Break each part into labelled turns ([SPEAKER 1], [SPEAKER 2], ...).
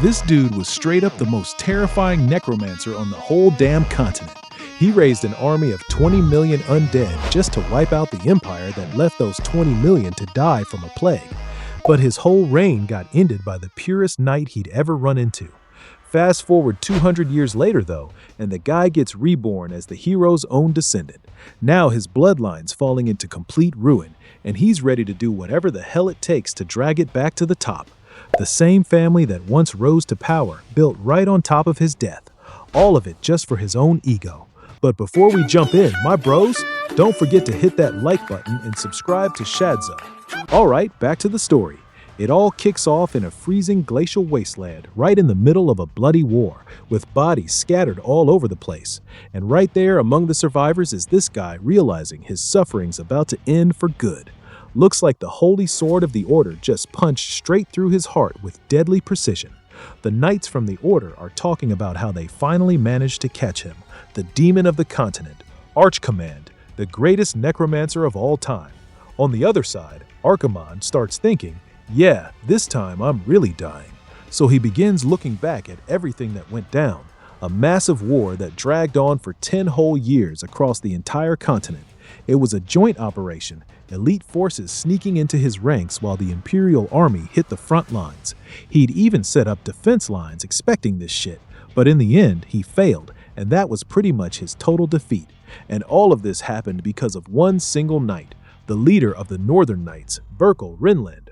[SPEAKER 1] This dude was straight up the most terrifying necromancer on the whole damn continent. He raised an army of 20 million undead just to wipe out the empire that left those 20 million to die from a plague. But his whole reign got ended by the purest knight he'd ever run into. Fast forward 200 years later though, and the guy gets reborn as the hero's own descendant. Now his bloodline's falling into complete ruin, and he's ready to do whatever the hell it takes to drag it back to the top. The same family that once rose to power, built right on top of his death. All of it just for his own ego. But before we jump in, my bros, don't forget to hit that like button and subscribe to Shadzo. Alright, back to the story. It all kicks off in a freezing glacial wasteland, right in the middle of a bloody war, with bodies scattered all over the place. And right there among the survivors is this guy realizing his suffering's about to end for good. Looks like the holy sword of the Order just punched straight through his heart with deadly precision. The knights from the Order are talking about how they finally managed to catch him, the demon of the continent, Archcommand, the greatest necromancer of all time. On the other side, Archimonde starts thinking, yeah, this time I'm really dying. So he begins looking back at everything that went down, a massive war that dragged on for 10 whole years across the entire continent. It was a joint operation, elite forces sneaking into his ranks while the Imperial Army hit the front lines. He'd even set up defense lines expecting this shit, but in the end, he failed, and that was pretty much his total defeat. And all of this happened because of one single knight, the leader of the Northern Knights, Burkle Rinland.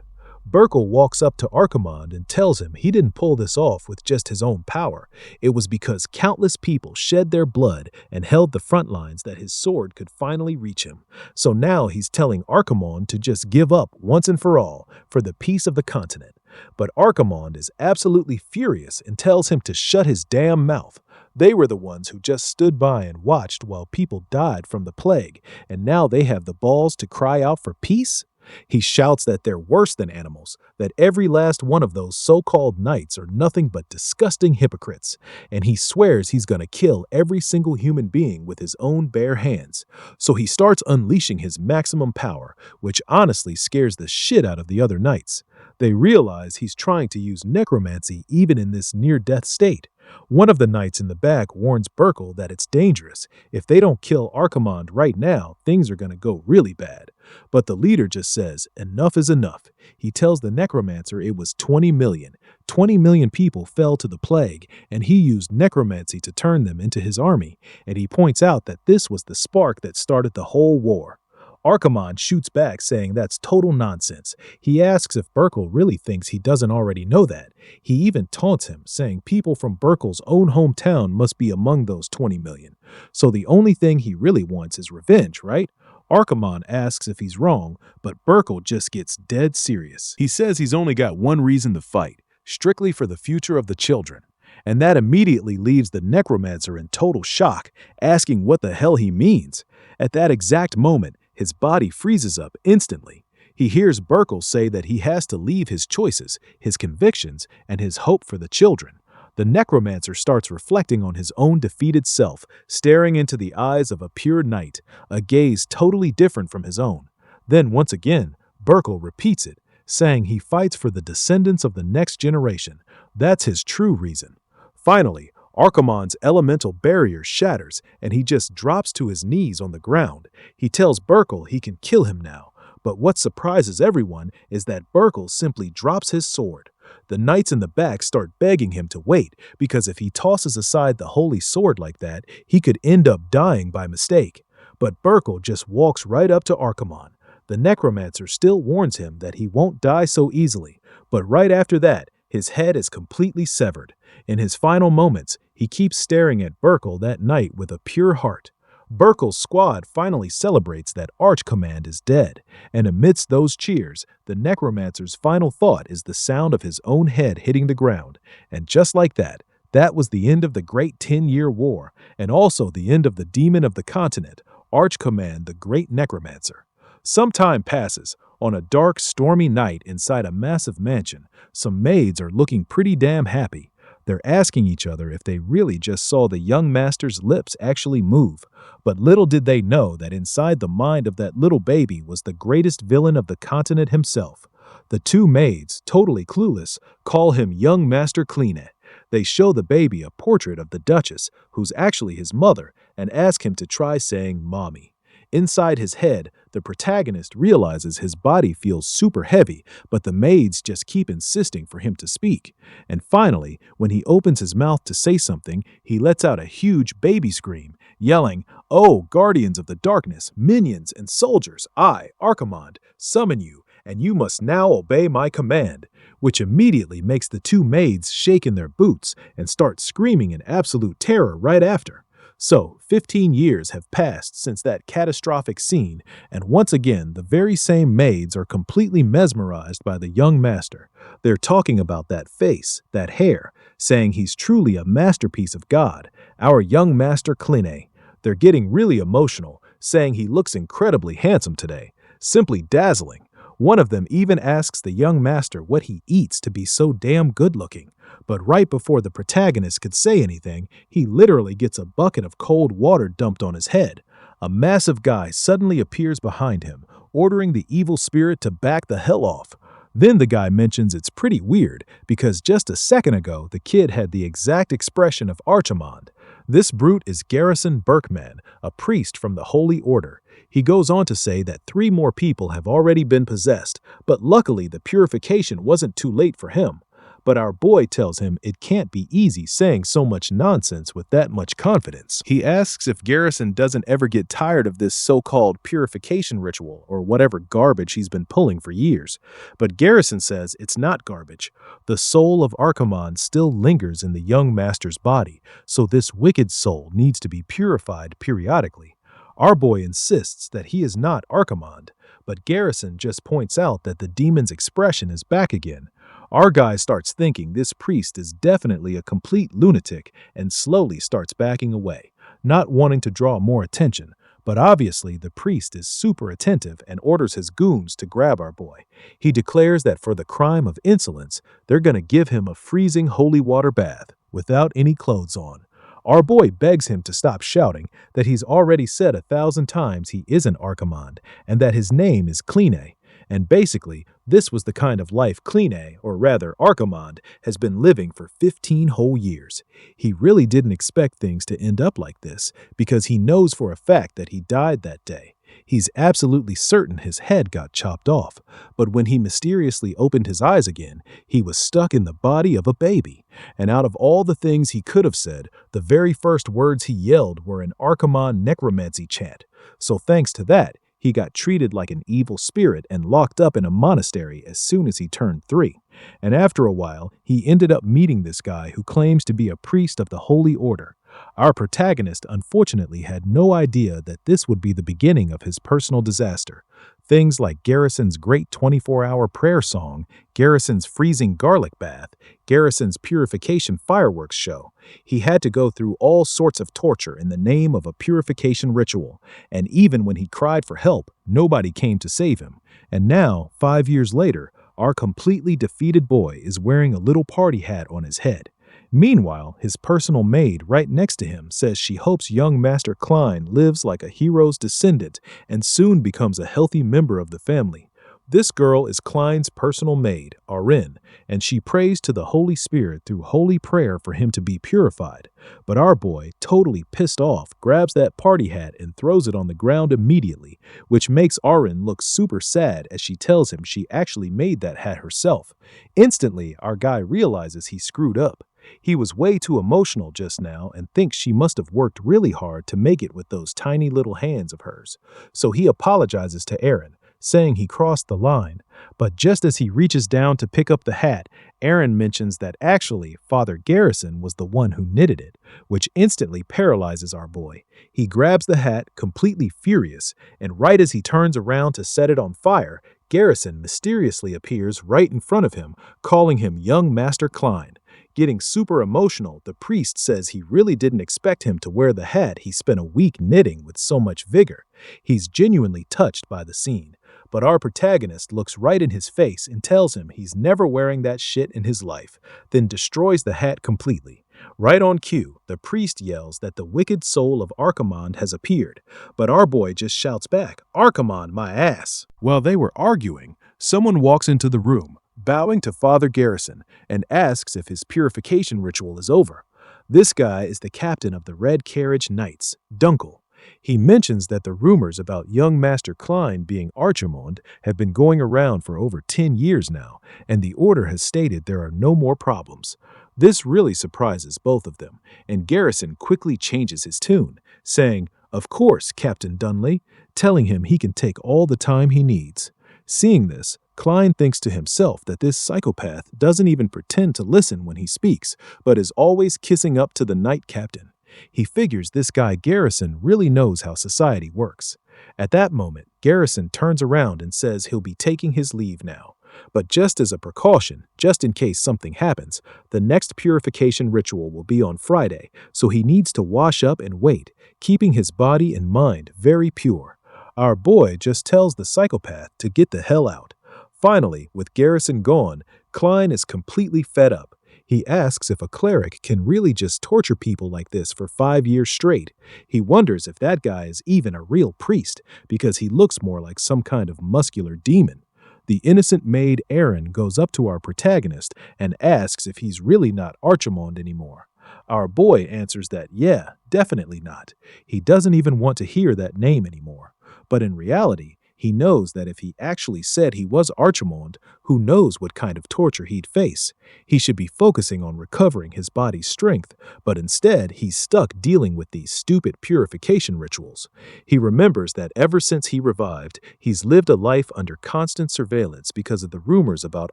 [SPEAKER 1] Burkle walks up to Archimonde and tells him he didn't pull this off with just his own power. It was because countless people shed their blood and held the front lines that his sword could finally reach him. So now he's telling Archimonde to just give up once and for all for the peace of the continent. But Archimonde is absolutely furious and tells him to shut his damn mouth. They were the ones who just stood by and watched while people died from the plague, and now they have the balls to cry out for peace? He shouts that they're worse than animals, that every last one of those so-called knights are nothing but disgusting hypocrites, and he swears he's gonna kill every single human being with his own bare hands. So he starts unleashing his maximum power, which honestly scares the shit out of the other knights. They realize he's trying to use necromancy even in this near-death state. One of the knights in the back warns Burkle that it's dangerous. If they don't kill Archimonde right now, things are going to go really bad. But the leader just says, enough is enough. He tells the necromancer it was 20 million. 20 million people fell to the plague, and he used necromancy to turn them into his army. And he points out that this was the spark that started the whole war. Archimonde shoots back saying that's total nonsense. He asks if Burkle really thinks he doesn't already know that. He even taunts him, saying people from Burkle's own hometown must be among those 20 million. So the only thing he really wants is revenge, right? Archimonde asks if he's wrong, but Burkle just gets dead serious. He says he's only got one reason to fight, strictly for the future of the children. And that immediately leaves the necromancer in total shock, asking what the hell he means. At that exact moment, his body freezes up instantly. He hears Burkle say that he has to leave his choices, his convictions, and his hope for the children. The necromancer starts reflecting on his own defeated self, staring into the eyes of a pure knight, a gaze totally different from his own. Then once again, Burkle repeats it, saying he fights for the descendants of the next generation. That's his true reason. Finally, Archimonde's elemental barrier shatters, and he just drops to his knees on the ground. He tells Burkle he can kill him now, but what surprises everyone is that Burkle simply drops his sword. The knights in the back start begging him to wait, because if he tosses aside the holy sword like that, he could end up dying by mistake. But Burkle just walks right up to Archimonde. The necromancer still warns him that he won't die so easily, but right after that, his head is completely severed. In his final moments, he keeps staring at Burkle that night with a pure heart. Burkle's squad finally celebrates that Archcommand is dead, and amidst those cheers, the necromancer's final thought is the sound of his own head hitting the ground. And just like that, that was the end of the Great 10-Year War, and also the end of the demon of the continent, Archcommand the Great Necromancer. Some time passes. On a dark, stormy night inside a massive mansion, some maids are looking pretty damn happy. They're asking each other if they really just saw the young master's lips actually move. But little did they know that inside the mind of that little baby was the greatest villain of the continent himself. The two maids, totally clueless, call him Young Master Clean. They show the baby a portrait of the Duchess, who's actually his mother, and ask him to try saying mommy. Inside his head, the protagonist realizes his body feels super heavy, but the maids just keep insisting for him to speak. And finally, when he opens his mouth to say something, he lets out a huge baby scream, yelling, "Oh, guardians of the darkness, minions and soldiers, I, Archimonde, summon you, and you must now obey my command," which immediately makes the two maids shake in their boots and start screaming in absolute terror right after. So, 15 years have passed since that catastrophic scene, and once again, the very same maids are completely mesmerized by the young master. They're talking about that face, that hair, saying he's truly a masterpiece of God, our young master Cline. They're getting really emotional, saying he looks incredibly handsome today, simply dazzling. One of them even asks the young master what he eats to be so damn good-looking. But right before the protagonist could say anything, he literally gets a bucket of cold water dumped on his head. A massive guy suddenly appears behind him, ordering the evil spirit to back the hell off. Then the guy mentions it's pretty weird, because just a second ago the kid had the exact expression of Archimonde. This brute is Garrison Berkman, a priest from the Holy Order. He goes on to say that 3 more people have already been possessed, but luckily the purification wasn't too late for him. But our boy tells him it can't be easy saying so much nonsense with that much confidence. He asks if Garrison doesn't ever get tired of this so-called purification ritual or whatever garbage he's been pulling for years. But Garrison says it's not garbage. The soul of Archimonde still lingers in the young master's body, so this wicked soul needs to be purified periodically. Our boy insists that he is not Archimonde, but Garrison just points out that the demon's expression is back again. Our guy starts thinking this priest is definitely a complete lunatic and slowly starts backing away, not wanting to draw more attention. But obviously the priest is super attentive and orders his goons to grab our boy. He declares that for the crime of insolence, they're going to give him a freezing holy water bath without any clothes on. Our boy begs him to stop shouting, that he's already said 1,000 times he isn't Archimonde and that his name is Cline. And basically, this was the kind of life Cline, or rather Archimonde, has been living for 15 whole years. He really didn't expect things to end up like this, because he knows for a fact that he died that day. He's absolutely certain his head got chopped off, but when he mysteriously opened his eyes again, he was stuck in the body of a baby. And out of all the things he could have said, the very first words he yelled were an Archimonde necromancy chant. So thanks to that, he got treated like an evil spirit and locked up in a monastery as soon as he turned 3. And after a while, he ended up meeting this guy who claims to be a priest of the Holy Order. Our protagonist unfortunately had no idea that this would be the beginning of his personal disaster. Things like Garrison's great 24-hour prayer song, Garrison's freezing garlic bath, Garrison's purification fireworks show. He had to go through all sorts of torture in the name of a purification ritual, and even when he cried for help, nobody came to save him. And now, 5 years later, our completely defeated boy is wearing a little party hat on his head. Meanwhile, his personal maid right next to him says she hopes young Master Klein lives like a hero's descendant and soon becomes a healthy member of the family. This girl is Klein's personal maid, Arin, and she prays to the Holy Spirit through holy prayer for him to be purified. But our boy, totally pissed off, grabs that party hat and throws it on the ground immediately, which makes Arin look super sad as she tells him she actually made that hat herself. Instantly, our guy realizes he screwed up. He was way too emotional just now and thinks she must have worked really hard to make it with those tiny little hands of hers. So he apologizes to Aaron, saying he crossed the line. But just as he reaches down to pick up the hat, Aaron mentions that actually Father Garrison was the one who knitted it, which instantly paralyzes our boy. He grabs the hat, completely furious, and right as he turns around to set it on fire, Garrison mysteriously appears right in front of him, calling him young Master Klein. Getting super emotional, the priest says he really didn't expect him to wear the hat he spent a week knitting with so much vigor. He's genuinely touched by the scene, but our protagonist looks right in his face and tells him he's never wearing that shit in his life, then destroys the hat completely. Right on cue, the priest yells that the wicked soul of Archimonde has appeared, but our boy just shouts back, "Archimonde, my ass!" While they were arguing, someone walks into the room, bowing to Father Garrison, and asks if his purification ritual is over. This guy is the captain of the Red Carriage Knights, Dunkel. He mentions that the rumors about young Master Klein being Archimonde have been going around for over 10 years now, and the Order has stated there are no more problems. This really surprises both of them, and Garrison quickly changes his tune, saying, "Of course, Captain Dunley," telling him he can take all the time he needs. Seeing this, Klein thinks to himself that this psychopath doesn't even pretend to listen when he speaks, but is always kissing up to the Knight Captain. He figures this guy Garrison really knows how society works. At that moment, Garrison turns around and says he'll be taking his leave now. But just as a precaution, just in case something happens, the next purification ritual will be on Friday, so he needs to wash up and wait, keeping his body and mind very pure. Our boy just tells the psychopath to get the hell out. Finally, with Garrison gone, Klein is completely fed up. He asks if a cleric can really just torture people like this for 5 years straight. He wonders if that guy is even a real priest, because he looks more like some kind of muscular demon. The innocent maid Aaron goes up to our protagonist and asks if he's really not Archimonde anymore. Our boy answers that, yeah, definitely not. He doesn't even want to hear that name anymore. But in reality, he knows that if he actually said he was Archimonde, who knows what kind of torture he'd face. He should be focusing on recovering his body's strength, but instead he's stuck dealing with these stupid purification rituals. He remembers that ever since he revived, he's lived a life under constant surveillance because of the rumors about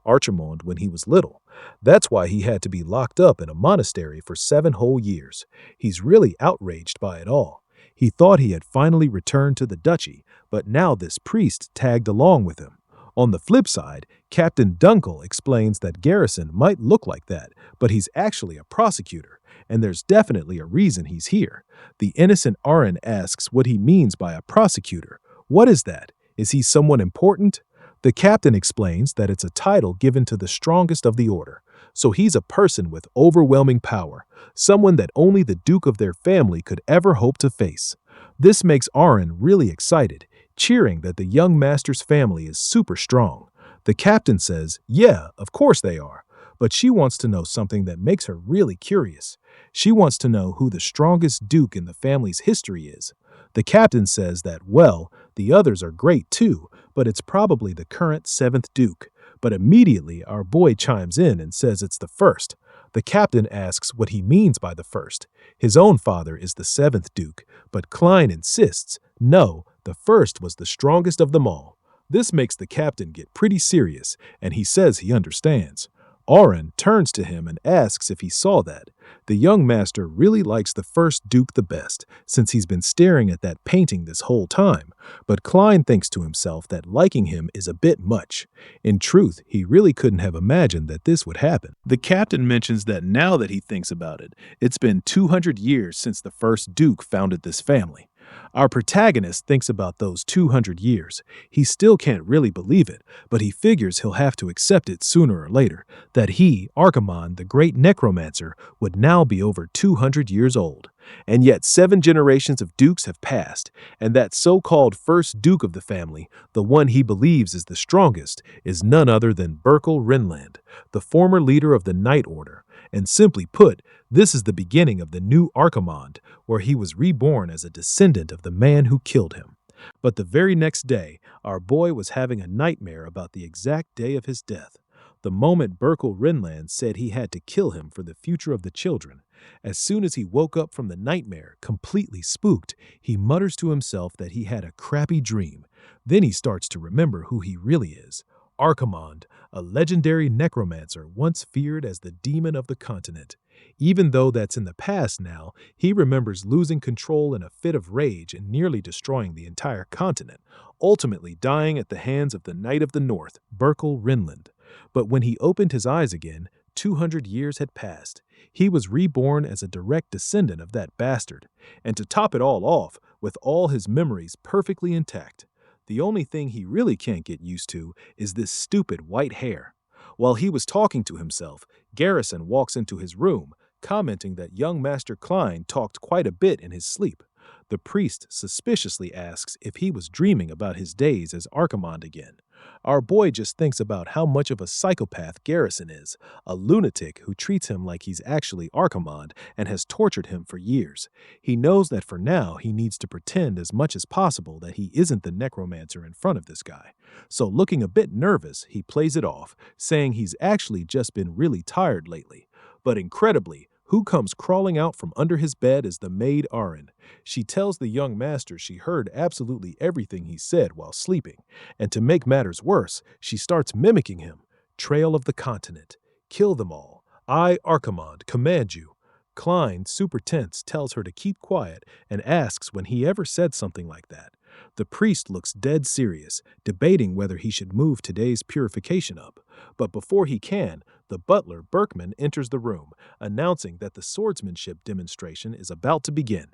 [SPEAKER 1] Archimonde when he was little. That's why he had to be locked up in a monastery for 7 whole years. He's really outraged by it all. He thought he had finally returned to the duchy, but now this priest tagged along with him. On the flip side, Captain Dunkel explains that Garrison might look like that, but he's actually a prosecutor, and there's definitely a reason he's here. The innocent Aaron asks what he means by a prosecutor. What is that? Is he someone important? The captain explains that it's a title given to the strongest of the order, so he's a person with overwhelming power, someone that only the duke of their family could ever hope to face. This makes Aaron really excited, cheering that the young master's family is super strong. The captain says, yeah, of course they are, but she wants to know something that makes her really curious. She wants to know who the strongest duke in the family's history is. The captain says that, well, the others are great too, but it's probably the current 7th duke. But immediately our boy chimes in and says it's the first. The captain asks what he means by the first. His own father is the 7th duke, but Klein insists, no, the first was the strongest of them all. This makes the captain get pretty serious, and he says he understands. Aaron turns to him and asks if he saw that. The young master really likes the first duke the best, since he's been staring at that painting this whole time, but Klein thinks to himself that liking him is a bit much. In truth, he really couldn't have imagined that this would happen. The captain mentions that now that he thinks about it, it's been 200 years since the first duke founded this family. Our protagonist thinks about those 200 years. He still can't really believe it, but he figures he'll have to accept it sooner or later, that he, Archimonde, the great necromancer, would now be over 200 years old. And yet 7 generations of dukes have passed, and that so-called first duke of the family, the one he believes is the strongest, is none other than Berkel Rinland, the former leader of the Knight Order. And simply put, this is the beginning of the new Archimonde, where he was reborn as a descendant of the man who killed him. But the very next day, our boy was having a nightmare about the exact day of his death. The moment Berkel Rinland said he had to kill him for the future of the children. As soon as he woke up from the nightmare, completely spooked, he mutters to himself that he had a crappy dream. Then he starts to remember who he really is. Archimonde, a legendary necromancer once feared as the demon of the continent. Even though that's in the past now, he remembers losing control in a fit of rage and nearly destroying the entire continent, ultimately dying at the hands of the Knight of the North, Berkel Rinland. But when he opened his eyes again, 200 years had passed. He was reborn as a direct descendant of that bastard, and to top it all off, with all his memories perfectly intact. The only thing he really can't get used to is this stupid white hair. While he was talking to himself, Garrison walks into his room, commenting that young Master Klein talked quite a bit in his sleep. The priest suspiciously asks if he was dreaming about his days as Archimond again. Our boy just thinks about how much of a psychopath Garrison is, a lunatic who treats him like he's actually Archimond and has tortured him for years. He knows that for now he needs to pretend as much as possible that he isn't the necromancer in front of this guy. So looking a bit nervous, he plays it off, saying he's actually just been really tired lately. But incredibly, who comes crawling out from under his bed is the maid Arin. She tells the young master she heard absolutely everything he said while sleeping, and to make matters worse, she starts mimicking him. Trail of the continent. Kill them all. I, Archimond, command you. Klein, super tense, tells her to keep quiet and asks when he ever said something like that. The priest looks dead serious, debating whether he should move today's purification up. But before he can, the butler, Berkman, enters the room, announcing that the swordsmanship demonstration is about to begin.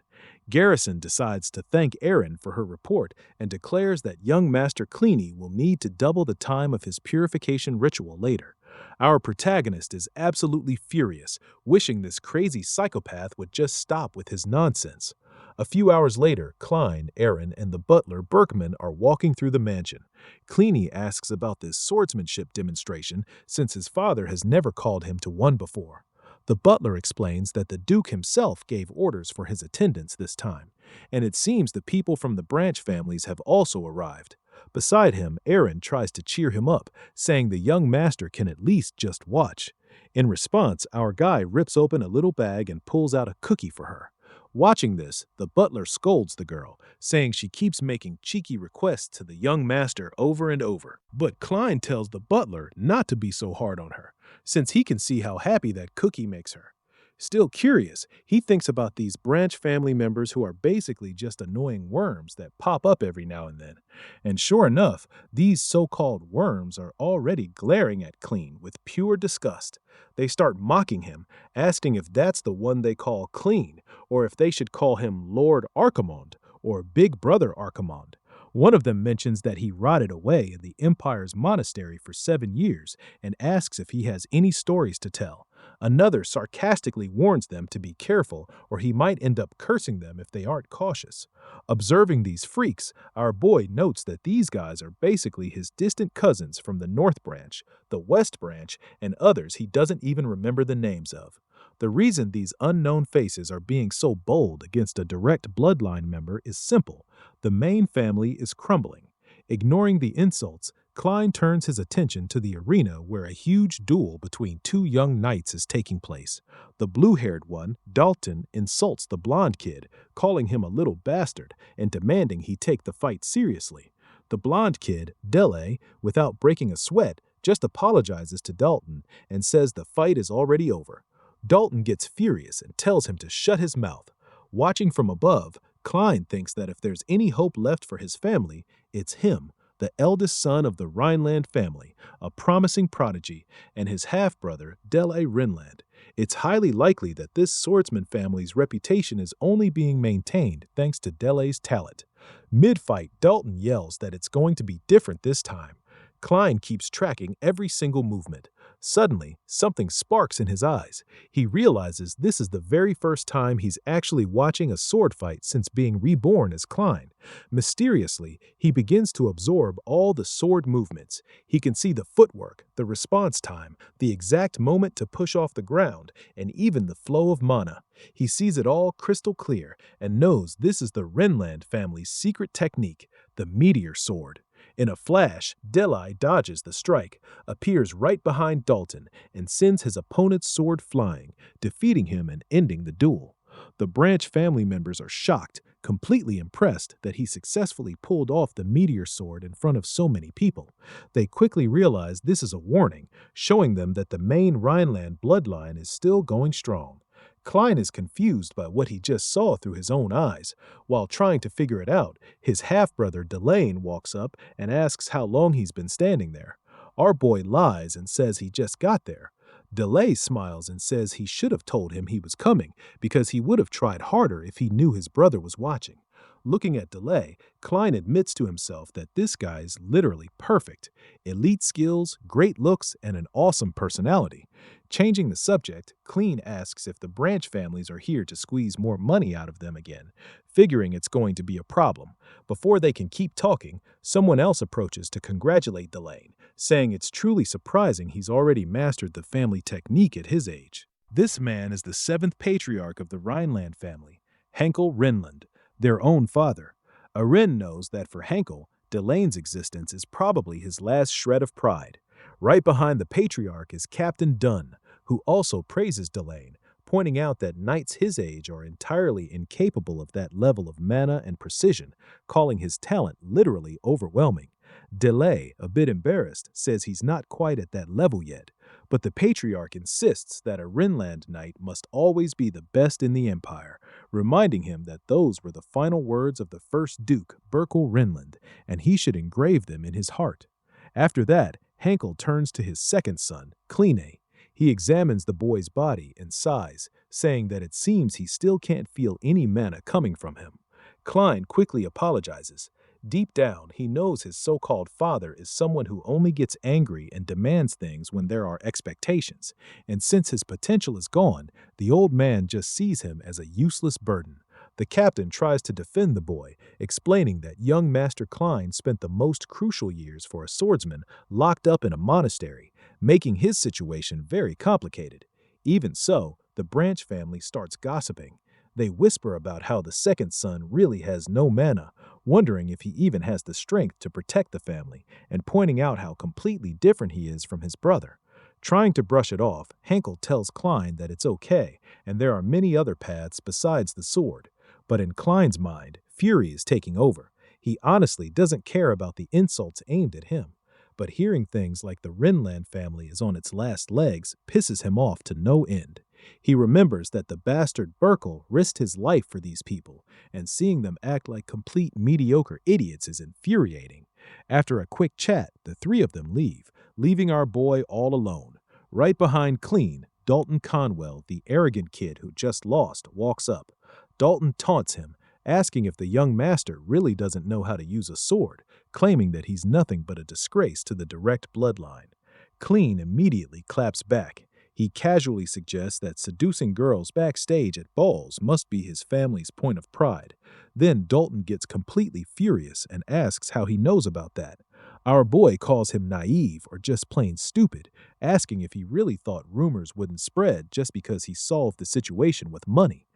[SPEAKER 1] Garrison decides to thank Erin for her report and declares that young Master Kleeny will need to double the time of his purification ritual later. Our protagonist is absolutely furious, wishing this crazy psychopath would just stop with his nonsense. A few hours later, Klein, Erin, and the butler, Berkman, are walking through the mansion. Kleeny asks about this swordsmanship demonstration since his father has never called him to one before. The butler explains that the Duke himself gave orders for his attendance this time, and it seems the people from the branch families have also arrived. Beside him, Erin tries to cheer him up, saying the young master can at least just watch. In response, our guy rips open a little bag and pulls out a cookie for her. Watching this, the butler scolds the girl, saying she keeps making cheeky requests to the young master over and over. But Klein tells the butler not to be so hard on her, since he can see how happy that cookie makes her. Still curious, he thinks about these branch family members who are basically just annoying worms that pop up every now and then. And sure enough, these so-called worms are already glaring at Klein with pure disgust. They start mocking him, asking if that's the one they call Klein, or if they should call him Lord Archimond or Big Brother Archimond. One of them mentions that he rotted away in the Empire's monastery for 7 years and asks if he has any stories to tell. Another sarcastically warns them to be careful or he might end up cursing them if they aren't cautious. Observing these freaks, our boy notes that these guys are basically his distant cousins from the North Branch, the West Branch, and others he doesn't even remember the names of. The reason these unknown faces are being so bold against a direct bloodline member is simple. The main family is crumbling. Ignoring the insults, Klein turns his attention to the arena where a huge duel between two young knights is taking place. The blue-haired one, Dalton, insults the blonde kid, calling him a little bastard and demanding he take the fight seriously. The blonde kid, Dele, without breaking a sweat, just apologizes to Dalton and says the fight is already over. Dalton gets furious and tells him to shut his mouth. Watching from above, Klein thinks that if there's any hope left for his family, it's him, the eldest son of the Rhineland family, a promising prodigy, and his half-brother, Dele Rhinland. It's highly likely that this swordsman family's reputation is only being maintained thanks to Dele's talent. Mid-fight, Dalton yells that it's going to be different this time. Klein keeps tracking every single movement. Suddenly, something sparks in his eyes. He realizes this is the very first time he's actually watching a sword fight since being reborn as Klein. Mysteriously, he begins to absorb all the sword movements. He can see the footwork, the response time, the exact moment to push off the ground, and even the flow of mana. He sees it all crystal clear and knows this is the Rhinland family's secret technique, the meteor sword. In a flash, Dele dodges the strike, appears right behind Dalton, and sends his opponent's sword flying, defeating him and ending the duel. The branch family members are shocked, completely impressed that he successfully pulled off the meteor sword in front of so many people. They quickly realize this is a warning, showing them that the main Rhineland bloodline is still going strong. Klein is confused by what he just saw through his own eyes. While trying to figure it out, his half-brother Delane walks up and asks how long he's been standing there. Our boy lies and says he just got there. Delay smiles and says he should have told him he was coming because he would have tried harder if he knew his brother was watching. Looking at Delay, Klein admits to himself that this guy's literally perfect. Elite skills, great looks, and an awesome personality. Changing the subject, Clean asks if the branch families are here to squeeze more money out of them again, figuring it's going to be a problem. Before they can keep talking, someone else approaches to congratulate Delane, saying it's truly surprising he's already mastered the family technique at his age. This man is the seventh patriarch of the Rhineland family, Henkel Rhinland, their own father. Arin knows that for Henkel, Delane's existence is probably his last shred of pride. Right behind the patriarch is Captain Dunn, who also praises Delane, pointing out that knights his age are entirely incapable of that level of mana and precision, calling his talent literally overwhelming. Delay, a bit embarrassed, says he's not quite at that level yet, but the patriarch insists that a Rhinland knight must always be the best in the empire, reminding him that those were the final words of the first Duke, Berkel Rhinland, and he should engrave them in his heart. After that, Henkel turns to his second son, Kline. He examines the boy's body and sighs, saying that it seems he still can't feel any mana coming from him. Klein quickly apologizes. Deep down, he knows his so-called father is someone who only gets angry and demands things when there are expectations, and since his potential is gone, the old man just sees him as a useless burden. The captain tries to defend the boy, explaining that young Master Klein spent the most crucial years for a swordsman locked up in a monastery, making his situation very complicated. Even so, the Branch family starts gossiping. They whisper about how the second son really has no mana, wondering if he even has the strength to protect the family, and pointing out how completely different he is from his brother. Trying to brush it off, Henkel tells Klein that it's okay, and there are many other paths besides the sword. But in Klein's mind, fury is taking over. He honestly doesn't care about the insults aimed at him. But hearing things like the Rhinland family is on its last legs pisses him off to no end. He remembers that the bastard Berkel risked his life for these people, and seeing them act like complete mediocre idiots is infuriating. After a quick chat, the three of them leave, leaving our boy all alone. Right behind Clean, Dalton Conwell, the arrogant kid who just lost, walks up. Dalton taunts him, asking if the young master really doesn't know how to use a sword, claiming that he's nothing but a disgrace to the direct bloodline. Clean immediately claps back. He casually suggests that seducing girls backstage at balls must be his family's point of pride. Then Dalton gets completely furious and asks how he knows about that. Our boy calls him naive or just plain stupid, asking if he really thought rumors wouldn't spread just because he solved the situation with money.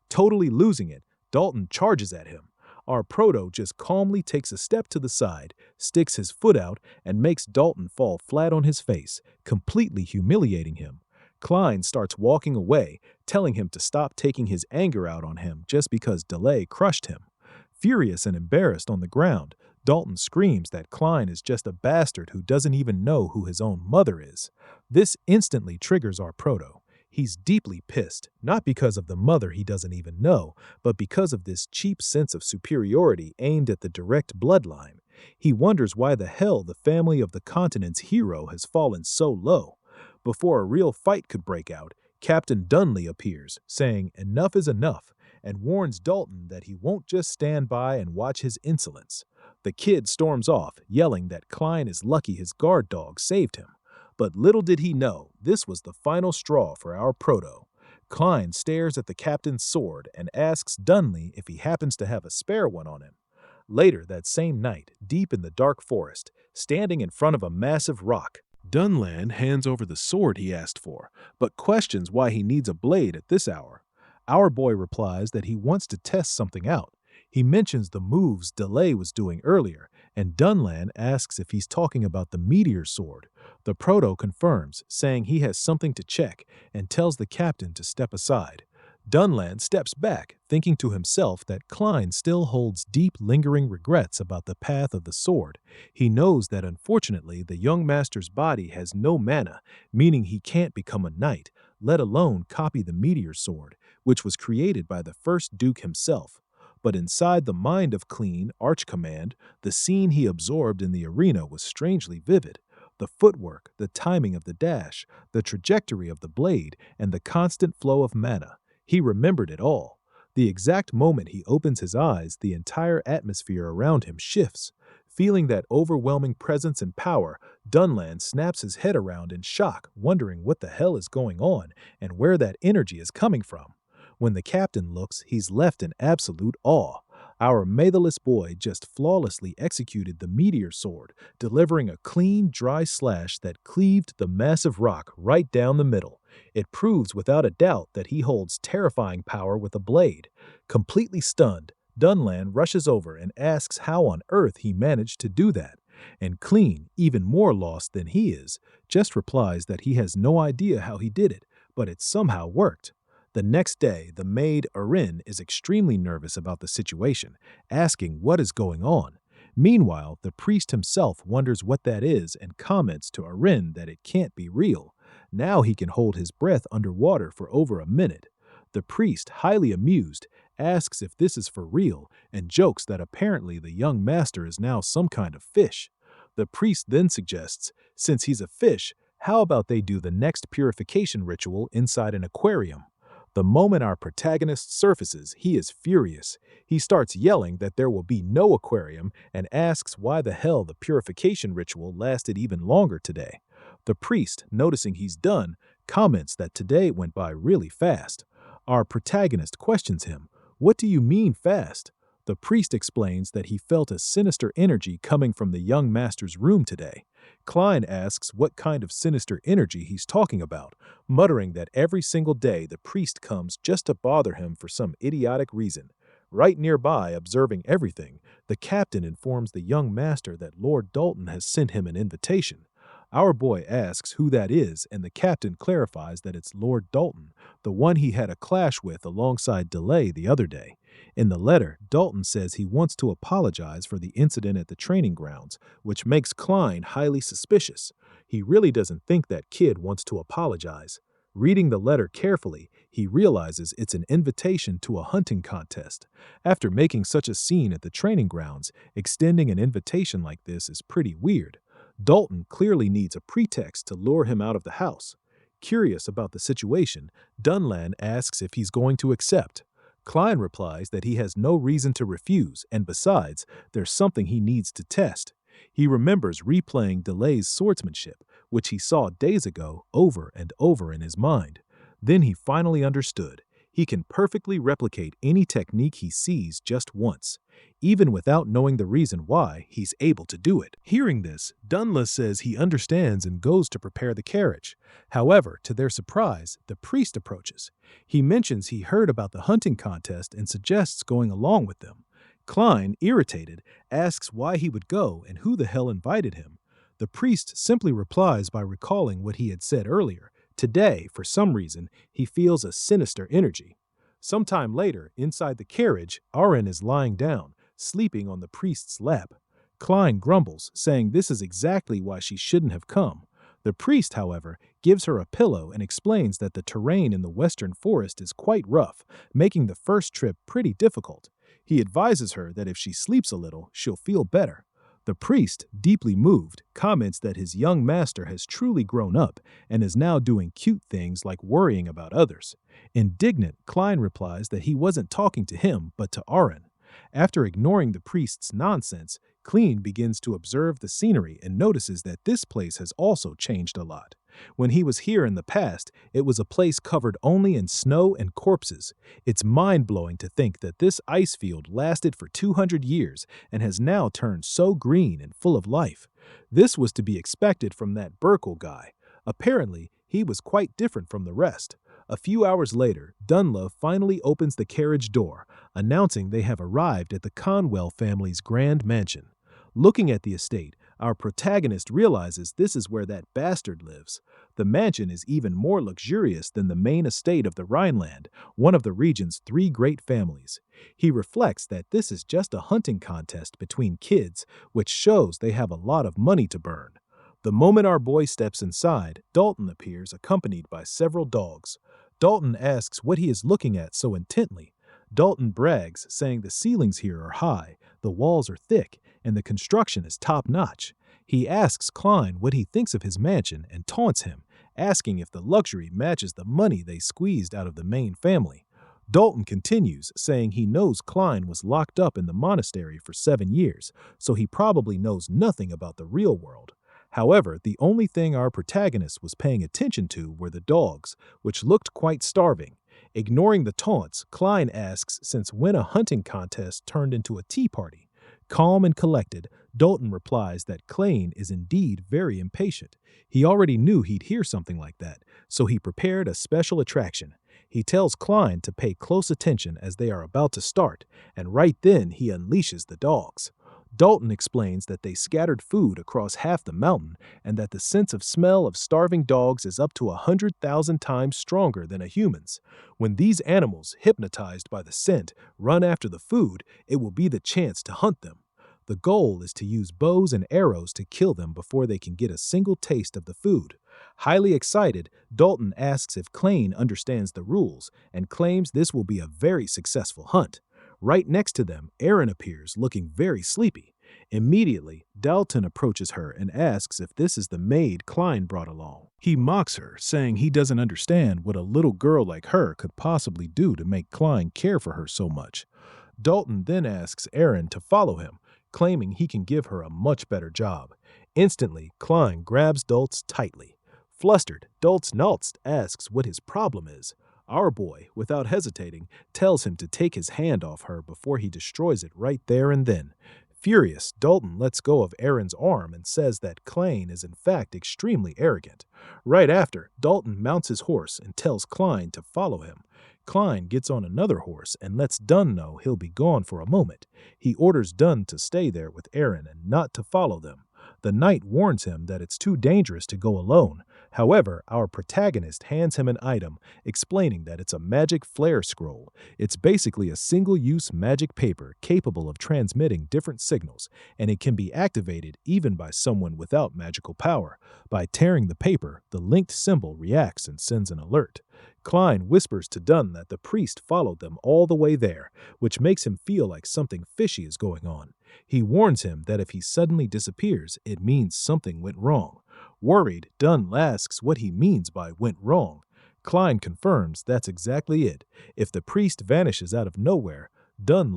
[SPEAKER 1] Totally losing it, Dalton charges at him. Our proto just calmly takes a step to the side, sticks his foot out, and makes Dalton fall flat on his face, completely humiliating him. Klein starts walking away, telling him to stop taking his anger out on him just because Delay crushed him. Furious and embarrassed on the ground, Dalton screams that Klein is just a bastard who doesn't even know who his own mother is. This instantly triggers our proto. He's deeply pissed, not because of the mother he doesn't even know, but because of this cheap sense of superiority aimed at the direct bloodline. He wonders why the hell the family of the continent's hero has fallen so low. Before a real fight could break out, Captain Dunley appears, saying enough is enough, and warns Dalton that he won't just stand by and watch his insolence. The kid storms off, yelling that Klein is lucky his guard dog saved him. But little did he know, this was the final straw for our proto. Klein stares at the captain's sword and asks Dunley if he happens to have a spare one on him. Later that same night, deep in the dark forest, standing in front of a massive rock, Dunland hands over the sword he asked for, but questions why he needs a blade at this hour. Our boy replies that he wants to test something out. He mentions the moves Delay was doing earlier, and Dunland asks if he's talking about the meteor sword. The proto confirms, saying he has something to check, and tells the captain to step aside. Dunland steps back, thinking to himself that Klein still holds deep, lingering regrets about the path of the sword. He knows that unfortunately the young master's body has no mana, meaning he can't become a knight, let alone copy the meteor sword, which was created by the first Duke himself. But inside the mind of Clean, Archcommand, the scene he absorbed in the arena was strangely vivid. The footwork, the timing of the dash, the trajectory of the blade, and the constant flow of mana. He remembered it all. The exact moment he opens his eyes, the entire atmosphere around him shifts. Feeling that overwhelming presence and power, Dunland snaps his head around in shock, wondering what the hell is going on and where that energy is coming from. When the captain looks, he's left in absolute awe. Our matherless boy just flawlessly executed the meteor sword, delivering a clean, dry slash that cleaved the massive rock right down the middle. It proves without a doubt that he holds terrifying power with a blade. Completely stunned, Dunland rushes over and asks how on earth he managed to do that. And Clean, even more lost than he is, just replies that he has no idea how he did it, but it somehow worked. The next day, the maid, Arin, is extremely nervous about the situation, asking what is going on. Meanwhile, the priest himself wonders what that is and comments to Arin that it can't be real. Now he can hold his breath underwater for over a minute. The priest, highly amused, asks if this is for real and jokes that apparently the young master is now some kind of fish. The priest then suggests, since he's a fish, how about they do the next purification ritual inside an aquarium? The moment our protagonist surfaces, he is furious. He starts yelling that there will be no aquarium and asks why the hell the purification ritual lasted even longer today. The priest, noticing he's done, comments that today went by really fast. Our protagonist questions him, "What do you mean fast?" The priest explains that he felt a sinister energy coming from the young master's room today. Klein asks what kind of sinister energy he's talking about, muttering that every single day the priest comes just to bother him for some idiotic reason. Right nearby, observing everything, the captain informs the young master that Lord Dalton has sent him an invitation. Our boy asks who that is, and the captain clarifies that it's Lord Dalton, the one he had a clash with alongside Delay the other day. In the letter, Dalton says he wants to apologize for the incident at the training grounds, which makes Klein highly suspicious. He really doesn't think that kid wants to apologize. Reading the letter carefully, he realizes it's an invitation to a hunting contest. After making such a scene at the training grounds, extending an invitation like this is pretty weird. Dalton clearly needs a pretext to lure him out of the house. Curious about the situation, Dunland asks if he's going to accept. Klein replies that he has no reason to refuse, and besides, there's something he needs to test. He remembers replaying Delay's swordsmanship, which he saw days ago, over and over in his mind. Then he finally understood. He can perfectly replicate any technique he sees just once. Even without knowing the reason why, he's able to do it. Hearing this, Dunla says he understands and goes to prepare the carriage. However, to their surprise, the priest approaches. He mentions he heard about the hunting contest and suggests going along with them. Klein, irritated, asks why he would go and who the hell invited him. The priest simply replies by recalling what he had said earlier. Today, for some reason, he feels a sinister energy. Sometime later, inside the carriage, Arin is lying down, sleeping on the priest's lap. Klein grumbles, saying this is exactly why she shouldn't have come. The priest, however, gives her a pillow and explains that the terrain in the western forest is quite rough, making the first trip pretty difficult. He advises her that if she sleeps a little, she'll feel better. The priest, deeply moved, comments that his young master has truly grown up and is now doing cute things like worrying about others. Indignant, Klein replies that he wasn't talking to him but to Arin. After ignoring the priest's nonsense, Klein begins to observe the scenery and notices that this place has also changed a lot. When he was here in the past, it was a place covered only in snow and corpses. It's mind-blowing to think that this ice field lasted for 200 years and has now turned so green and full of life. This was to be expected from that Burkle guy. Apparently, he was quite different from the rest. A few hours later, Dunlove finally opens the carriage door, announcing they have arrived at the Conwell family's grand mansion. Looking at the estate, our protagonist realizes this is where that bastard lives. The mansion is even more luxurious than the main estate of the Rhineland, one of the region's 3 great families. He reflects that this is just a hunting contest between kids, which shows they have a lot of money to burn. The moment our boy steps inside, Dalton appears accompanied by several dogs. Dalton asks what he is looking at so intently. Dalton brags, saying the ceilings here are high, the walls are thick, and the construction is top-notch. He asks Klein what he thinks of his mansion and taunts him, asking if the luxury matches the money they squeezed out of the main family. Dalton continues, saying he knows Klein was locked up in the monastery for 7 years, so he probably knows nothing about the real world. However, the only thing our protagonist was paying attention to were the dogs, which looked quite starving. Ignoring the taunts, Klein asks since when a hunting contest turned into a tea party. Calm and collected, Dalton replies that Klein is indeed very impatient. He already knew he'd hear something like that, so he prepared a special attraction. He tells Klein to pay close attention as they are about to start, and right then he unleashes the dogs. Dalton explains that they scattered food across half the mountain and that the sense of smell of starving dogs is up to 100,000 times stronger than a human's. When these animals, hypnotized by the scent, run after the food, it will be the chance to hunt them. The goal is to use bows and arrows to kill them before they can get a single taste of the food. Highly excited, Dalton asks if Klein understands the rules and claims this will be a very successful hunt. Right next to them, Erin appears, looking very sleepy. Immediately, Dalton approaches her and asks if this is the maid Klein brought along. He mocks her, saying he doesn't understand what a little girl like her could possibly do to make Klein care for her so much. Dalton then asks Erin to follow him, claiming he can give her a much better job. Instantly, Klein grabs Dalton tightly. Flustered, Dalton asks what his problem is. Our boy, without hesitating, tells him to take his hand off her before he destroys it right there and then. Furious, Dalton lets go of Erin's arm and says that Klein is in fact extremely arrogant. Right after, Dalton mounts his horse and tells Klein to follow him. Klein gets on another horse and lets Dunn know he'll be gone for a moment. He orders Dunn to stay there with Erin and not to follow them. The knight warns him that it's too dangerous to go alone. However, our protagonist hands him an item, explaining that it's a magic flare scroll. It's basically a single-use magic paper capable of transmitting different signals, and it can be activated even by someone without magical power. By tearing the paper, the linked symbol reacts and sends an alert. Klein whispers to Dunn that the priest followed them all the way there, which makes him feel like something fishy is going on. He warns him that if he suddenly disappears, it means something went wrong. Worried, Dunn asks what he means by went wrong. Klein confirms that's exactly it. If the priest vanishes out of nowhere, Dunn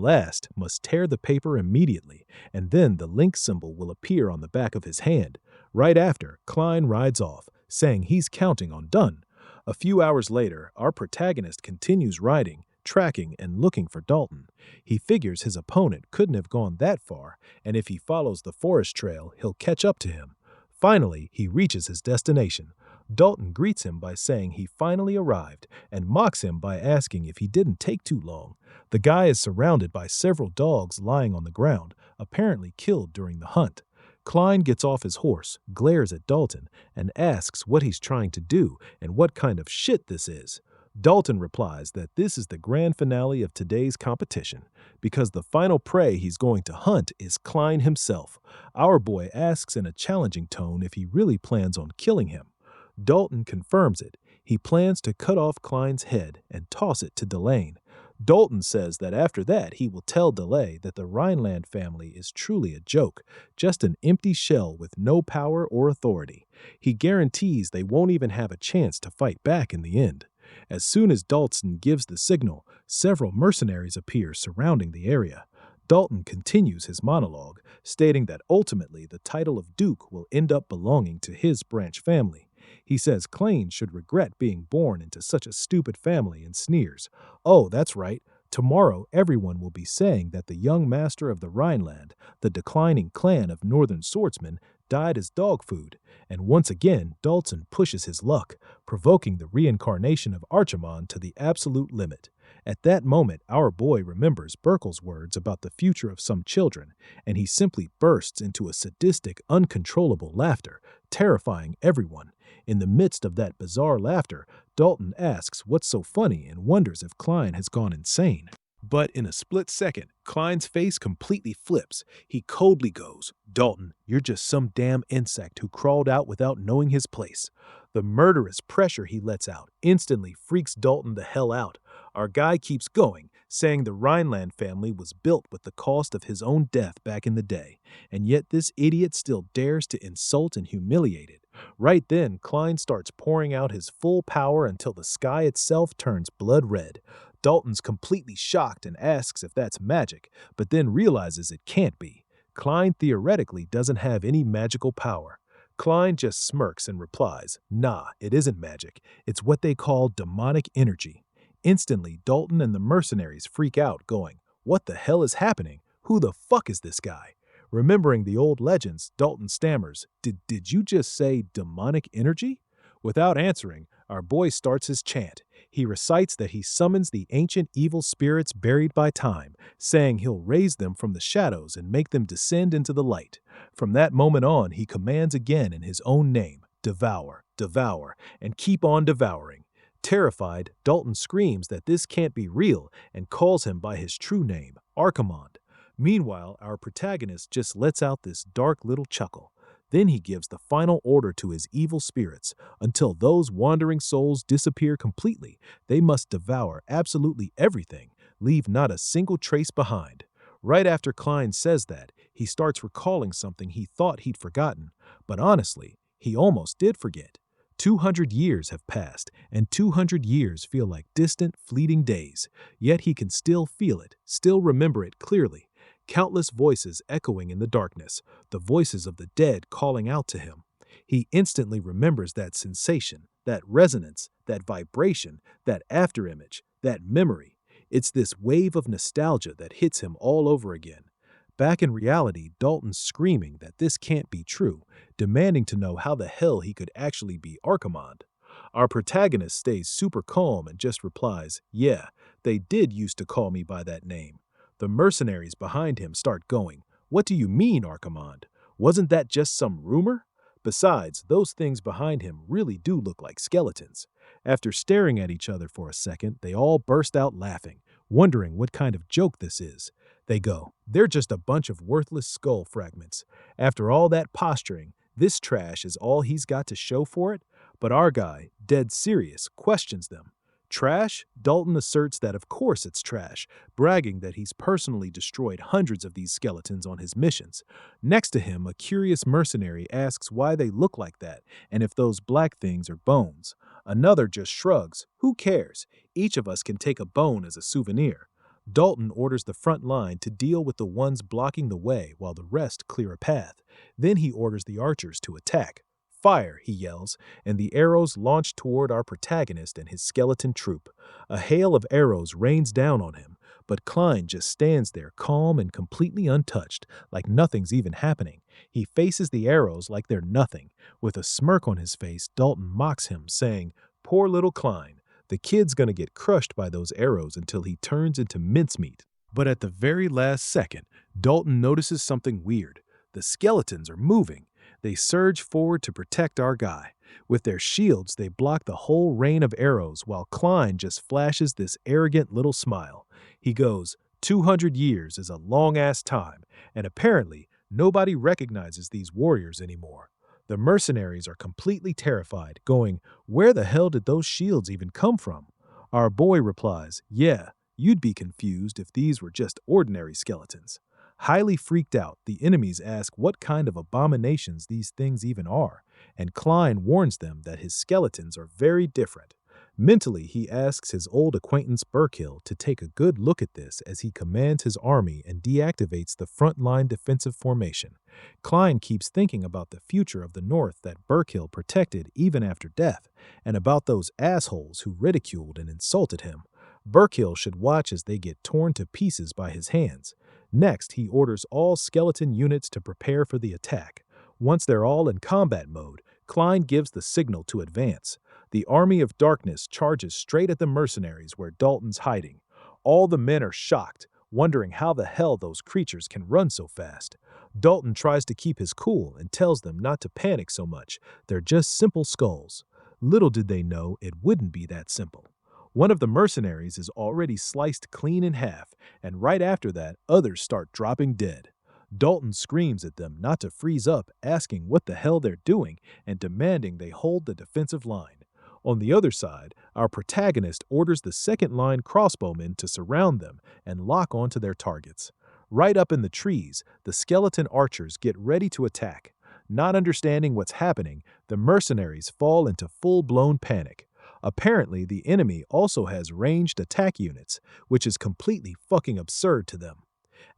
[SPEAKER 1] must tear the paper immediately, and then the link symbol will appear on the back of his hand. Right after, Klein rides off, saying he's counting on Dunn. A few hours later, our protagonist continues riding, tracking, and looking for Dalton. He figures his opponent couldn't have gone that far, and if he follows the forest trail, he'll catch up to him. Finally, he reaches his destination. Dalton greets him by saying he finally arrived and mocks him by asking if he didn't take too long. The guy is surrounded by several dogs lying on the ground, apparently killed during the hunt. Klein gets off his horse, glares at Dalton, and asks what he's trying to do and what kind of shit this is. Dalton replies that this is the grand finale of today's competition, because the final prey he's going to hunt is Klein himself. Our boy asks in a challenging tone if he really plans on killing him. Dalton confirms it. He plans to cut off Klein's head and toss it to Delane. Dalton says that after that he will tell Delay that the Rhineland family is truly a joke, just an empty shell with no power or authority. He guarantees they won't even have a chance to fight back in the end. As soon as Dalton gives the signal, several mercenaries appear surrounding the area. Dalton continues his monologue, stating that ultimately the title of Duke will end up belonging to his branch family. He says Klein should regret being born into such a stupid family and sneers. Oh, that's right. Tomorrow everyone will be saying that the young master of the Rhineland, the declining clan of northern swordsmen, died as dog food. And once again, Dalton pushes his luck, provoking the reincarnation of Archimon to the absolute limit. At that moment, our boy remembers Burkle's words about the future of some children, and he simply bursts into a sadistic, uncontrollable laughter, terrifying everyone. In the midst of that bizarre laughter, Dalton asks what's so funny and wonders if Klein has gone insane. But in a split second, Klein's face completely flips. He coldly goes, "Dalton, you're just some damn insect who crawled out without knowing his place." The murderous pressure he lets out instantly freaks Dalton the hell out. Our guy keeps going, saying the Rhineland family was built with the cost of his own death back in the day, and yet this idiot still dares to insult and humiliate it. Right then, Klein starts pouring out his full power until the sky itself turns blood red. Dalton's completely shocked and asks if that's magic, but then realizes it can't be. Klein theoretically doesn't have any magical power. Klein just smirks and replies, "Nah, it isn't magic. It's what they call demonic energy." Instantly, Dalton and the mercenaries freak out, going, "What the hell is happening? Who the fuck is this guy?" Remembering the old legends, Dalton stammers, Did you just say demonic energy?" Without answering, our boy starts his chant. He recites that he summons the ancient evil spirits buried by time, saying he'll raise them from the shadows and make them descend into the light. From that moment on, he commands again in his own name, "Devour, devour, and keep on devouring." Terrified, Dalton screams that this can't be real and calls him by his true name, Archimond. Meanwhile, our protagonist just lets out this dark little chuckle. Then he gives the final order to his evil spirits. Until those wandering souls disappear completely, they must devour absolutely everything, leave not a single trace behind. Right after Klein says that, he starts recalling something he thought he'd forgotten. But honestly, he almost did forget. 200 years have passed, and 200 years feel like distant, fleeting days. Yet he can still feel it, still remember it clearly. Countless voices echoing in the darkness, the voices of the dead calling out to him. He instantly remembers that sensation, that resonance, that vibration, that afterimage, that memory. It's this wave of nostalgia that hits him all over again. Back in reality, Dalton's screaming that this can't be true, demanding to know how the hell he could actually be Archimond. Our protagonist stays super calm and just replies, "Yeah, they did used to call me by that name." The mercenaries behind him start going, "What do you mean, Archimond? Wasn't that just some rumor?" Besides, those things behind him really do look like skeletons. After staring at each other for a second, they all burst out laughing, wondering what kind of joke this is. They go, "They're just a bunch of worthless skull fragments. After all that posturing, this trash is all he's got to show for it?" But our guy, dead serious, questions them. Trash? Dalton asserts that of course it's trash, bragging that he's personally destroyed hundreds of these skeletons on his missions. Next to him, a curious mercenary asks why they look like that and if those black things are bones. Another just shrugs. Who cares? Each of us can take a bone as a souvenir. Dalton orders the front line to deal with the ones blocking the way while the rest clear a path. Then he orders the archers to attack. "Fire!" he yells, and the arrows launch toward our protagonist and his skeleton troop. A hail of arrows rains down on him, but Klein just stands there calm and completely untouched, like nothing's even happening. He faces the arrows like they're nothing. With a smirk on his face, Dalton mocks him, saying, "Poor little Klein. The kid's gonna get crushed by those arrows until he turns into mincemeat." But at the very last second, Dalton notices something weird. The skeletons are moving. They surge forward to protect our guy. With their shields, they block the whole rain of arrows while Klein just flashes this arrogant little smile. He goes, 200 years is a long-ass time, and apparently nobody recognizes these warriors anymore. The mercenaries are completely terrified, going, "Where the hell did those shields even come from?" Our boy replies, "Yeah, you'd be confused if these were just ordinary skeletons." Highly freaked out, the enemies ask what kind of abominations these things even are, and Klein warns them that his skeletons are very different. Mentally, he asks his old acquaintance Burkill to take a good look at this as he commands his army and deactivates the front-line defensive formation. Klein keeps thinking about the future of the North that Burkill protected even after death, and about those assholes who ridiculed and insulted him. Burkill should watch as they get torn to pieces by his hands. Next, he orders all skeleton units to prepare for the attack. Once they're all in combat mode, Klein gives the signal to advance. The army of darkness charges straight at the mercenaries where Dalton's hiding. All the men are shocked, wondering how the hell those creatures can run so fast. Dalton tries to keep his cool and tells them not to panic so much. They're just simple skulls. Little did they know it wouldn't be that simple. One of the mercenaries is already sliced clean in half, and right after that, others start dropping dead. Dalton screams at them not to freeze up, asking what the hell they're doing and demanding they hold the defensive line. On the other side, our protagonist orders the second-line crossbowmen to surround them and lock onto their targets. Right up in the trees, the skeleton archers get ready to attack. Not understanding what's happening, the mercenaries fall into full-blown panic. Apparently, the enemy also has ranged attack units, which is completely fucking absurd to them.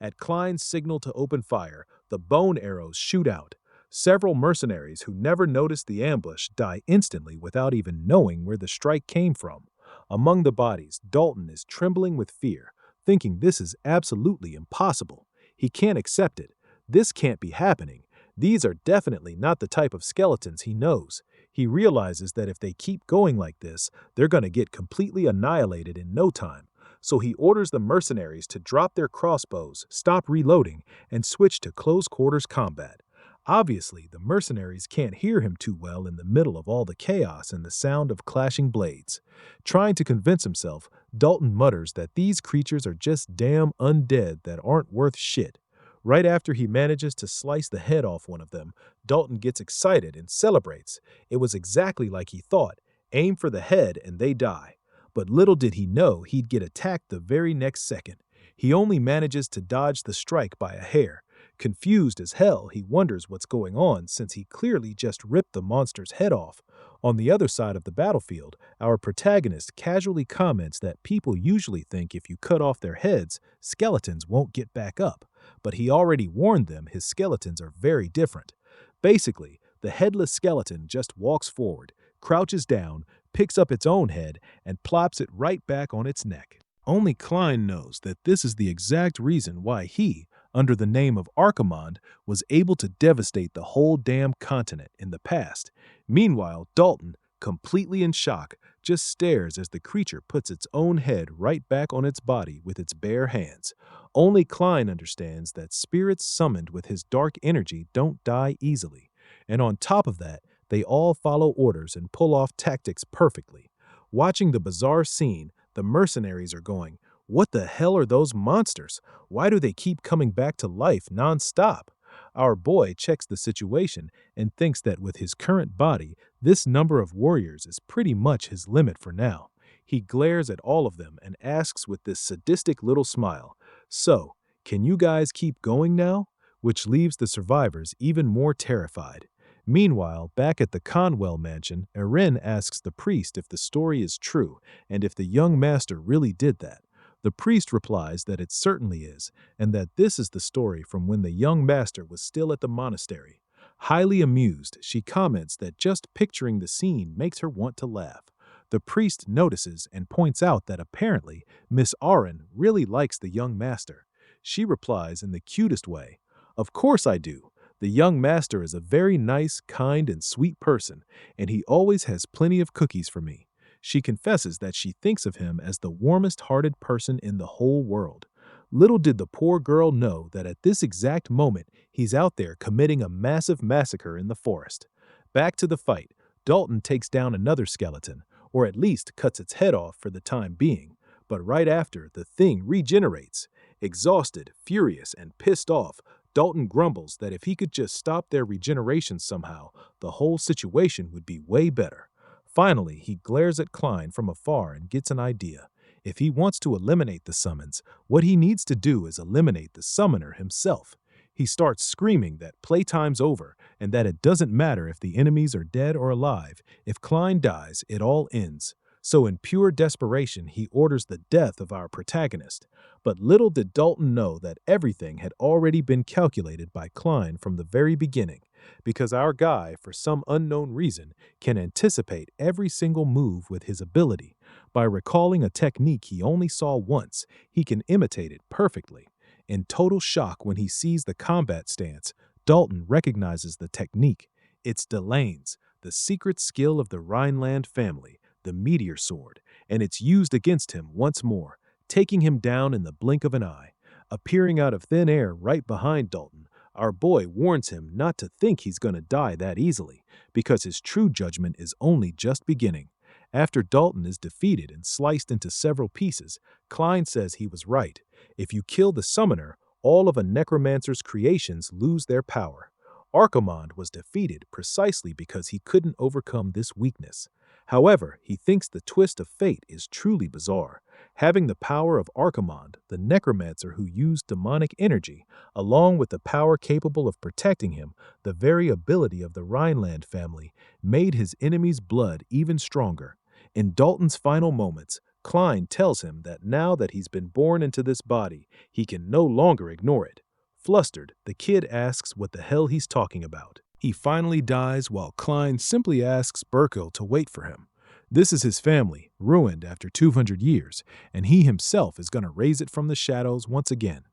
[SPEAKER 1] At Klein's signal to open fire, the bone arrows shoot out. Several mercenaries who never noticed the ambush die instantly without even knowing where the strike came from. Among the bodies, Dalton is trembling with fear, thinking this is absolutely impossible. He can't accept it. This can't be happening. These are definitely not the type of skeletons he knows. He realizes that if they keep going like this, they're going to get completely annihilated in no time. So he orders the mercenaries to drop their crossbows, stop reloading, and switch to close-quarters combat. Obviously, the mercenaries can't hear him too well in the middle of all the chaos and the sound of clashing blades. Trying to convince himself, Dalton mutters that these creatures are just damn undead that aren't worth shit. Right after he manages to slice the head off one of them, Dalton gets excited and celebrates. It was exactly like he thought. Aim for the head and they die. But little did he know he'd get attacked the very next second. He only manages to dodge the strike by a hair. Confused as hell, he wonders what's going on since he clearly just ripped the monster's head off. On the other side of the battlefield, our protagonist casually comments that people usually think if you cut off their heads, skeletons won't get back up. But he already warned them his skeletons are very different. Basically, the headless skeleton just walks forward, crouches down, picks up its own head, and plops it right back on its neck. Only Klein knows that this is the exact reason why he, under the name of Archimonde, was able to devastate the whole damn continent in the past. Meanwhile, Dalton, completely in shock, just stares as the creature puts its own head right back on its body with its bare hands. Only Klein understands that spirits summoned with his dark energy don't die easily. And on top of that, they all follow orders and pull off tactics perfectly. Watching the bizarre scene, the mercenaries are going, "What the hell are those monsters? Why do they keep coming back to life non-stop?" Our boy checks the situation and thinks that with his current body, this number of warriors is pretty much his limit for now. He glares at all of them and asks with this sadistic little smile, "So, can you guys keep going now?" Which leaves the survivors even more terrified. Meanwhile, back at the Conwell mansion, Erin asks the priest if the story is true and if the young master really did that. The priest replies that it certainly is, and that this is the story from when the young master was still at the monastery. Highly amused, she comments that just picturing the scene makes her want to laugh. The priest notices and points out that apparently Miss Arin really likes the young master. She replies in the cutest way, "Of course I do. The young master is a very nice, kind, and sweet person, and he always has plenty of cookies for me." She confesses that she thinks of him as the warmest-hearted person in the whole world. Little did the poor girl know that at this exact moment, he's out there committing a massive massacre in the forest. Back to the fight, Dalton takes down another skeleton, or at least cuts its head off for the time being. But right after, the thing regenerates. Exhausted, furious, and pissed off, Dalton grumbles that if he could just stop their regeneration somehow, the whole situation would be way better. Finally, he glares at Klein from afar and gets an idea. If he wants to eliminate the summons, what he needs to do is eliminate the summoner himself. He starts screaming that playtime's over and that it doesn't matter if the enemies are dead or alive. If Klein dies, it all ends. So in pure desperation, he orders the death of our protagonist. But little did Dalton know that everything had already been calculated by Klein from the very beginning, because our guy, for some unknown reason, can anticipate every single move with his ability. By recalling a technique he only saw once, he can imitate it perfectly. In total shock when he sees the combat stance, Dalton recognizes the technique. It's Delane's, the secret skill of the Rhineland family, the meteor sword, and it's used against him once more, taking him down in the blink of an eye. Appearing out of thin air right behind Dalton, our boy warns him not to think he's going to die that easily, because his true judgment is only just beginning. After Dalton is defeated and sliced into several pieces, Klein says he was right. If you kill the summoner, all of a necromancer's creations lose their power. Archimonde was defeated precisely because he couldn't overcome this weakness. However, he thinks the twist of fate is truly bizarre. Having the power of Archimonde, the necromancer who used demonic energy, along with the power capable of protecting him, the very ability of the Rhineland family, made his enemy's blood even stronger. In Dalton's final moments, Klein tells him that now that he's been born into this body, he can no longer ignore it. Flustered, the kid asks what the hell he's talking about. He finally dies while Klein simply asks Burko to wait for him. This is his family, ruined after 200 years, and he himself is going to raise it from the shadows once again.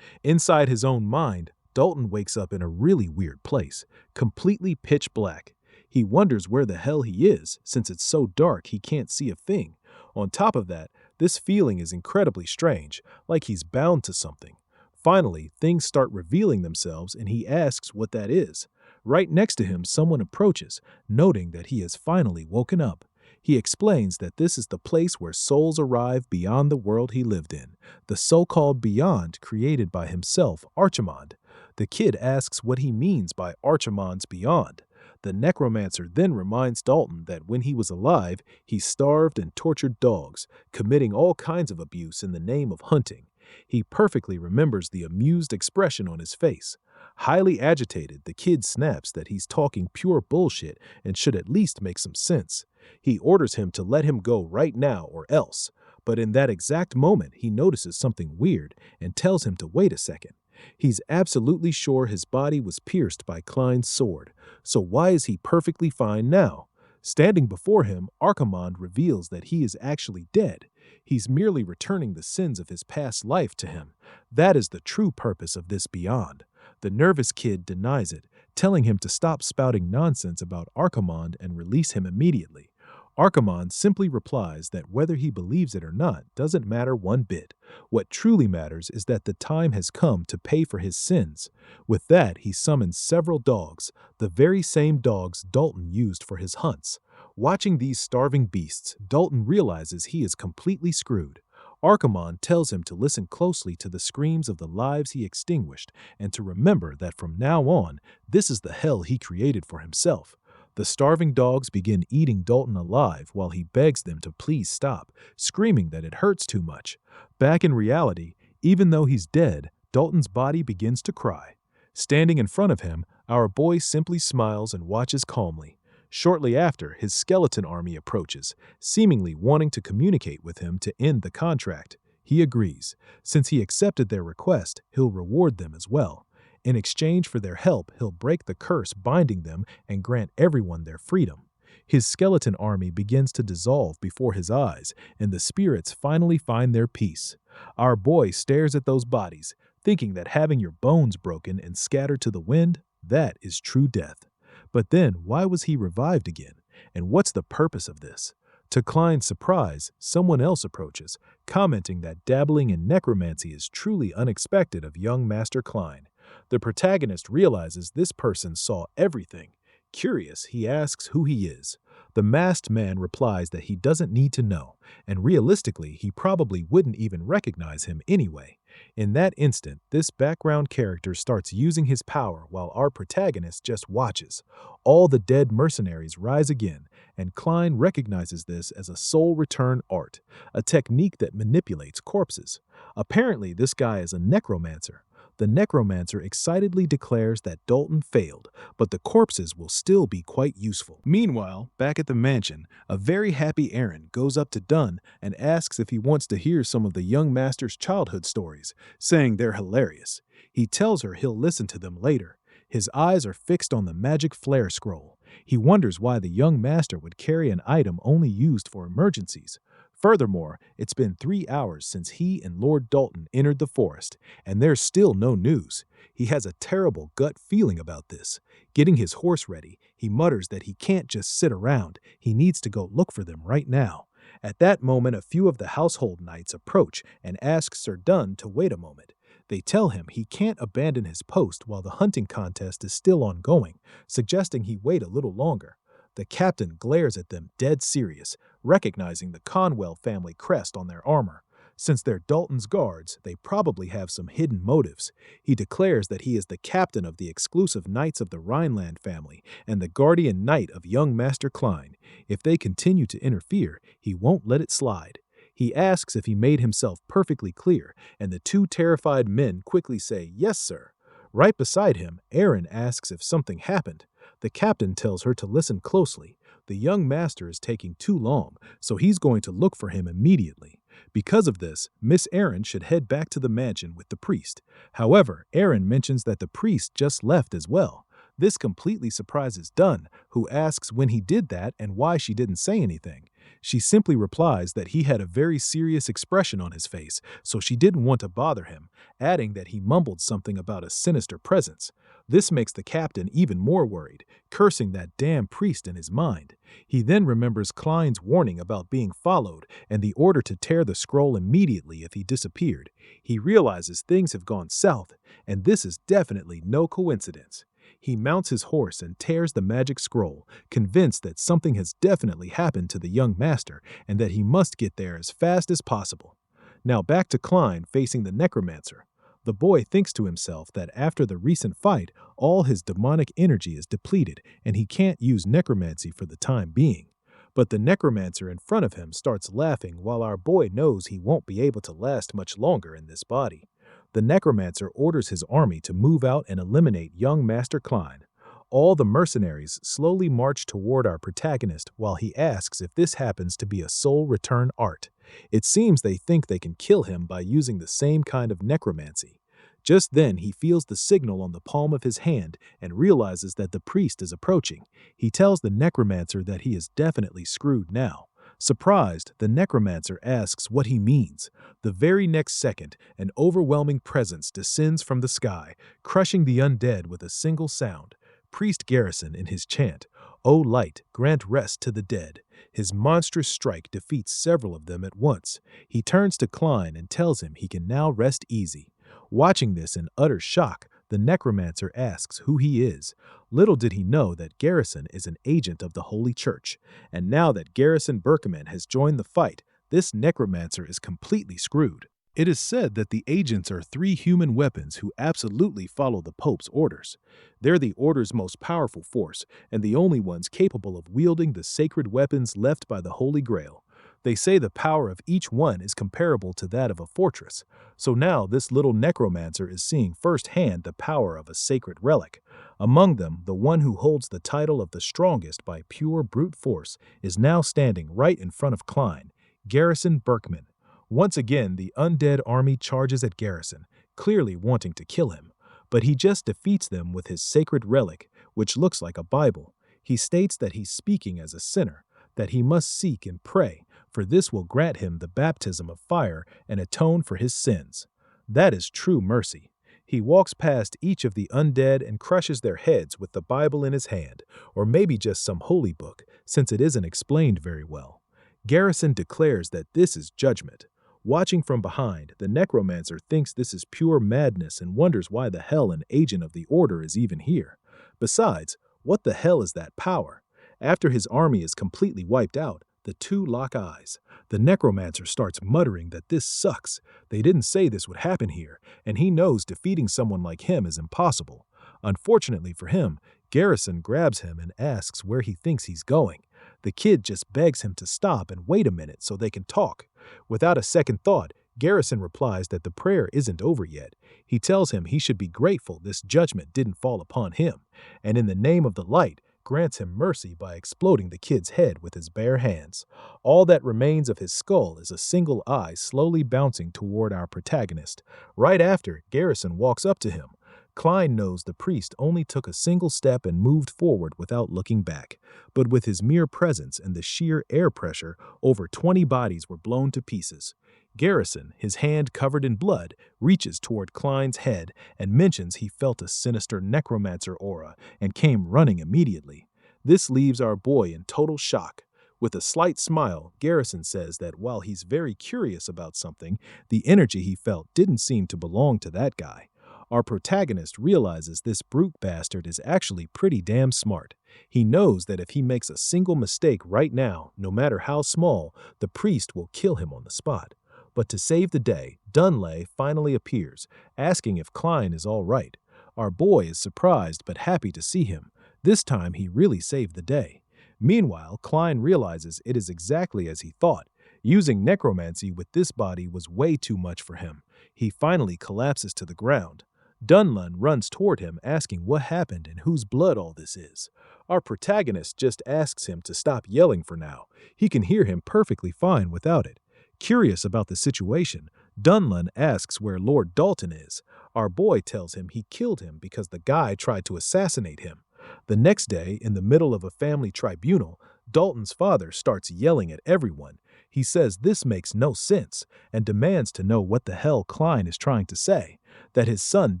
[SPEAKER 1] Inside his own mind, Dalton wakes up in a really weird place, completely pitch black. He wonders where the hell he is, since it's so dark he can't see a thing. On top of that, this feeling is incredibly strange, like he's bound to something. Finally, things start revealing themselves and he asks what that is. Right next to him, someone approaches, noting that he has finally woken up. He explains that this is the place where souls arrive beyond the world he lived in, the so-called beyond created by himself, Archimonde. The kid asks what he means by Archimonde's beyond. The necromancer then reminds Dalton that when he was alive, he starved and tortured dogs, committing all kinds of abuse in the name of hunting. He perfectly remembers the amused expression on his face. Highly agitated, the kid snaps that he's talking pure bullshit and should at least make some sense. He orders him to let him go right now or else. But in that exact moment, he notices something weird and tells him to wait a second. He's absolutely sure his body was pierced by Klein's sword, so why is he perfectly fine now? Standing before him, Archimonde reveals that he is actually dead. He's merely returning the sins of his past life to him. That is the true purpose of this beyond. The nervous kid denies it, telling him to stop spouting nonsense about Archimonde and release him immediately. Archimonde simply replies that whether he believes it or not doesn't matter one bit. What truly matters is that the time has come to pay for his sins. With that, he summons several dogs, the very same dogs Dalton used for his hunts. Watching these starving beasts, Dalton realizes he is completely screwed. Archimonde tells him to listen closely to the screams of the lives he extinguished and to remember that from now on, this is the hell he created for himself. The starving dogs begin eating Dalton alive while he begs them to please stop, screaming that it hurts too much. Back in reality, even though he's dead, Dalton's body begins to cry. Standing in front of him, our boy simply smiles and watches calmly. Shortly after, his skeleton army approaches, seemingly wanting to communicate with him to end the contract. He agrees. Since he accepted their request, he'll reward them as well. In exchange for their help, he'll break the curse binding them and grant everyone their freedom. His skeleton army begins to dissolve before his eyes, and the spirits finally find their peace. Our boy stares at those bodies, thinking that having your bones broken and scattered to the wind, that is true death. But then, why was he revived again? And what's the purpose of this? To Klein's surprise, someone else approaches, commenting that dabbling in necromancy is truly unexpected of young Master Klein. The protagonist realizes this person saw everything. Curious, he asks who he is. The masked man replies that he doesn't need to know, and realistically, he probably wouldn't even recognize him anyway. In that instant, this background character starts using his power while our protagonist just watches. All the dead mercenaries rise again, and Klein recognizes this as a soul return art, a technique that manipulates corpses. Apparently, this guy is a necromancer. The necromancer excitedly declares that Dalton failed, but the corpses will still be quite useful. Meanwhile, back at the mansion, a very happy Aaron goes up to Dunn and asks if he wants to hear some of the young master's childhood stories, saying they're hilarious. He tells her he'll listen to them later. His eyes are fixed on the magic flare scroll. He wonders why the young master would carry an item only used for emergencies. Furthermore, it's been 3 hours since he and Lord Dalton entered the forest, and there's still no news. He has a terrible gut feeling about this. Getting his horse ready, he mutters that he can't just sit around. He needs to go look for them right now. At that moment, a few of the household knights approach and ask Sir Dunn to wait a moment. They tell him he can't abandon his post while the hunting contest is still ongoing, suggesting he wait a little longer. The captain glares at them dead serious, recognizing the Conwell family crest on their armor. Since they're Dalton's guards, they probably have some hidden motives. He declares that he is the captain of the exclusive Knights of the Rhineland family and the guardian knight of young Master Klein. If they continue to interfere, he won't let it slide. He asks if he made himself perfectly clear, and the two terrified men quickly say, "Yes, sir." Right beside him, Erin asks if something happened. The captain tells her to listen closely. The young master is taking too long, so he's going to look for him immediately. Because of this, Miss Erin should head back to the mansion with the priest. However, Erin mentions that the priest just left as well. This completely surprises Dunn, who asks when he did that and why she didn't say anything. She simply replies that he had a very serious expression on his face, so she didn't want to bother him, adding that he mumbled something about a sinister presence. This makes the captain even more worried, cursing that damn priest in his mind. He then remembers Klein's warning about being followed and the order to tear the scroll immediately if he disappeared. He realizes things have gone south, and this is definitely no coincidence. He mounts his horse and tears the magic scroll, convinced that something has definitely happened to the young master and that he must get there as fast as possible. Now back to Klein facing the necromancer. The boy thinks to himself that after the recent fight, all his demonic energy is depleted and he can't use necromancy for the time being. But the necromancer in front of him starts laughing while our boy knows he won't be able to last much longer in this body. The necromancer orders his army to move out and eliminate young Master Klein. All the mercenaries slowly march toward our protagonist while he asks if this happens to be a soul return art. It seems they think they can kill him by using the same kind of necromancy. Just then he feels the signal on the palm of his hand and realizes that the priest is approaching. He tells the necromancer that he is definitely screwed now. Surprised, the necromancer asks what he means. The very next second, an overwhelming presence descends from the sky, crushing the undead with a single sound. Priest Garrison in his chant, "O light, grant rest to the dead." His monstrous strike defeats several of them at once. He turns to Klein and tells him he can now rest easy. Watching this in utter shock, the necromancer asks who he is. Little did he know that Garrison is an agent of the Holy Church, and now that Garrison Berkman has joined the fight, this necromancer is completely screwed. It is said that the agents are 3 human weapons who absolutely follow the Pope's orders. They're the Order's most powerful force, and the only ones capable of wielding the sacred weapons left by the Holy Grail. They say the power of each one is comparable to that of a fortress, so now this little necromancer is seeing firsthand the power of a sacred relic. Among them, the one who holds the title of the strongest by pure brute force is now standing right in front of Klein, Garrison Berkman. Once again, the undead army charges at Garrison, clearly wanting to kill him, but he just defeats them with his sacred relic, which looks like a Bible. He states that he's speaking as a sinner, that he must seek and pray, for this will grant him the baptism of fire and atone for his sins. That is true mercy. He walks past each of the undead and crushes their heads with the Bible in his hand, or maybe just some holy book, since it isn't explained very well. Garrison declares that this is judgment. Watching from behind, the necromancer thinks this is pure madness and wonders why the hell an agent of the Order is even here. Besides, what the hell is that power? After his army is completely wiped out, the two lock eyes. The necromancer starts muttering that this sucks. They didn't say this would happen here, and he knows defeating someone like him is impossible. Unfortunately for him, Garrison grabs him and asks where he thinks he's going. The kid just begs him to stop and wait a minute so they can talk. Without a second thought, Garrison replies that the prayer isn't over yet. He tells him he should be grateful this judgment didn't fall upon him, and in the name of the light, grants him mercy by exploding the kid's head with his bare hands. All that remains of his skull is a single eye slowly bouncing toward our protagonist. Right after, Garrison walks up to him. Klein knows the priest only took a single step and moved forward without looking back. But with his mere presence and the sheer air pressure, over 20 bodies were blown to pieces. Garrison, his hand covered in blood, reaches toward Klein's head and mentions he felt a sinister necromancer aura and came running immediately. This leaves our boy in total shock. With a slight smile, Garrison says that while he's very curious about something, the energy he felt didn't seem to belong to that guy. Our protagonist realizes this brute bastard is actually pretty damn smart. He knows that if he makes a single mistake right now, no matter how small, the priest will kill him on the spot. But to save the day, Dunlay finally appears, asking if Klein is all right. Our boy is surprised but happy to see him. This time he really saved the day. Meanwhile, Klein realizes it is exactly as he thought. Using necromancy with this body was way too much for him. He finally collapses to the ground. Dunlun runs toward him asking what happened and whose blood all this is. Our protagonist just asks him to stop yelling for now. He can hear him perfectly fine without it. Curious about the situation, Dunlun asks where Lord Dalton is. Our boy tells him he killed him because the guy tried to assassinate him. The next day, in the middle of a family tribunal, Dalton's father starts yelling at everyone. He says this makes no sense and demands to know what the hell Klein is trying to say. That his son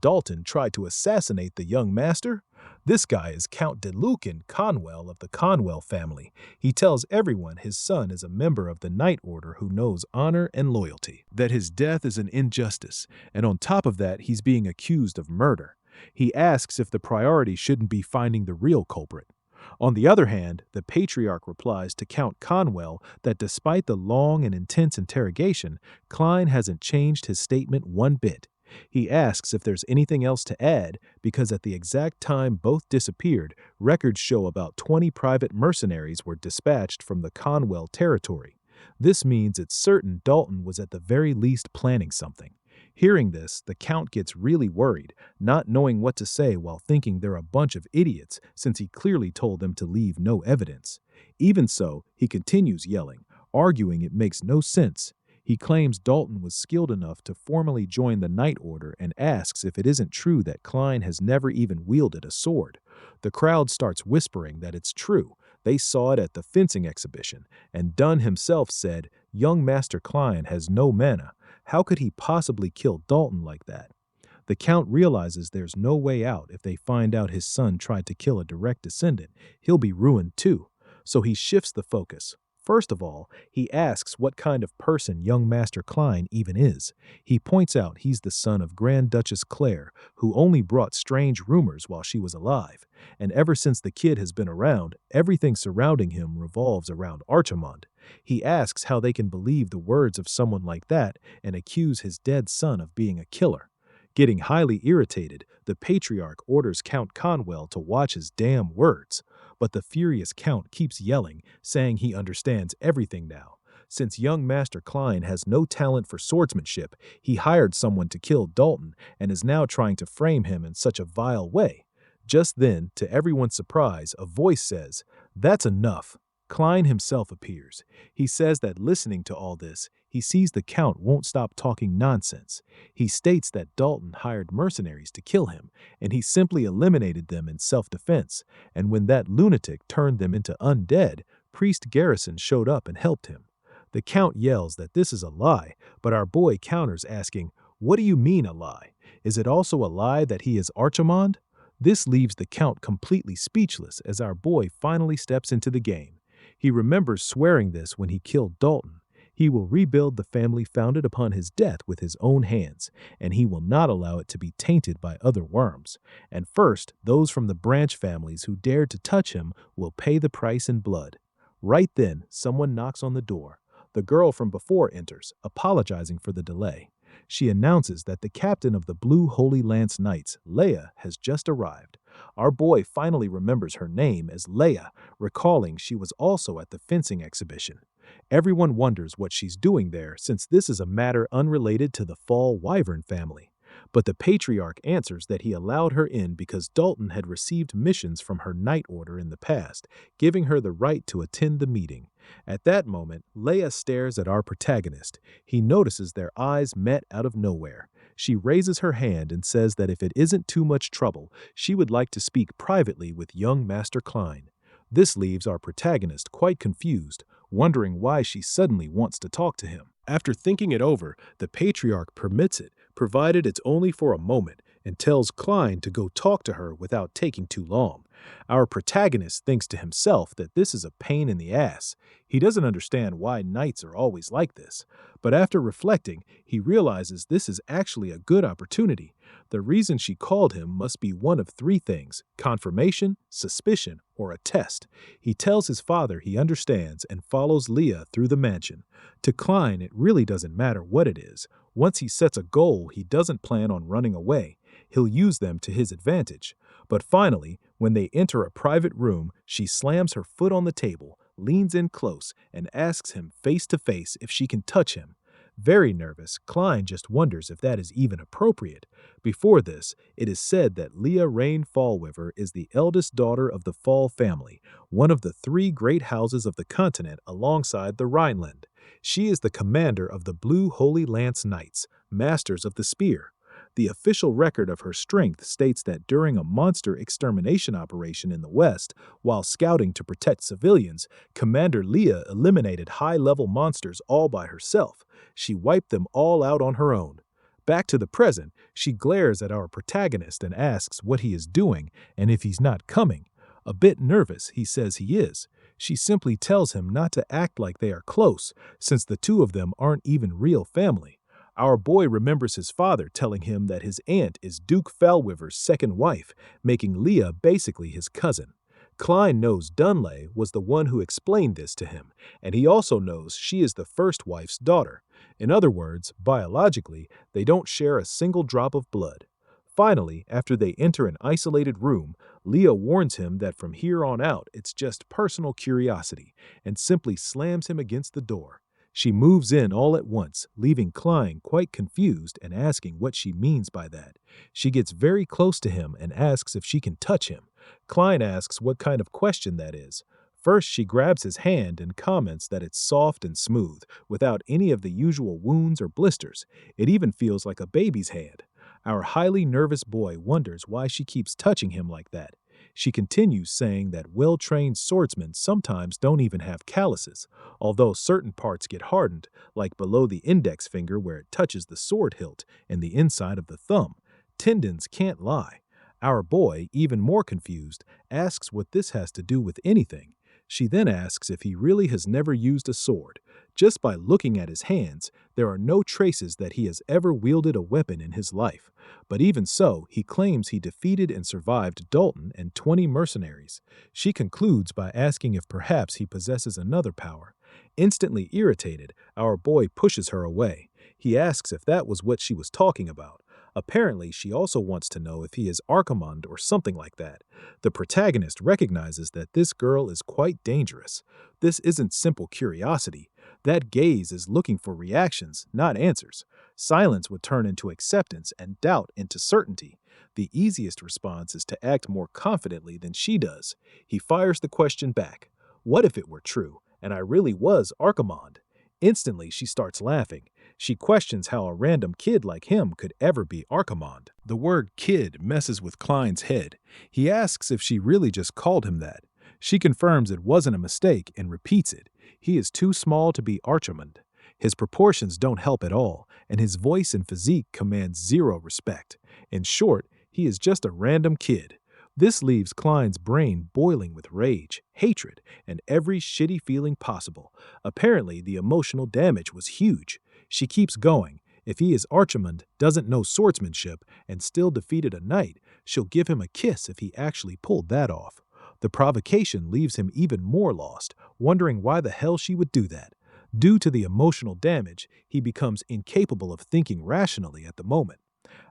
[SPEAKER 1] Dalton tried to assassinate the young master? This guy is Count de Lucan Conwell of the Conwell family. He tells everyone his son is a member of the Knight Order who knows honor and loyalty. That his death is an injustice, and on top of that, he's being accused of murder. He asks if the priority shouldn't be finding the real culprit. On the other hand, the patriarch replies to Count Conwell that despite the long and intense interrogation, Klein hasn't changed his statement one bit. He asks if there's anything else to add because at the exact time both disappeared, records show about 20 private mercenaries were dispatched from the Conwell territory. This means it's certain Dalton was at the very least planning something. Hearing this, the Count gets really worried, not knowing what to say while thinking they're a bunch of idiots since he clearly told them to leave no evidence. Even so, he continues yelling, arguing it makes no sense. He claims Dalton was skilled enough to formally join the Knight Order and asks if it isn't true that Klein has never even wielded a sword. The crowd starts whispering that it's true. They saw it at the fencing exhibition, and Dunn himself said, "Young Master Klein has no mana. How could he possibly kill Dalton like that?" The Count realizes there's no way out if they find out his son tried to kill a direct descendant. He'll be ruined too. So he shifts the focus. First of all, he asks what kind of person young Master Klein even is. He points out he's the son of Grand Duchess Claire, who only brought strange rumors while she was alive. And ever since the kid has been around, everything surrounding him revolves around Archimond. He asks how they can believe the words of someone like that and accuse his dead son of being a killer. Getting highly irritated, the patriarch orders Count Conwell to watch his damn words. But the furious Count keeps yelling, saying he understands everything now. Since young Master Klein has no talent for swordsmanship, he hired someone to kill Dalton and is now trying to frame him in such a vile way. Just then, to everyone's surprise, a voice says, "That's enough." Klein himself appears. He says that listening to all this, he sees the Count won't stop talking nonsense. He states that Dalton hired mercenaries to kill him, and he simply eliminated them in self-defense, and when that lunatic turned them into undead, Priest Garrison showed up and helped him. The Count yells that this is a lie, but our boy counters asking, "What do you mean a lie? Is it also a lie that he is Archimond?" This leaves the Count completely speechless as our boy finally steps into the game. He remembers swearing this when he killed Dalton. He will rebuild the family founded upon his death with his own hands, and he will not allow it to be tainted by other worms. And first, those from the branch families who dared to touch him will pay the price in blood. Right then, someone knocks on the door. The girl from before enters, apologizing for the delay. She announces that the captain of the Blue Holy Lance Knights, Leia, has just arrived. Our boy finally remembers her name as Leia, recalling she was also at the fencing exhibition. Everyone wonders what she's doing there since this is a matter unrelated to the Fall Wyvern family. But the patriarch answers that he allowed her in because Dalton had received missions from her Knight Order in the past, giving her the right to attend the meeting. At that moment, Leia stares at our protagonist. He notices their eyes met out of nowhere. She raises her hand and says that if it isn't too much trouble, she would like to speak privately with young Master Klein. This leaves our protagonist quite confused, wondering why she suddenly wants to talk to him. After thinking it over, the patriarch permits it, provided it's only for a moment, and tells Klein to go talk to her without taking too long. Our protagonist thinks to himself that this is a pain in the ass. He doesn't understand why knights are always like this. But after reflecting, he realizes this is actually a good opportunity. The reason she called him must be one of three things: confirmation, suspicion, or a test. He tells his father he understands and follows Leah through the mansion. To Klein, it really doesn't matter what it is. Once he sets a goal, he doesn't plan on running away. He'll use them to his advantage. But finally, when they enter a private room, she slams her foot on the table, leans in close, and asks him face to face if she can touch him. Very nervous, Klein just wonders if that is even appropriate. Before this, it is said that Leah Rain Fallweaver is the eldest daughter of the Fall family, one of the three great houses of the continent alongside the Rhineland. She is the commander of the Blue Holy Lance Knights, masters of the spear. The official record of her strength states that during a monster extermination operation in the West, while scouting to protect civilians, Commander Leah eliminated high-level monsters all by herself. She wiped them all out on her own. Back to the present, she glares at our protagonist and asks what he is doing and if he's not coming. A bit nervous, he says he is. She simply tells him not to act like they are close, since the two of them aren't even real family. Our boy remembers his father telling him that his aunt is Duke Fallweaver's second wife, making Leah basically his cousin. Klein knows Dunlay was the one who explained this to him, and he also knows she is the first wife's daughter. In other words, biologically, they don't share a single drop of blood. Finally, after they enter an isolated room, Leah warns him that from here on out it's just personal curiosity, and simply slams him against the door. She moves in all at once, leaving Klein quite confused and asking what she means by that. She gets very close to him and asks if she can touch him. Klein asks what kind of question that is. First, she grabs his hand and comments that it's soft and smooth, without any of the usual wounds or blisters. It even feels like a baby's hand. Our highly nervous boy wonders why she keeps touching him like that. She continues saying that well-trained swordsmen sometimes don't even have calluses, although certain parts get hardened, like below the index finger where it touches the sword hilt and the inside of the thumb. Tendons can't lie. Our boy, even more confused, asks what this has to do with anything. She then asks if he really has never used a sword. Just by looking at his hands, there are no traces that he has ever wielded a weapon in his life. But even so, he claims he defeated and survived Dalton and 20 mercenaries. She concludes by asking if perhaps he possesses another power. Instantly irritated, our boy pushes her away. He asks if that was what she was talking about. Apparently, she also wants to know if he is Archimonde or something like that. The protagonist recognizes that this girl is quite dangerous. This isn't simple curiosity. That gaze is looking for reactions, not answers. Silence would turn into acceptance and doubt into certainty. The easiest response is to act more confidently than she does. He fires the question back. What if it were true, and I really was Archimonde? Instantly, she starts laughing. She questions how a random kid like him could ever be Archimonde. The word kid messes with Klein's head. He asks if she really just called him that. She confirms it wasn't a mistake and repeats it. He is too small to be Archimonde. His proportions don't help at all, and his voice and physique command zero respect. In short, he is just a random kid. This leaves Klein's brain boiling with rage, hatred, and every shitty feeling possible. Apparently, the emotional damage was huge. She keeps going. If he is Archimonde, doesn't know swordsmanship, and still defeated a knight, she'll give him a kiss if he actually pulled that off. The provocation leaves him even more lost, wondering why the hell she would do that. Due to the emotional damage, he becomes incapable of thinking rationally at the moment.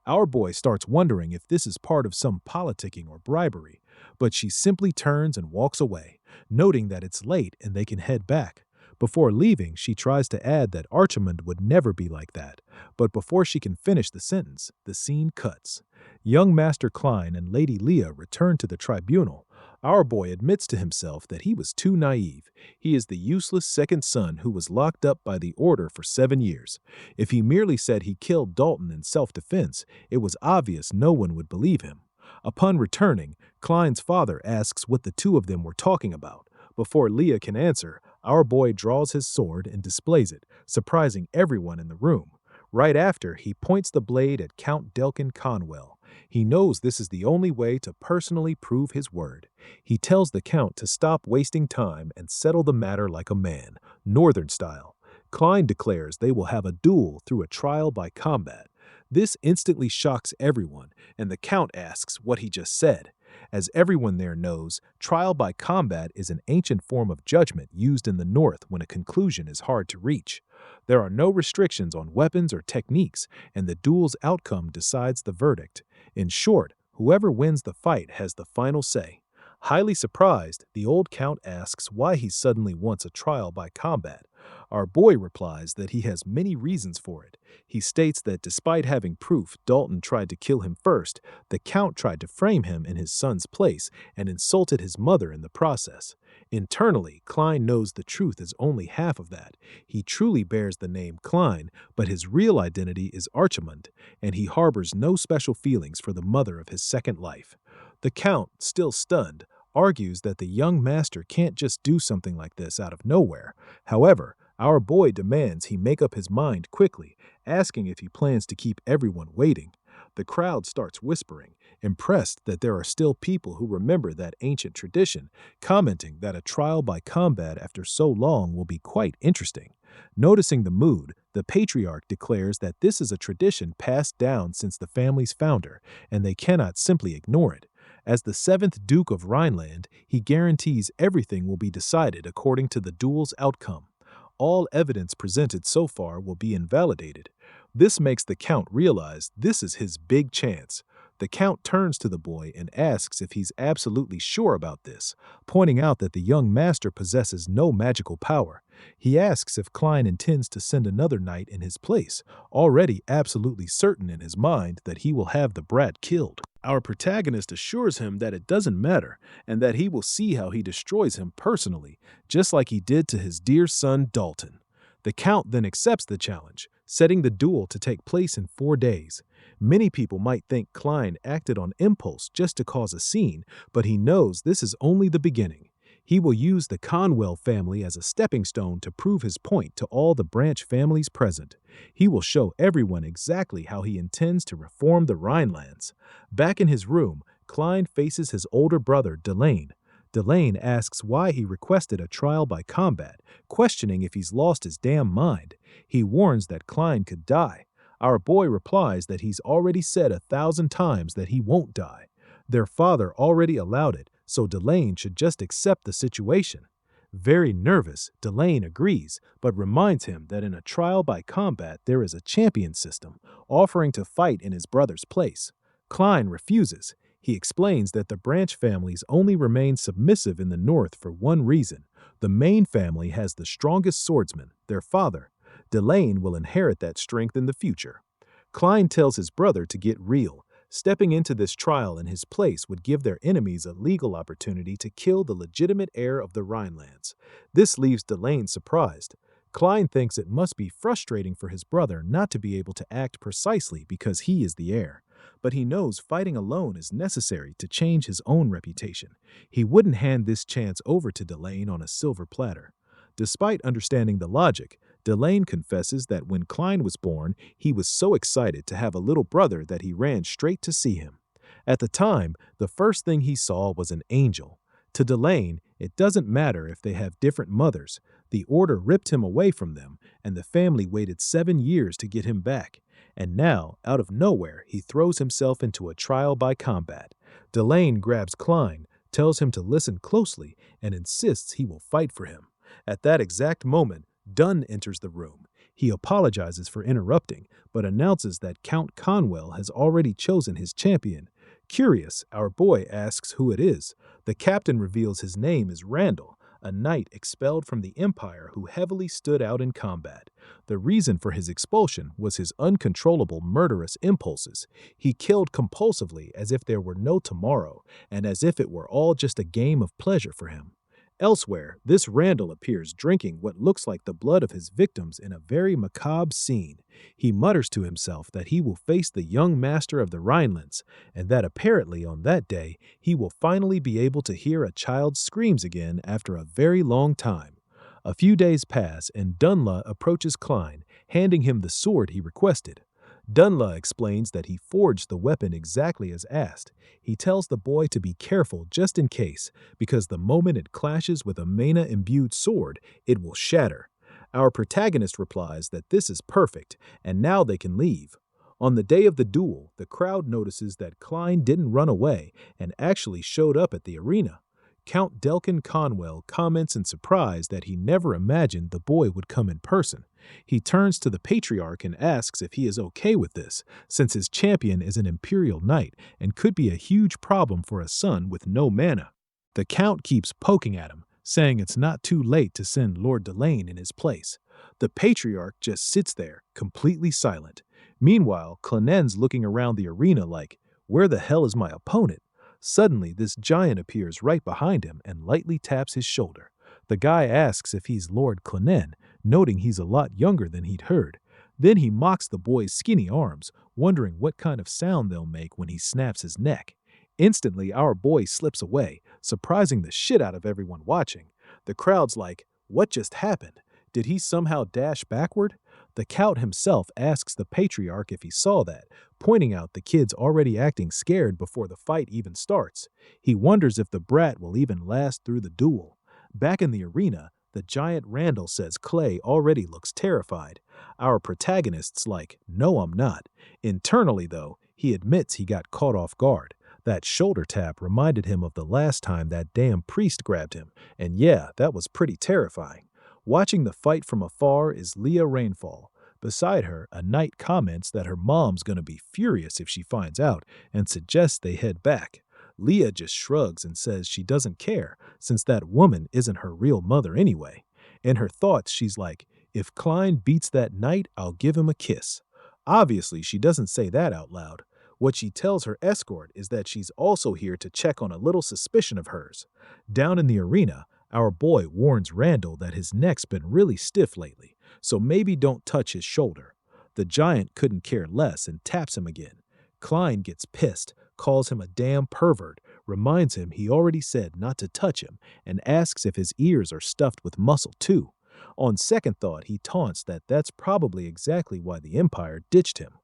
[SPEAKER 1] Our boy starts wondering if this is part of some politicking or bribery, but she simply turns and walks away, noting that it's late and they can head back. Before leaving, she tries to add that Archimonde would never be like that, but before she can finish the sentence, the scene cuts. Young Master Klein and Lady Leah return to the tribunal. Our boy admits to himself that he was too naive. He is the useless second son who was locked up by the Order for 7 years. If he merely said he killed Dalton in self-defense, it was obvious no one would believe him. Upon returning, Klein's father asks what the two of them were talking about. Before Leah can answer, our boy draws his sword and displays it, surprising everyone in the room. Right after, he points the blade at Count Delkin Conwell. He knows this is the only way to personally prove his word. He tells the Count to stop wasting time and settle the matter like a man, Northern style. Klein declares they will have a duel through a trial by combat. This instantly shocks everyone, and the Count asks what he just said. As everyone there knows, trial by combat is an ancient form of judgment used in the North when a conclusion is hard to reach. There are no restrictions on weapons or techniques, and the duel's outcome decides the verdict. In short, whoever wins the fight has the final say. Highly surprised, the old Count asks why he suddenly wants a trial by combat. Our boy replies that he has many reasons for it. He states that despite having proof Dalton tried to kill him first, the Count tried to frame him in his son's place and insulted his mother in the process. Internally, Klein knows the truth is only half of that. He truly bears the name Klein, but his real identity is Archimond, and he harbors no special feelings for the mother of his second life. The Count, still stunned, argues that the young master can't just do something like this out of nowhere. However, our boy demands he make up his mind quickly, asking if he plans to keep everyone waiting. The crowd starts whispering, impressed that there are still people who remember that ancient tradition, commenting that a trial by combat after so long will be quite interesting. Noticing the mood, the patriarch declares that this is a tradition passed down since the family's founder, and they cannot simply ignore it. As the 7th Duke of Rhineland, he guarantees everything will be decided according to the duel's outcome. All evidence presented so far will be invalidated. This makes the Count realize this is his big chance. The Count turns to the boy and asks if he's absolutely sure about this, pointing out that the young master possesses no magical power. He asks if Klein intends to send another knight in his place, already absolutely certain in his mind that he will have the brat killed. Our protagonist assures him that it doesn't matter, and that he will see how he destroys him personally, just like he did to his dear son Dalton. The Count then accepts the challenge, setting the duel to take place in 4 days. Many people might think Klein acted on impulse just to cause a scene, but he knows this is only the beginning. He will use the Conwell family as a stepping stone to prove his point to all the branch families present. He will show everyone exactly how he intends to reform the Rhinelands. Back in his room, Klein faces his older brother, Delane. Delane asks why he requested a trial by combat, questioning if he's lost his damn mind. He warns that Klein could die. Our boy replies that he's already said 1,000 times that he won't die. Their father already allowed it, so Delane should just accept the situation. Very nervous, Delane agrees, but reminds him that in a trial by combat there is a champion system, offering to fight in his brother's place. Klein refuses. He explains that the branch families only remain submissive in the North for one reason. The main family has the strongest swordsman, their father. Delane will inherit that strength in the future. Klein tells his brother to get real. Stepping into this trial in his place would give their enemies a legal opportunity to kill the legitimate heir of the Rhinelands. This leaves Delane surprised. Klein thinks it must be frustrating for his brother not to be able to act precisely because he is the heir. But he knows fighting alone is necessary to change his own reputation. He wouldn't hand this chance over to Delane on a silver platter. Despite understanding the logic, Delane confesses that when Klein was born, he was so excited to have a little brother that he ran straight to see him. At the time, the first thing he saw was an angel. To Delane, it doesn't matter if they have different mothers. The order ripped him away from them, and the family waited 7 years to get him back. And now, out of nowhere, he throws himself into a trial by combat. Delane grabs Klein, tells him to listen closely, and insists he will fight for him. At that exact moment, Dunn enters the room. He apologizes for interrupting, but announces that Count Conwell has already chosen his champion. Curious, our boy asks who it is. The captain reveals his name is Randall, a knight expelled from the Empire who heavily stood out in combat. The reason for his expulsion was his uncontrollable murderous impulses. He killed compulsively as if there were no tomorrow, and as if it were all just a game of pleasure for him. Elsewhere, this Randall appears drinking what looks like the blood of his victims in a very macabre scene. He mutters to himself that he will face the young master of the Rhinelands, and that apparently on that day he will finally be able to hear a child's screams again after a very long time. A few days pass, and Dunla approaches Klein, handing him the sword he requested. Dunla explains that he forged the weapon exactly as asked. He tells the boy to be careful just in case, because the moment it clashes with a mana-imbued sword, it will shatter. Our protagonist replies that this is perfect, and now they can leave. On the day of the duel, the crowd notices that Klein didn't run away and actually showed up at the arena. Count Delkin Conwell comments in surprise that he never imagined the boy would come in person. He turns to the patriarch and asks if he is okay with this, since his champion is an imperial knight and could be a huge problem for a son with no mana. The count keeps poking at him, saying it's not too late to send Lord Delane in his place. The patriarch just sits there, completely silent. Meanwhile, Clenen's looking around the arena like, where the hell is my opponent? Suddenly, this giant appears right behind him and lightly taps his shoulder. The guy asks if he's Lord Clenen, noting he's a lot younger than he'd heard. Then he mocks the boy's skinny arms, wondering what kind of sound they'll make when he snaps his neck. Instantly, our boy slips away, surprising the shit out of everyone watching. The crowd's like, what just happened? Did he somehow dash backward? The count himself asks the patriarch if he saw that, pointing out the kid's already acting scared before the fight even starts. He wonders if the brat will even last through the duel. Back in the arena, the giant Randall says Clay already looks terrified. Our protagonist's like, no, I'm not. Internally, though, he admits he got caught off guard. That shoulder tap reminded him of the last time that damn priest grabbed him, and yeah, that was pretty terrifying. Watching the fight from afar is Leah Rainfall. Beside her, a knight comments that her mom's gonna be furious if she finds out and suggests they head back. Leah just shrugs and says she doesn't care, since that woman isn't her real mother anyway. In her thoughts, she's like, if Klein beats that knight, I'll give him a kiss. Obviously, she doesn't say that out loud. What she tells her escort is that she's also here to check on a little suspicion of hers. Down in the arena, our boy warns Randall that his neck's been really stiff lately, so maybe don't touch his shoulder. The giant couldn't care less and taps him again. Klein gets pissed, calls him a damn pervert, reminds him he already said not to touch him, and asks if his ears are stuffed with muscle too. On second thought, he taunts that that's probably exactly why the Empire ditched him.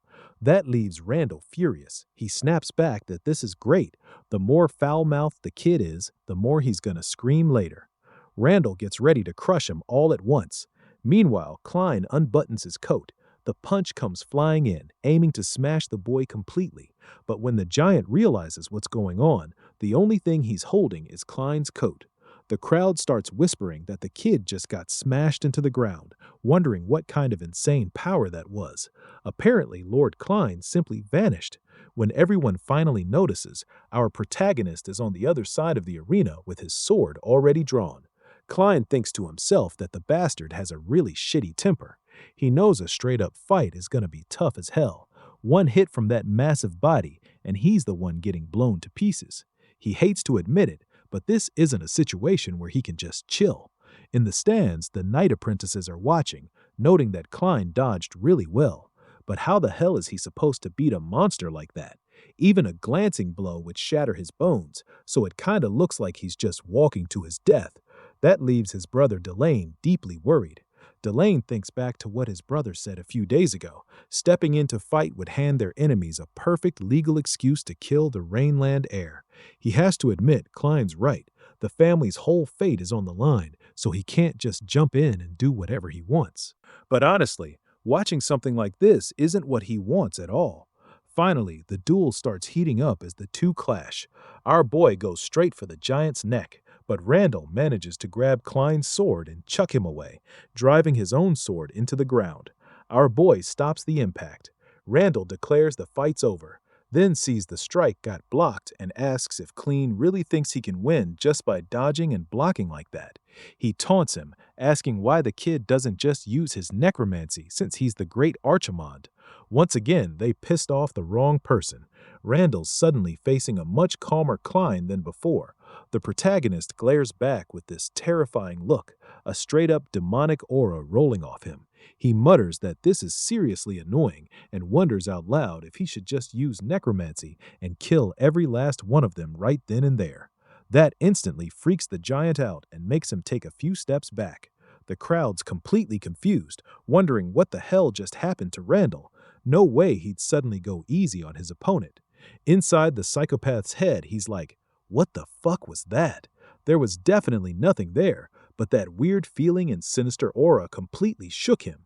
[SPEAKER 1] That leaves Randall furious. He snaps back that this is great. The more foul-mouthed the kid is, the more he's gonna scream later. Randall gets ready to crush him all at once. Meanwhile, Klein unbuttons his coat. The punch comes flying in, aiming to smash the boy completely. But when the giant realizes what's going on, the only thing he's holding is Klein's coat. The crowd starts whispering that the kid just got smashed into the ground, wondering what kind of insane power that was. Apparently, Lord Klein simply vanished. When everyone finally notices, our protagonist is on the other side of the arena with his sword already drawn. Klein thinks to himself that the bastard has a really shitty temper. He knows a straight-up fight is gonna be tough as hell. One hit from that massive body, and he's the one getting blown to pieces. He hates to admit it, but this isn't a situation where he can just chill. In the stands, the knight apprentices are watching, noting that Klein dodged really well. But how the hell is he supposed to beat a monster like that? Even a glancing blow would shatter his bones, so it kinda looks like he's just walking to his death. That leaves his brother Delane deeply worried. Delane thinks back to what his brother said a few days ago. Stepping into fight would hand their enemies a perfect legal excuse to kill the Rainland heir. He has to admit Klein's right. The family's whole fate is on the line, so he can't just jump in and do whatever he wants. But honestly, watching something like this isn't what he wants at all. Finally, the duel starts heating up as the two clash. Our boy goes straight for the giant's neck, but Randall manages to grab Klein's sword and chuck him away, driving his own sword into the ground. Our boy stops the impact. Randall declares the fight's over, then sees the strike got blocked and asks if Klein really thinks he can win just by dodging and blocking like that. He taunts him, asking why the kid doesn't just use his necromancy since he's the great Archimond. Once again, they pissed off the wrong person. Randall's suddenly facing a much calmer Klein than before. The protagonist glares back with this terrifying look, a straight-up demonic aura rolling off him. He mutters that this is seriously annoying and wonders out loud if he should just use necromancy and kill every last one of them right then and there. That instantly freaks the giant out and makes him take a few steps back. The crowd's completely confused, wondering what the hell just happened to Randall. No way he'd suddenly go easy on his opponent. Inside the psychopath's head, he's like, what the fuck was that? There was definitely nothing there, but that weird feeling and sinister aura completely shook him.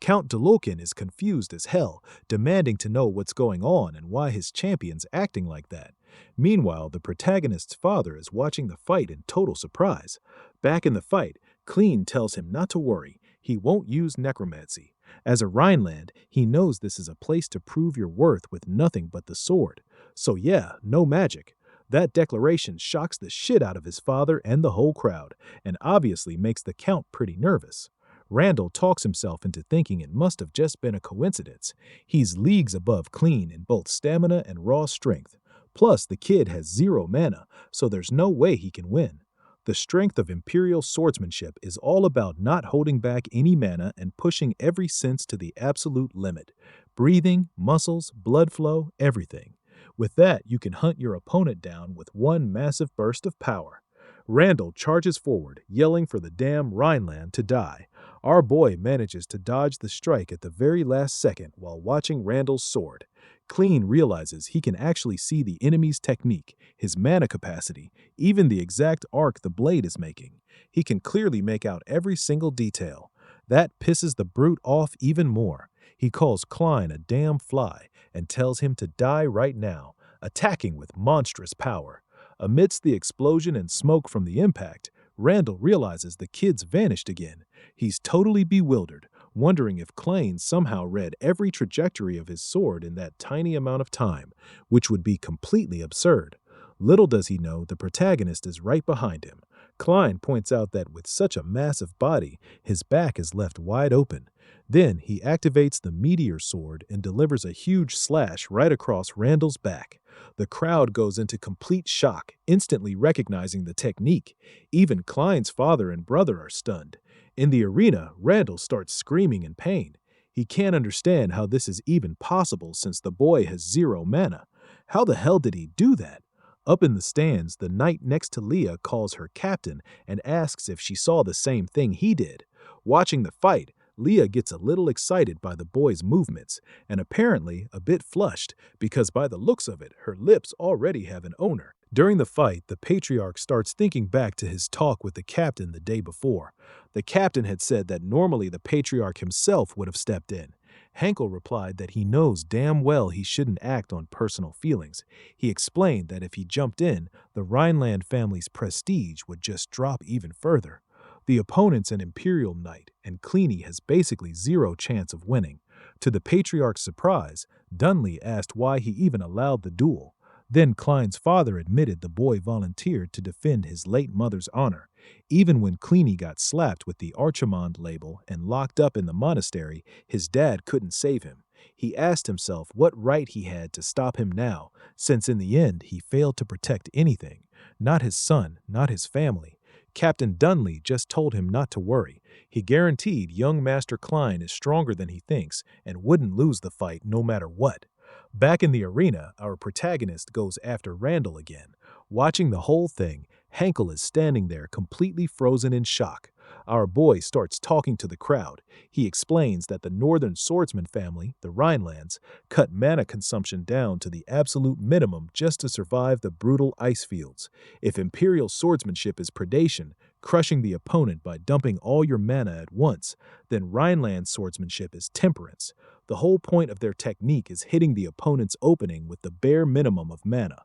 [SPEAKER 1] Count Dolokin is confused as hell, demanding to know what's going on and why his champion's acting like that. Meanwhile, the protagonist's father is watching the fight in total surprise. Back in the fight, Clean tells him not to worry, he won't use necromancy. As a Rhineland, he knows this is a place to prove your worth with nothing but the sword. So yeah, no magic. That declaration shocks the shit out of his father and the whole crowd, and obviously makes the Count pretty nervous. Randall talks himself into thinking it must have just been a coincidence. He's leagues above Clean in both stamina and raw strength. Plus, the kid has 0 mana, so there's no way he can win. The strength of Imperial swordsmanship is all about not holding back any mana and pushing every sense to the absolute limit. Breathing, muscles, blood flow, everything. With that, you can hunt your opponent down with one massive burst of power. Randall charges forward, yelling for the damn Rhineland to die. Our boy manages to dodge the strike at the very last second while watching Randall's sword. Clean realizes he can actually see the enemy's technique, his mana capacity, even the exact arc the blade is making. He can clearly make out every single detail. That pisses the brute off even more. He calls Klein a damn fly and tells him to die right now, attacking with monstrous power. Amidst the explosion and smoke from the impact, Randall realizes the kid's vanished again. He's totally bewildered, wondering if Klein somehow read every trajectory of his sword in that tiny amount of time, which would be completely absurd. Little does he know the protagonist is right behind him. Klein points out that with such a massive body, his back is left wide open. Then he activates the meteor sword and delivers a huge slash right across Randall's back. The crowd goes into complete shock, instantly recognizing the technique. Even Klein's father and brother are stunned. In the arena, Randall starts screaming in pain. He can't understand how this is even possible since the boy has 0 mana. How the hell did he do that? Up in the stands, the knight next to Leah calls her captain and asks if she saw the same thing he did. Watching the fight, Leah gets a little excited by the boy's movements, and apparently a bit flushed, because by the looks of it, her lips already have an owner. During the fight, the patriarch starts thinking back to his talk with the captain the day before. The captain had said that normally the patriarch himself would have stepped in. Henkel replied that he knows damn well he shouldn't act on personal feelings. He explained that if he jumped in, the Rhineland family's prestige would just drop even further. The opponent's an Imperial Knight, and Cleany has basically 0 chance of winning. To the Patriarch's surprise, Dunley asked why he even allowed the duel. Then Klein's father admitted the boy volunteered to defend his late mother's honor. Even when Cleany got slapped with the Archimond label and locked up in the monastery, his dad couldn't save him. He asked himself what right he had to stop him now, since in the end he failed to protect anything. Not his son, not his family. Captain Dunley just told him not to worry. He guaranteed young Master Klein is stronger than he thinks and wouldn't lose the fight no matter what. Back in the arena, our protagonist goes after Randall again. Watching the whole thing, Henkel is standing there completely frozen in shock. Our boy starts talking to the crowd. He explains that the Northern Swordsman family, the Rhinelands, cut mana consumption down to the absolute minimum just to survive the brutal ice fields. If Imperial swordsmanship is predation, crushing the opponent by dumping all your mana at once, then Rhineland swordsmanship is temperance. The whole point of their technique is hitting the opponent's opening with the bare minimum of mana.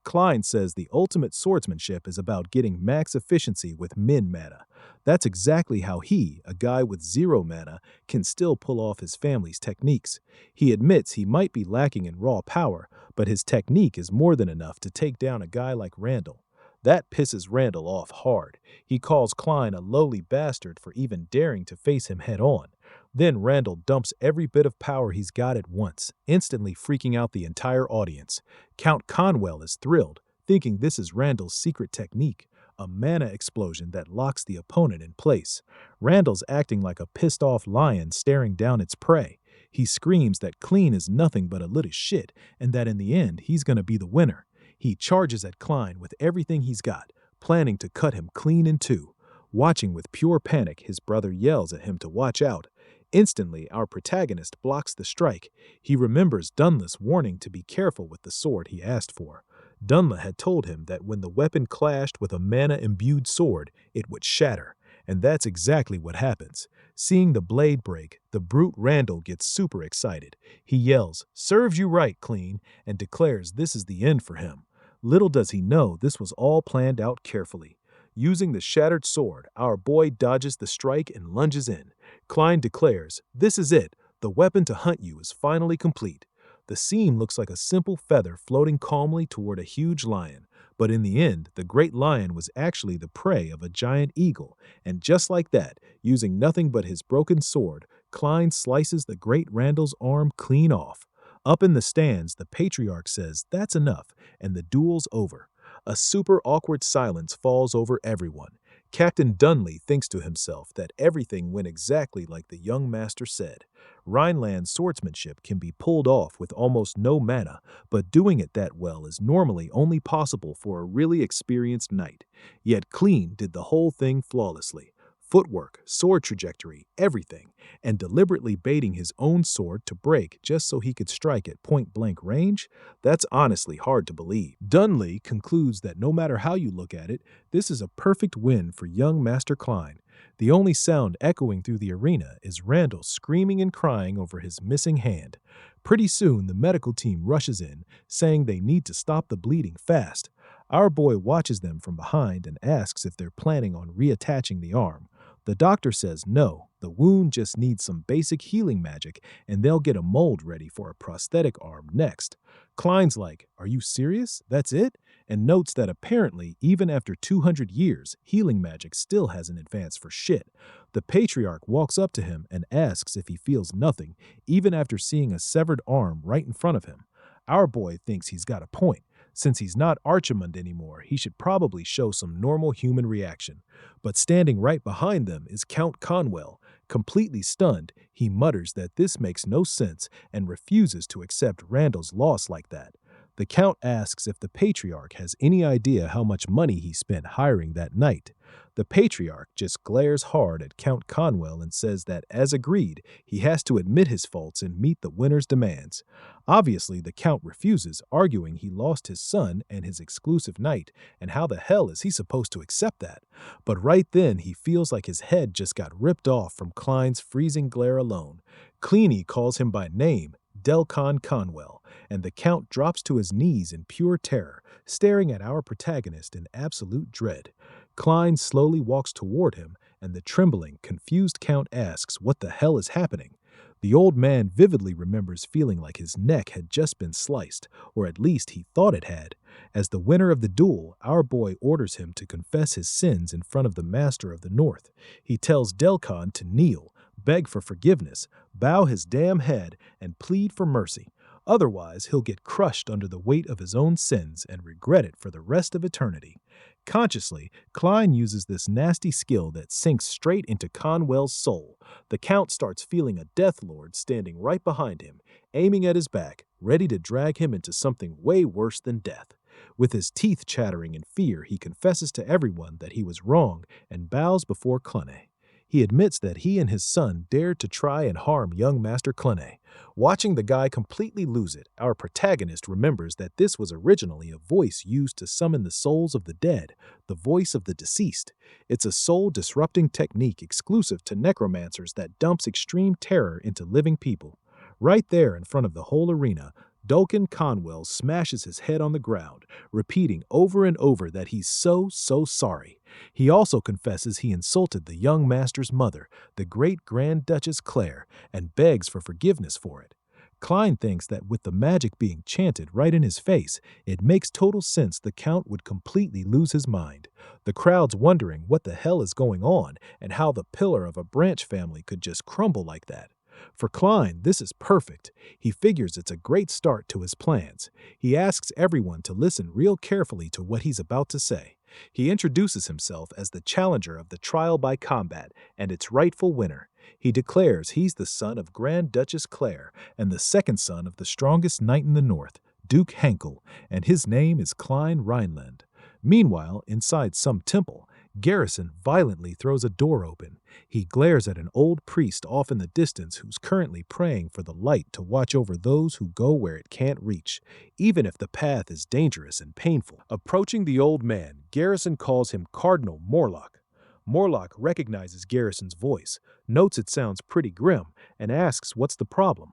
[SPEAKER 1] Klein says the ultimate swordsmanship is about getting max efficiency with min mana. That's exactly how he, a guy with 0 mana, can still pull off his family's techniques. He admits he might be lacking in raw power, but his technique is more than enough to take down a guy like Randall. That pisses Randall off hard. He calls Klein a lowly bastard for even daring to face him head-on. Then Randall dumps every bit of power he's got at once, instantly freaking out the entire audience. Count Conwell is thrilled, thinking this is Randall's secret technique, a mana explosion that locks the opponent in place. Randall's acting like a pissed-off lion staring down its prey. He screams that Clean is nothing but a little shit, and that in the end he's gonna be the winner. He charges at Klein with everything he's got, planning to cut him clean in two. Watching with pure panic, his brother yells at him to watch out. Instantly, our protagonist blocks the strike. He remembers Dunla's warning to be careful with the sword he asked for. Dunla had told him that when the weapon clashed with a mana-imbued sword, it would shatter. And that's exactly what happens. Seeing the blade break, the brute Randall gets super excited. He yells, "Serves you right, Clean," and declares this is the end for him. Little does he know this was all planned out carefully. Using the shattered sword, our boy dodges the strike and lunges in. Klein declares, "This is it. The weapon to hunt you is finally complete." The seam looks like a simple feather floating calmly toward a huge lion. But in the end, the great lion was actually the prey of a giant eagle. And just like that, using nothing but his broken sword, Klein slices the great Randall's arm clean off. Up in the stands, the patriarch says, "That's enough," and the duel's over. A super awkward silence falls over everyone. Captain Dunley thinks to himself that everything went exactly like the young master said. Rhineland's swordsmanship can be pulled off with almost no mana, but doing it that well is normally only possible for a really experienced knight. Yet Clean did the whole thing flawlessly. Footwork, sword trajectory, everything, and deliberately baiting his own sword to break just so he could strike at point-blank range? That's honestly hard to believe. Dunley concludes that no matter how you look at it, this is a perfect win for young Master Klein. The only sound echoing through the arena is Randall screaming and crying over his missing hand. Pretty soon, the medical team rushes in, saying they need to stop the bleeding fast. Our boy watches them from behind and asks if they're planning on reattaching the arm. The doctor says no, the wound just needs some basic healing magic and they'll get a mold ready for a prosthetic arm next. Klein's like, "Are you serious? That's it?" And notes that apparently, even after 200 years, healing magic still hasn't advanced for shit. The patriarch walks up to him and asks if he feels nothing, even after seeing a severed arm right in front of him. Our boy thinks he's got a point. Since he's not Archimond anymore, he should probably show some normal human reaction. But standing right behind them is Count Conwell. Completely stunned, he mutters that this makes no sense and refuses to accept Randall's loss like that. The Count asks if the Patriarch has any idea how much money he spent hiring that knight. The Patriarch just glares hard at Count Conwell and says that, as agreed, he has to admit his faults and meet the winner's demands. Obviously, the Count refuses, arguing he lost his son and his exclusive knight, and how the hell is he supposed to accept that? But right then, he feels like his head just got ripped off from Klein's freezing glare alone. Cleany calls him by name, Delcon Conwell, and the Count drops to his knees in pure terror, staring at our protagonist in absolute dread. Klein slowly walks toward him, and the trembling, confused Count asks what the hell is happening. The old man vividly remembers feeling like his neck had just been sliced, or at least he thought it had. As the winner of the duel, our boy orders him to confess his sins in front of the Master of the North. He tells Delcon to kneel, beg for forgiveness, bow his damn head, and plead for mercy. Otherwise, he'll get crushed under the weight of his own sins and regret it for the rest of eternity. Consciously, Klein uses this nasty skill that sinks straight into Conwell's soul. The Count starts feeling a Death Lord standing right behind him, aiming at his back, ready to drag him into something way worse than death. With his teeth chattering in fear, he confesses to everyone that he was wrong and bows before Cluny. He admits that he and his son dared to try and harm young Master Cluny. Watching the guy completely lose it, our protagonist remembers that this was originally a voice used to summon the souls of the dead, the voice of the deceased. It's a soul-disrupting technique exclusive to necromancers that dumps extreme terror into living people. Right there in front of the whole arena, Dulcan Conwell smashes his head on the ground, repeating over and over that he's so sorry. He also confesses he insulted the young master's mother, the great Grand Duchess Claire, and begs for forgiveness for it. Klein thinks that with the magic being chanted right in his face, it makes total sense the Count would completely lose his mind. The crowd's wondering what the hell is going on and how the pillar of a branch family could just crumble like that. For Klein, this is perfect. He figures it's a great start to his plans. He asks everyone to listen real carefully to what he's about to say. He introduces himself as the challenger of the trial by combat and its rightful winner. He declares he's the son of Grand Duchess Claire and the second son of the strongest knight in the north, Duke Henkel, and his name is Klein Rhineland. Meanwhile, inside some temple, Garrison violently throws a door open. He glares at an old priest off in the distance who's currently praying for the light to watch over those who go where it can't reach, even if the path is dangerous and painful. Approaching the old man, Garrison calls him Cardinal Morlock. Morlock recognizes Garrison's voice, notes it sounds pretty grim, and asks what's the problem.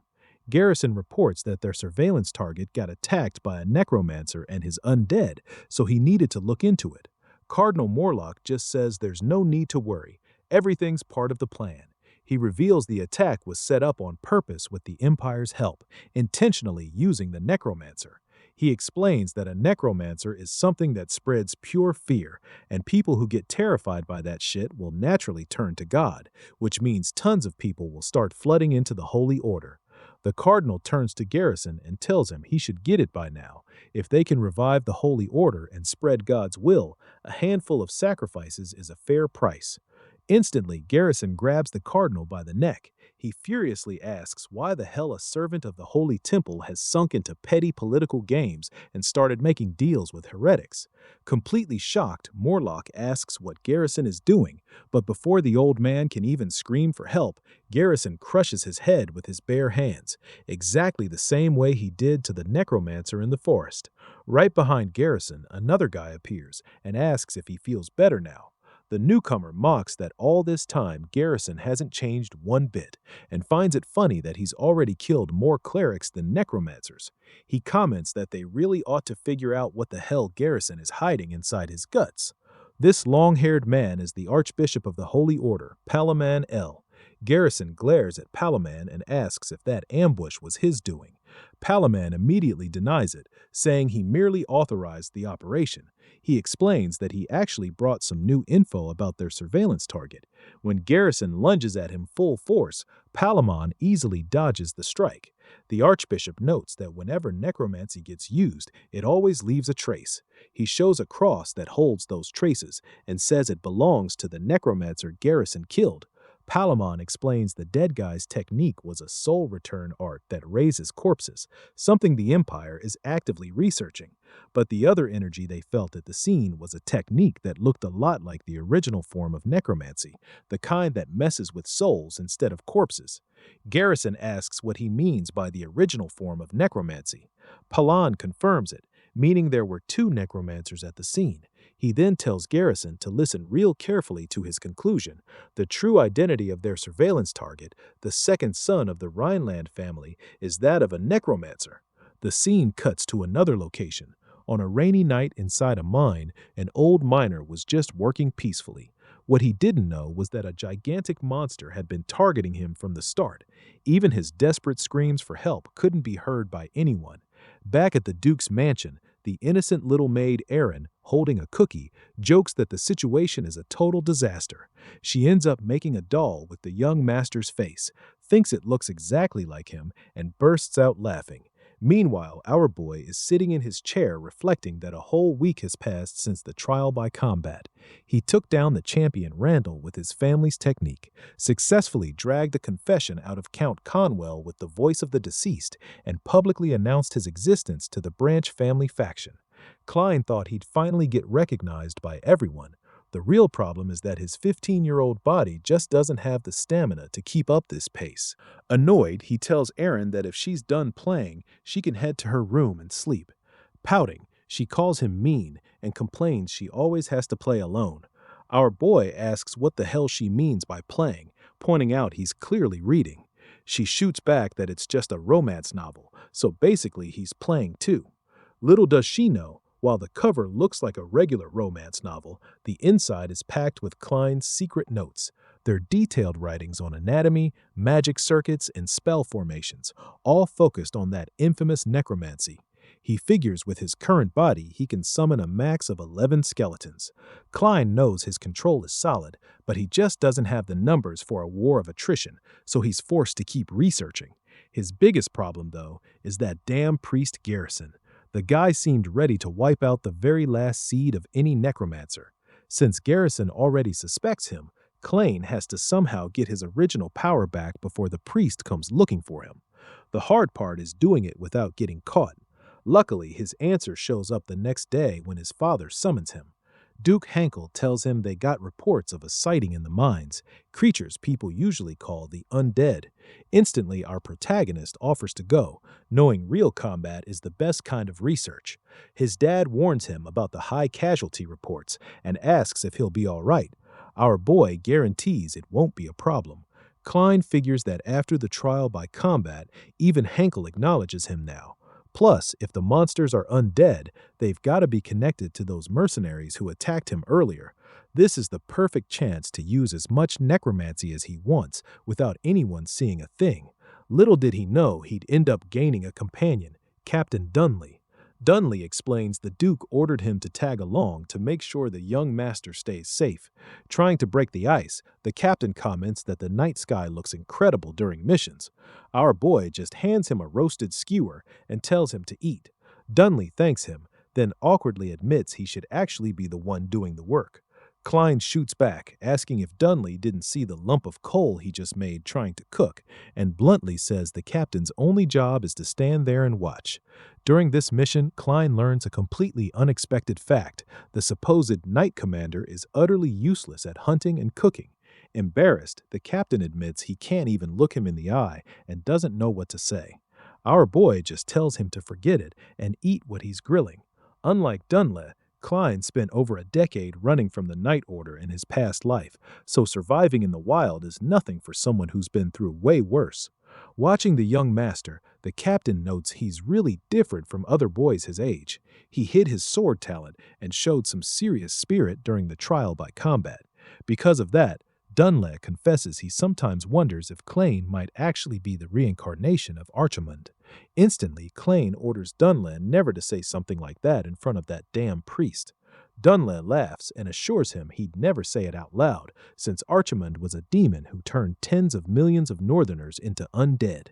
[SPEAKER 1] Garrison reports that their surveillance target got attacked by a necromancer and his undead, so he needed to look into it. Cardinal Morlock just says there's no need to worry. Everything's part of the plan. He reveals the attack was set up on purpose with the Empire's help, intentionally using the necromancer. He explains that a necromancer is something that spreads pure fear, and people who get terrified by that shit will naturally turn to God, which means tons of people will start flooding into the Holy Order. The Cardinal turns to Garrison and tells him he should get it by now. If they can revive the Holy Order and spread God's will, a handful of sacrifices is a fair price. Instantly, Garrison grabs the Cardinal by the neck. He furiously asks why the hell a servant of the Holy Temple has sunk into petty political games and started making deals with heretics. Completely shocked, Morlock asks what Garrison is doing, but before the old man can even scream for help, Garrison crushes his head with his bare hands, exactly the same way he did to the necromancer in the forest. Right behind Garrison, another guy appears and asks if he feels better now. The newcomer mocks that all this time Garrison hasn't changed one bit, and finds it funny that he's already killed more clerics than necromancers. He comments that they really ought to figure out what the hell Garrison is hiding inside his guts. This long-haired man is the Archbishop of the Holy Order, Palaman L. Garrison glares at Palaman and asks if that ambush was his doing. Palaman immediately denies it, saying he merely authorized the operation. He explains that he actually brought some new info about their surveillance target. When Garrison lunges at him full force, Palaman easily dodges the strike. The Archbishop notes that whenever necromancy gets used, it always leaves a trace. He shows a cross that holds those traces and says it belongs to the necromancer Garrison killed. Palamon explains the dead guy's technique was a soul return art that raises corpses, something the Empire is actively researching. But the other energy they felt at the scene was a technique that looked a lot like the original form of necromancy, the kind that messes with souls instead of corpses. Garrison asks what he means by the original form of necromancy. Palan confirms it, meaning there were two necromancers at the scene. He then tells Garrison to listen real carefully to his conclusion. The true identity of their surveillance target, the second son of the Rhineland family, is that of a necromancer. The scene cuts to another location. On a rainy night inside a mine, an old miner was just working peacefully. What he didn't know was that a gigantic monster had been targeting him from the start. Even his desperate screams for help couldn't be heard by anyone. Back at the Duke's mansion, the innocent little maid Erin, holding a cookie, jokes that the situation is a total disaster. She ends up making a doll with the young master's face, thinks it looks exactly like him, and bursts out laughing. Meanwhile, our boy is sitting in his chair reflecting that a whole week has passed since the trial by combat. He took down the champion Randall with his family's technique, successfully dragged a confession out of Count Conwell with the voice of the deceased, and publicly announced his existence to the Branch family faction. Klein thought he'd finally get recognized by everyone. The real problem is that his 15-year-old body just doesn't have the stamina to keep up this pace. Annoyed, he tells Erin that if she's done playing, she can head to her room and sleep. Pouting, she calls him mean and complains she always has to play alone. Our boy asks what the hell she means by playing, pointing out he's clearly reading. She shoots back that it's just a romance novel, so basically he's playing too. Little does she know, while the cover looks like a regular romance novel, the inside is packed with Klein's secret notes. They're detailed writings on anatomy, magic circuits, and spell formations, all focused on that infamous necromancy. He figures with his current body he can summon a max of 11 skeletons. Klein knows his control is solid, but he just doesn't have the numbers for a war of attrition, so he's forced to keep researching. His biggest problem, though, is that damn priest Garrison. The guy seemed ready to wipe out the very last seed of any necromancer. Since Garrison already suspects him, Klein has to somehow get his original power back before the priest comes looking for him. The hard part is doing it without getting caught. Luckily, his answer shows up the next day when his father summons him. Duke Hankel tells him they got reports of a sighting in the mines, creatures people usually call the undead. Instantly, our protagonist offers to go, knowing real combat is the best kind of research. His dad warns him about the high casualty reports and asks if he'll be all right. Our boy guarantees it won't be a problem. Klein figures that after the trial by combat, even Hankel acknowledges him now. Plus, if the monsters are undead, they've got to be connected to those mercenaries who attacked him earlier. This is the perfect chance to use as much necromancy as he wants without anyone seeing a thing. Little did he know he'd end up gaining a companion, Captain Dunley. Dunley explains the Duke ordered him to tag along to make sure the young master stays safe. Trying to break the ice, the captain comments that the night sky looks incredible during missions. Our boy just hands him a roasted skewer and tells him to eat. Dunley thanks him, then awkwardly admits he should actually be the one doing the work. Klein shoots back, asking if Dunley didn't see the lump of coal he just made trying to cook, and bluntly says the captain's only job is to stand there and watch. During this mission, Klein learns a completely unexpected fact. The supposed night commander is utterly useless at hunting and cooking. Embarrassed, the captain admits he can't even look him in the eye and doesn't know what to say. Our boy just tells him to forget it and eat what he's grilling. Unlike Dunley, Klein spent over a decade running from the Night Order in his past life, so surviving in the wild is nothing for someone who's been through way worse. Watching the young master, the captain notes he's really different from other boys his age. He hid his sword talent and showed some serious spirit during the trial by combat. Because of that, Dunley confesses he sometimes wonders if Klein might actually be the reincarnation of Archimond. Instantly, Klein orders Dunley never to say something like that in front of that damn priest. Dunley laughs and assures him he'd never say it out loud, since Archimond was a demon who turned tens of millions of northerners into undead.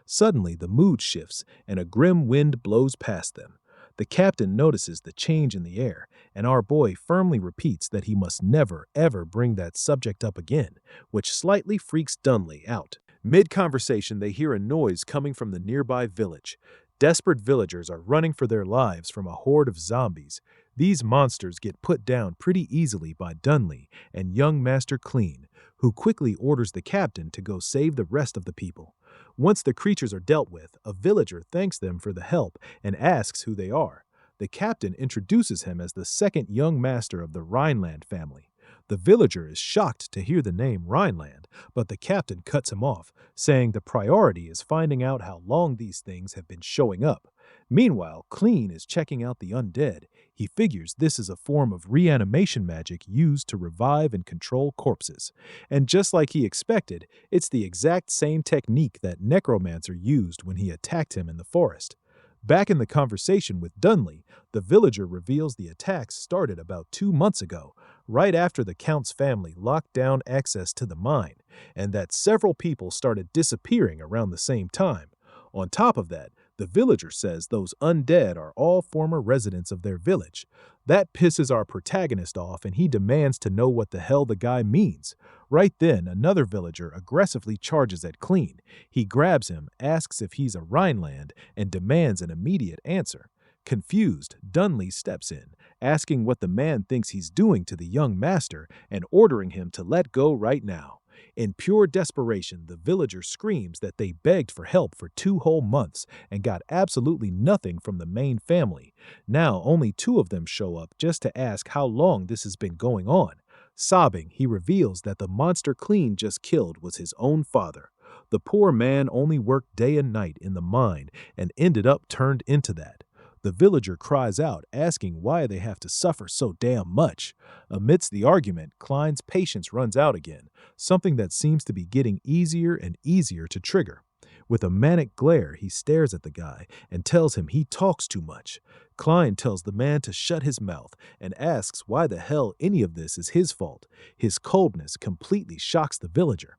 [SPEAKER 1] Suddenly, the mood shifts and a grim wind blows past them. The captain notices the change in the air, and our boy firmly repeats that he must never, ever bring that subject up again, which slightly freaks Dunley out. Mid-conversation, they hear a noise coming from the nearby village. Desperate villagers are running for their lives from a horde of zombies. These monsters get put down pretty easily by Dunley and young Master Clean, who quickly orders the captain to go save the rest of the people. Once the creatures are dealt with, a villager thanks them for the help and asks who they are. The captain introduces him as the second young master of the Rhineland family. The villager is shocked to hear the name Rhineland, but the captain cuts him off, saying the priority is finding out how long these things have been showing up. Meanwhile, Clean is checking out the undead. He figures this is a form of reanimation magic used to revive and control corpses. And just like he expected, it's the exact same technique that NECROMANCER used when he attacked him in the forest. Back in the conversation with Dunley, the villager reveals the attacks started about 2 months ago, right after the Count's family locked down access to the mine, and that several people started disappearing around the same time. On top of that, the villager says those undead are all former residents of their village. That pisses our protagonist off and he demands to know what the hell the guy means. Right then, another villager aggressively charges at Clean. He grabs him, asks if he's a Rhineland, and demands an immediate answer. Confused, Dunley steps in, asking what the man thinks he's doing to the young master and ordering him to let go right now. In pure desperation, the villager screams that they begged for help for 2 whole months and got absolutely nothing from the main family. Now only 2 of them show up just to ask how long this has been going on. Sobbing, he reveals that the monster Clean just killed was his own father. The poor man only worked day and night in the mine and ended up turned into that. The villager cries out, asking why they have to suffer so damn much. Amidst the argument, Klein's patience runs out again, something that seems to be getting easier and easier to trigger. With a manic glare, he stares at the guy and tells him he talks too much. Klein tells the man to shut his mouth and asks why the hell any of this is his fault. His coldness completely shocks the villager.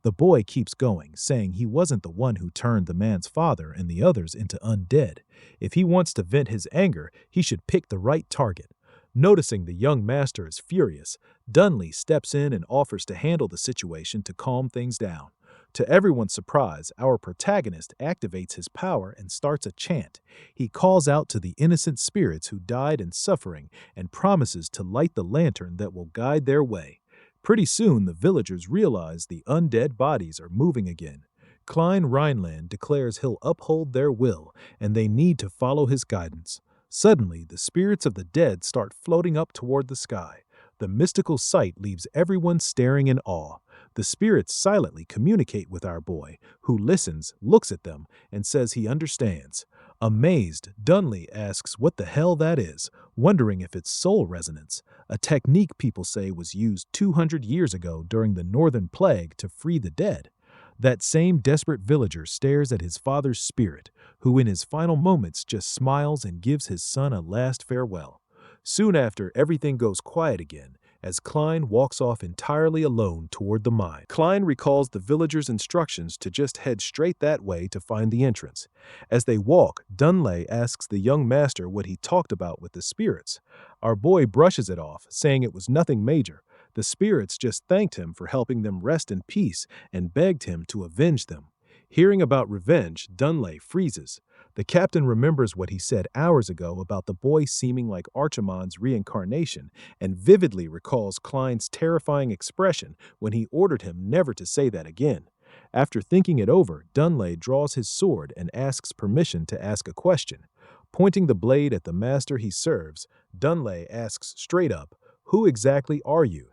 [SPEAKER 1] The boy keeps going, saying he wasn't the one who turned the man's father and the others into undead. If he wants to vent his anger, he should pick the right target. Noticing the young master is furious, Dunley steps in and offers to handle the situation to calm things down. To everyone's surprise, our protagonist activates his power and starts a chant. He calls out to the innocent spirits who died in suffering and promises to light the lantern that will guide their way. Pretty soon, the villagers realize the undead bodies are moving again. Klein Rhineland declares he'll uphold their will, and they need to follow his guidance. Suddenly, the spirits of the dead start floating up toward the sky. The mystical sight leaves everyone staring in awe. The spirits silently communicate with our boy, who listens, looks at them, and says he understands. Amazed, Dunley asks what the hell that is, wondering if it's soul resonance, a technique people say was used 200 years ago during the Northern Plague to free the dead. That same desperate villager stares at his father's spirit, who in his final moments just smiles and gives his son a last farewell. Soon after, everything goes quiet again, as Klein walks off entirely alone toward the mine. Klein recalls the villagers' instructions to just head straight that way to find the entrance. As they walk, Dunley asks the young master what he talked about with the spirits. Our boy brushes it off, saying it was nothing major. The spirits just thanked him for helping them rest in peace and begged him to avenge them. Hearing about revenge, Dunley freezes. The captain remembers what he said hours ago about the boy seeming like Archimond's reincarnation and vividly recalls Klein's terrifying expression when he ordered him never to say that again. After thinking it over, Dunley draws his sword and asks permission to ask a question. Pointing the blade at the master he serves, Dunley asks straight up, "Who exactly are you?"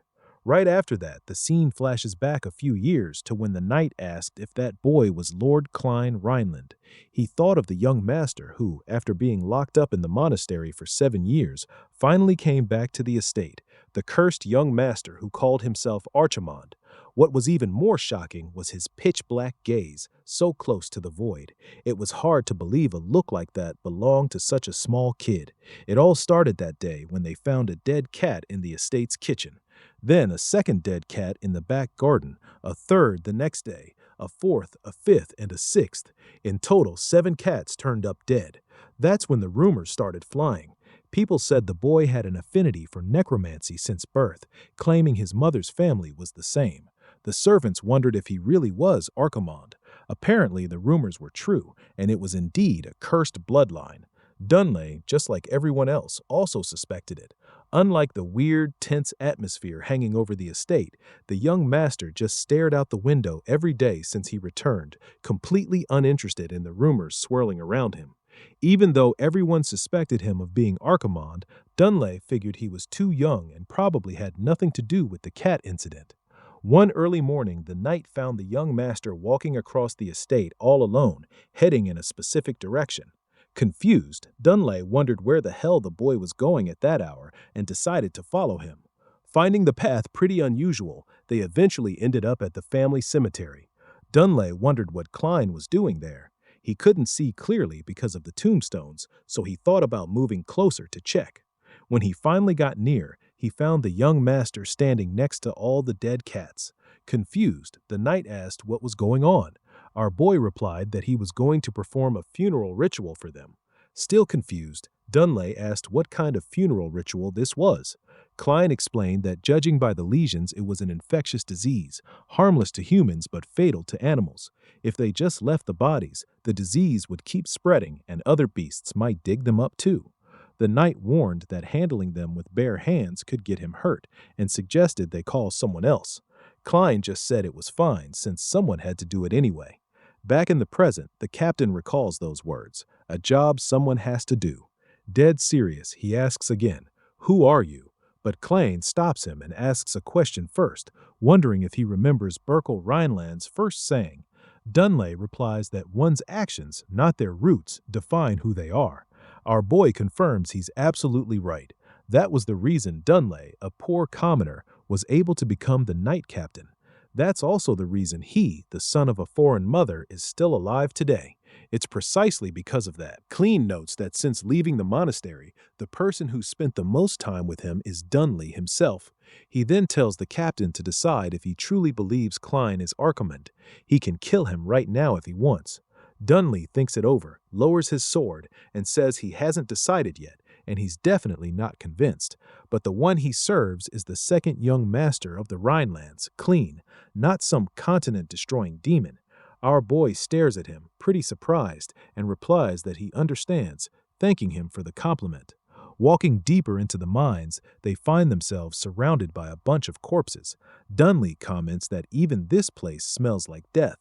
[SPEAKER 1] Right after that, the scene flashes back a few years to when the knight asked if that boy was Lord Klein Rhineland. He thought of the young master who, after being locked up in the monastery for 7 years, finally came back to the estate, the cursed young master who called himself Archimond. What was even more shocking was his pitch-black gaze, so close to the void. It was hard to believe a look like that belonged to such a small kid. It all started that day when they found a dead cat in the estate's kitchen. Then a second dead cat in the back garden, a third the next day, a fourth, a fifth, and a sixth. In total, 7 cats turned up dead. That's when the rumors started flying. People said the boy had an affinity for necromancy since birth, claiming his mother's family was the same. The servants wondered if he really was Archimond. Apparently, the rumors were true, and it was indeed a cursed bloodline. Dunley, just like everyone else, also suspected it. Unlike the weird, tense atmosphere hanging over the estate, the young master just stared out the window every day since he returned, completely uninterested in the rumors swirling around him. Even though everyone suspected him of being Archimond, Dunley figured he was too young and probably had nothing to do with the cat incident. One early morning, the knight found the young master walking across the estate all alone, heading in a specific direction. Confused, Dunley wondered where the hell the boy was going at that hour and decided to follow him. Finding the path pretty unusual, they eventually ended up at the family cemetery. Dunley wondered what Klein was doing there. He couldn't see clearly because of the tombstones, so he thought about moving closer to check. When he finally got near, he found the young master standing next to all the dead cats. Confused, the knight asked what was going on. Our boy replied that he was going to perform a funeral ritual for them. Still confused, Dunley asked what kind of funeral ritual this was. Klein explained that judging by the lesions, it was an infectious disease, harmless to humans but fatal to animals. If they just left the bodies, the disease would keep spreading and other beasts might dig them up too. The knight warned that handling them with bare hands could get him hurt and suggested they call someone else. Klein just said it was fine since someone had to do it anyway. Back in the present, the captain recalls those words, a job someone has to do. Dead serious, he asks again, "Who are you?" But Klein stops him and asks a question first, wondering if he remembers Berkel Rhineland's first saying. Dunley replies that one's actions, not their roots, define who they are. Our boy confirms he's absolutely right. That was the reason Dunley, a poor commoner, was able to become the knight captain. That's also the reason he, the son of a foreign mother, is still alive today. It's precisely because of that. Klein notes that since leaving the monastery, the person who spent the most time with him is Dunley himself. He then tells the captain to decide if he truly believes Klein is Archimond. He can kill him right now if he wants. Dunley thinks it over, lowers his sword, and says he hasn't decided yet, and he's definitely not convinced. But the one he serves is the second young master of the Rhinelands, Clean, not some continent-destroying demon. Our boy stares at him, pretty surprised, and replies that he understands, thanking him for the compliment. Walking deeper into the mines, they find themselves surrounded by a bunch of corpses. Dunley comments that even this place smells like death.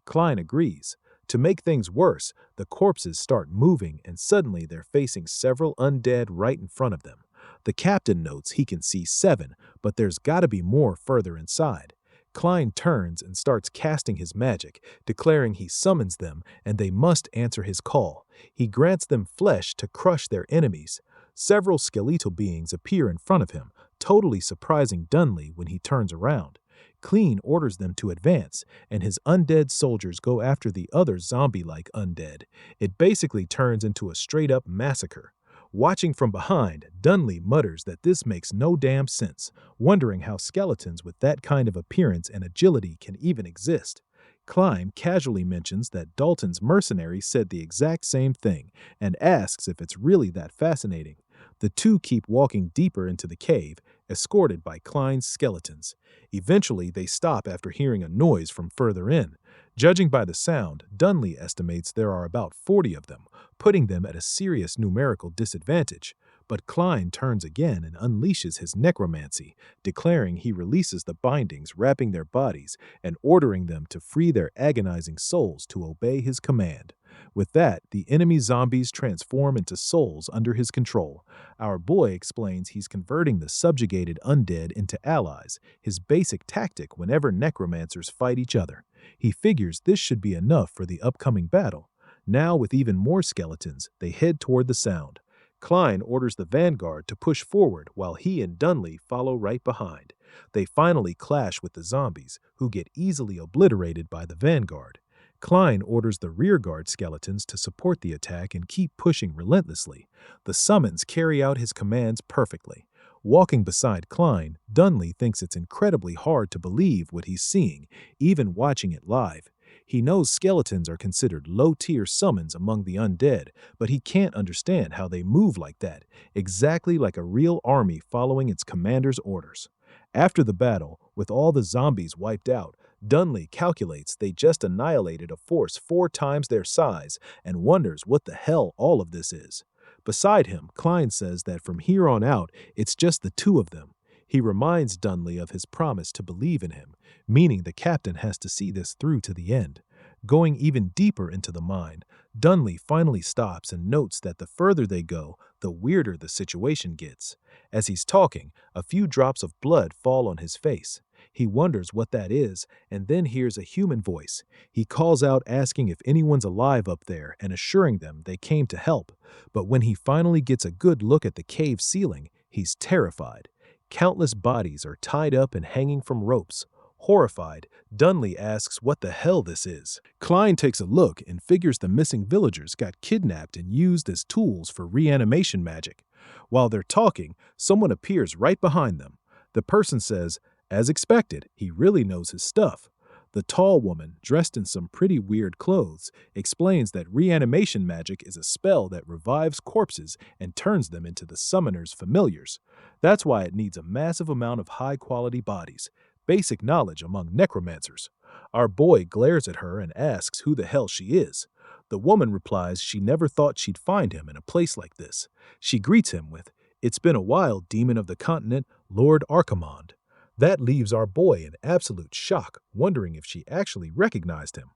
[SPEAKER 1] Klein agrees. To make things worse, the corpses start moving and suddenly they're facing several undead right in front of them. The captain notes he can see 7, but there's gotta be more further inside. Klein turns and starts casting his magic, declaring he summons them and they must answer his call. He grants them flesh to crush their enemies. Several skeletal beings appear in front of him, totally surprising Dunley when he turns around. Clean orders them to advance, and his undead soldiers go after the other zombie-like undead. It basically turns into a straight-up massacre. Watching from behind, Dunley mutters that this makes no damn sense, wondering how skeletons with that kind of appearance and agility can even exist. Klein casually mentions that Dalton's mercenary said the exact same thing and asks if it's really that fascinating. The two keep walking deeper into the cave, escorted by Klein's skeletons. Eventually, they stop after hearing a noise from further in. Judging by the sound, Dunley estimates there are about 40 of them, putting them at a serious numerical disadvantage. But Klein turns again and unleashes his necromancy, declaring he releases the bindings wrapping their bodies and ordering them to free their agonizing souls to obey his command. With that, the enemy zombies transform into souls under his control. Our boy explains he's converting the subjugated undead into allies, his basic tactic whenever necromancers fight each other. He figures this should be enough for the upcoming battle. Now, with even more skeletons, they head toward the sound. Klein orders the vanguard to push forward while he and Dunley follow right behind. They finally clash with the zombies, who get easily obliterated by the vanguard. Klein orders the rearguard skeletons to support the attack and keep pushing relentlessly. The summons carry out his commands perfectly. Walking beside Klein, Dunley thinks it's incredibly hard to believe what he's seeing, even watching it live. He knows skeletons are considered low-tier summons among the undead, but he can't understand how they move like that, exactly like a real army following its commander's orders. After the battle, with all the zombies wiped out, Dunley calculates they just annihilated a force 4 times their size and wonders what the hell all of this is. Beside him, Klein says that from here on out, it's just the two of them. He reminds Dunley of his promise to believe in him, meaning the captain has to see this through to the end. Going even deeper into the mine, Dunley finally stops and notes that the further they go, the weirder the situation gets. As he's talking, a few drops of blood fall on his face. He wonders what that is, and then hears a human voice. He calls out asking if anyone's alive up there and assuring them they came to help. But when he finally gets a good look at the cave ceiling, he's terrified. Countless bodies are tied up and hanging from ropes. Horrified, Dunley asks what the hell this is. Klein takes a look and figures the missing villagers got kidnapped and used as tools for reanimation magic. While they're talking, someone appears right behind them. The person says, as expected, he really knows his stuff. The tall woman, dressed in some pretty weird clothes, explains that reanimation magic is a spell that revives corpses and turns them into the summoner's familiars. That's why it needs a massive amount of high-quality bodies. Basic knowledge among necromancers. Our boy glares at her and asks who the hell she is. The woman replies she never thought she'd find him in a place like this. She greets him with, "It's been a while, demon of the continent, Lord Archimonde." That leaves our boy in absolute shock, wondering if she actually recognized him.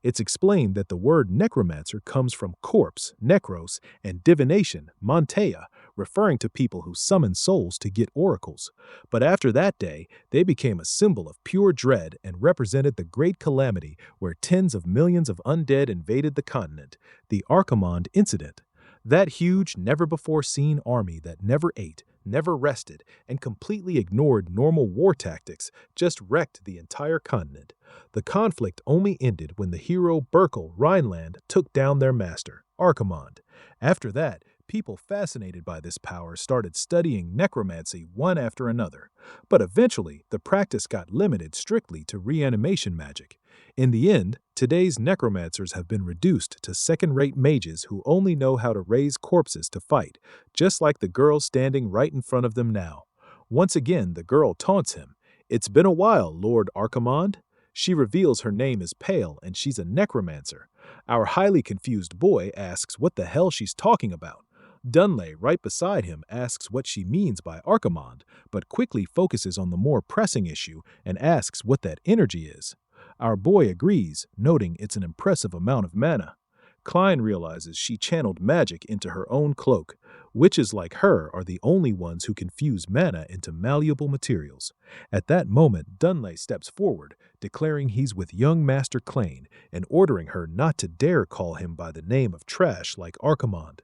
[SPEAKER 1] It's explained that the word necromancer comes from corpse, necros, and divination, mantea, referring to people who summon souls to get oracles. But after that day, they became a symbol of pure dread and represented the great calamity where tens of millions of undead invaded the continent, the Archimonde incident. That huge, never-before-seen army that never ate, never rested, and completely ignored normal war tactics just wrecked the entire continent. The conflict only ended when the hero Berkel Rhineland took down their master, Archimonde. After that, people fascinated by this power started studying necromancy one after another. But eventually, the practice got limited strictly to reanimation magic. In the end, today's necromancers have been reduced to second-rate mages who only know how to raise corpses to fight, just like the girl standing right in front of them now. Once again, the girl taunts him. "It's been a while, Lord Archimonde." She reveals her name is Pale and she's a necromancer. Our highly confused boy asks what the hell she's talking about. Dunley, right beside him, asks what she means by Archimonde, but quickly focuses on the more pressing issue and asks what that energy is. Our boy agrees, noting it's an impressive amount of mana. Klein realizes she channeled magic into her own cloak. Witches like her are the only ones who can fuse mana into malleable materials. At that moment, Dunley steps forward, declaring he's with young Master Klein and ordering her not to dare call him by the name of trash like Archimonde.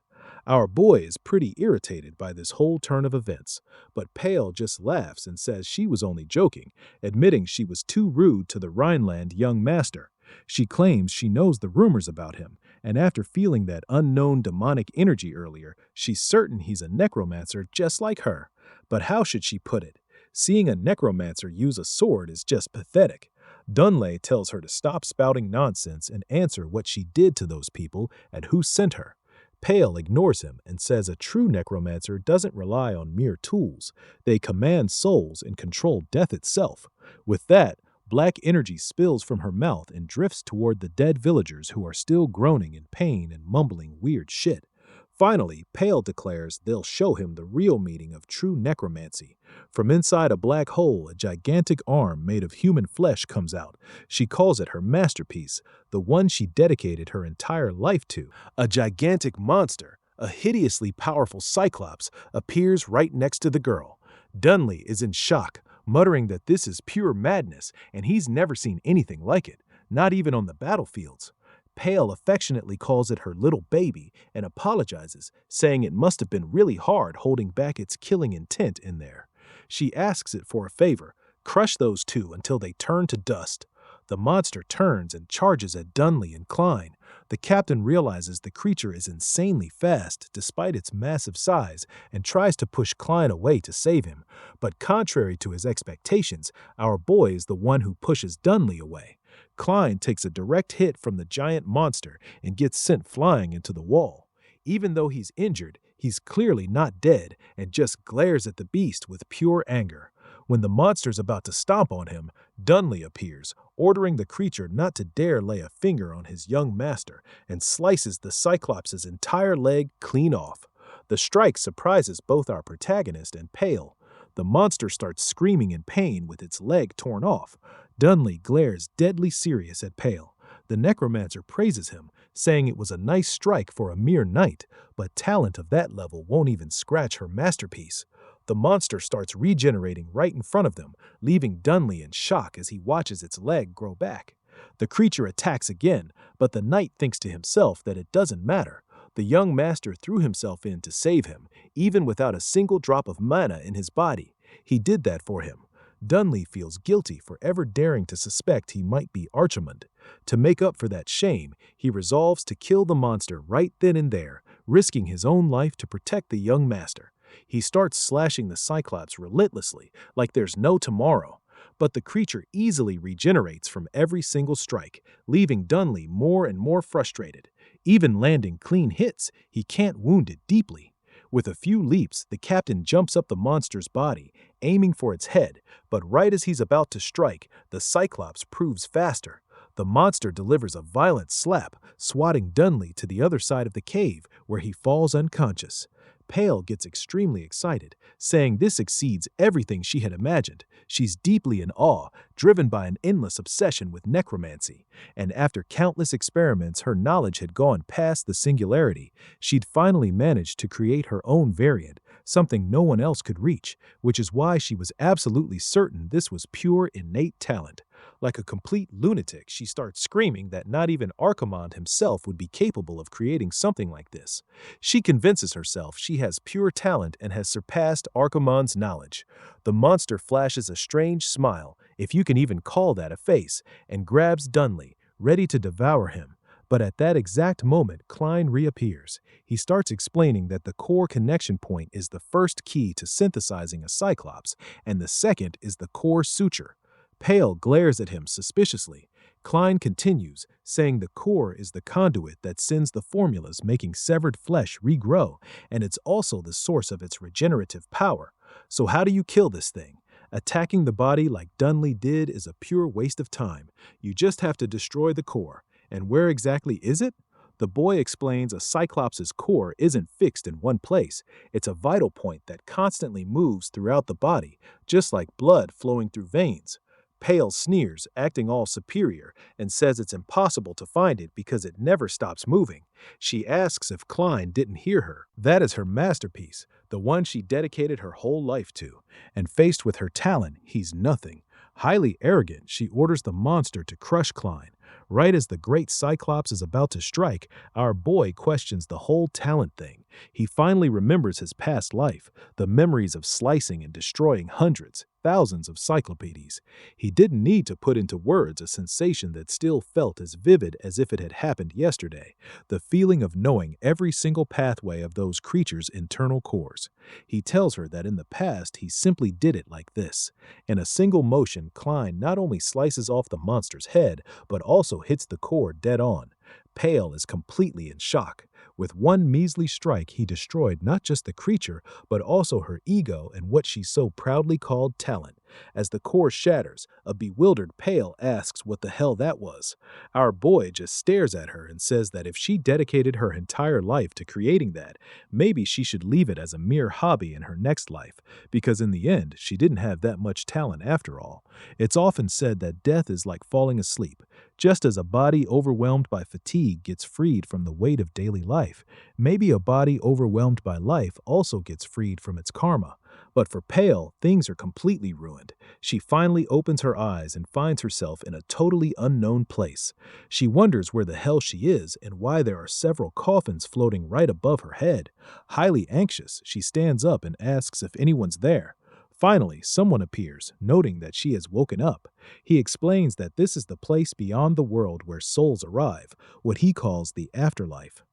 [SPEAKER 1] Our boy is pretty irritated by this whole turn of events, but Pale just laughs and says she was only joking, admitting she was too rude to the Rhineland young master. She claims she knows the rumors about him, and after feeling that unknown demonic energy earlier, she's certain he's a necromancer just like her. But how should she put it? Seeing a necromancer use a sword is just pathetic. Dunley tells her to stop spouting nonsense and answer what she did to those people and who sent her. Pale ignores him and says a true necromancer doesn't rely on mere tools. They command souls and control death itself. With that, black energy spills from her mouth and drifts toward the dead villagers who are still groaning in pain and mumbling weird shit. Finally, Pale declares they'll show him the real meaning of true necromancy. From inside a black hole, a gigantic arm made of human flesh comes out. She calls it her masterpiece, the one she dedicated her entire life to. A gigantic monster, a hideously powerful cyclops, appears right next to the girl. Dunley is in shock, muttering that this is pure madness and he's never seen anything like it, not even on the battlefields. Pale affectionately calls it her little baby and apologizes, saying it must have been really hard holding back its killing intent in there. She asks it for a favor, crush those two until they turn to dust. The monster turns and charges at Dunley and Klein. The captain realizes the creature is insanely fast despite its massive size and tries to push Klein away to save him. But contrary to his expectations, our boy is the one who pushes Dunley away. Klein takes a direct hit from the giant monster and gets sent flying into the wall. Even though he's injured, he's clearly not dead and just glares at the beast with pure anger. When the monster's about to stomp on him, Dunley appears, ordering the creature not to dare lay a finger on his young master, and slices the Cyclops' entire leg clean off. The strike surprises both our protagonist and Pale. The monster starts screaming in pain with its leg torn off. Dunley glares deadly serious at Pale. The necromancer praises him, saying it was a nice strike for a mere knight, but talent of that level won't even scratch her masterpiece. The monster starts regenerating right in front of them, leaving Dunley in shock as he watches its leg grow back. The creature attacks again, but the knight thinks to himself that it doesn't matter. The young master threw himself in to save him, even without a single drop of mana in his body. He did that for him. Dunley feels guilty for ever daring to suspect he might be Archimonde. To make up for that shame, he resolves to kill the monster right then and there, risking his own life to protect the young master. He starts slashing the Cyclops relentlessly, like there's no tomorrow. But the creature easily regenerates from every single strike, leaving Dunley more and more frustrated. Even landing clean hits, he can't wound it deeply. With a few leaps, the captain jumps up the monster's body, aiming for its head, but right as he's about to strike, the Cyclops proves faster. The monster delivers a violent slap, swatting Dunley to the other side of the cave, where he falls unconscious. Pale gets extremely excited, saying this exceeds everything she had imagined. She's deeply in awe, driven by an endless obsession with necromancy, and after countless experiments her knowledge had gone past the singularity. She'd finally managed to create her own variant, something no one else could reach, which is why she was absolutely certain this was pure innate talent. Like a complete lunatic, she starts screaming that not even Archimonde himself would be capable of creating something like this. She convinces herself she has pure talent and has surpassed Archimonde's knowledge. The monster flashes a strange smile, if you can even call that a face, and grabs Dunley, ready to devour him. But at that exact moment, Klein reappears. He starts explaining that the core connection point is the first key to synthesizing a Cyclops, and the second is the core suture. Pale glares at him suspiciously. Klein continues, saying the core is the conduit that sends the formulas making severed flesh regrow, and it's also the source of its regenerative power. So how do you kill this thing? Attacking the body like Dunley did is a pure waste of time. You just have to destroy the core. And where exactly is it? The boy explains a Cyclops' core isn't fixed in one place. It's a vital point that constantly moves throughout the body, just like blood flowing through veins. Pale sneers, acting all superior, and says it's impossible to find it because it never stops moving. She asks if Klein didn't hear her. That is her masterpiece, the one she dedicated her whole life to. And faced with her talent, he's nothing. Highly arrogant, she orders the monster to crush Klein. Right as the great Cyclops is about to strike, our boy questions the whole talent thing. He finally remembers his past life, the memories of slicing and destroying hundreds, thousands of cyclopedies. He didn't need to put into words a sensation that still felt as vivid as if it had happened yesterday, the feeling of knowing every single pathway of those creatures' internal cores. He tells her that in the past he simply did it like this. In a single motion, Klein not only slices off the monster's head, but also hits the core dead on. Pale is completely in shock. With one measly strike, he destroyed not just the creature, but also her ego and what she so proudly called talent. As the core shatters, a bewildered Pale asks what the hell that was. Our boy just stares at her and says that if she dedicated her entire life to creating that, maybe she should leave it as a mere hobby in her next life, because in the end, she didn't have that much talent after all. It's often said that death is like falling asleep. Just as a body overwhelmed by fatigue gets freed from the weight of daily life, maybe a body overwhelmed by life also gets freed from its karma. But for Pale, things are completely ruined. She finally opens her eyes and finds herself in a totally unknown place. She wonders where the hell she is and why there are several coffins floating right above her head. Highly anxious, she stands up and asks if anyone's there. Finally, someone appears, noting that she has woken up. He explains that this is the place beyond the world where souls arrive, what he calls the afterlife.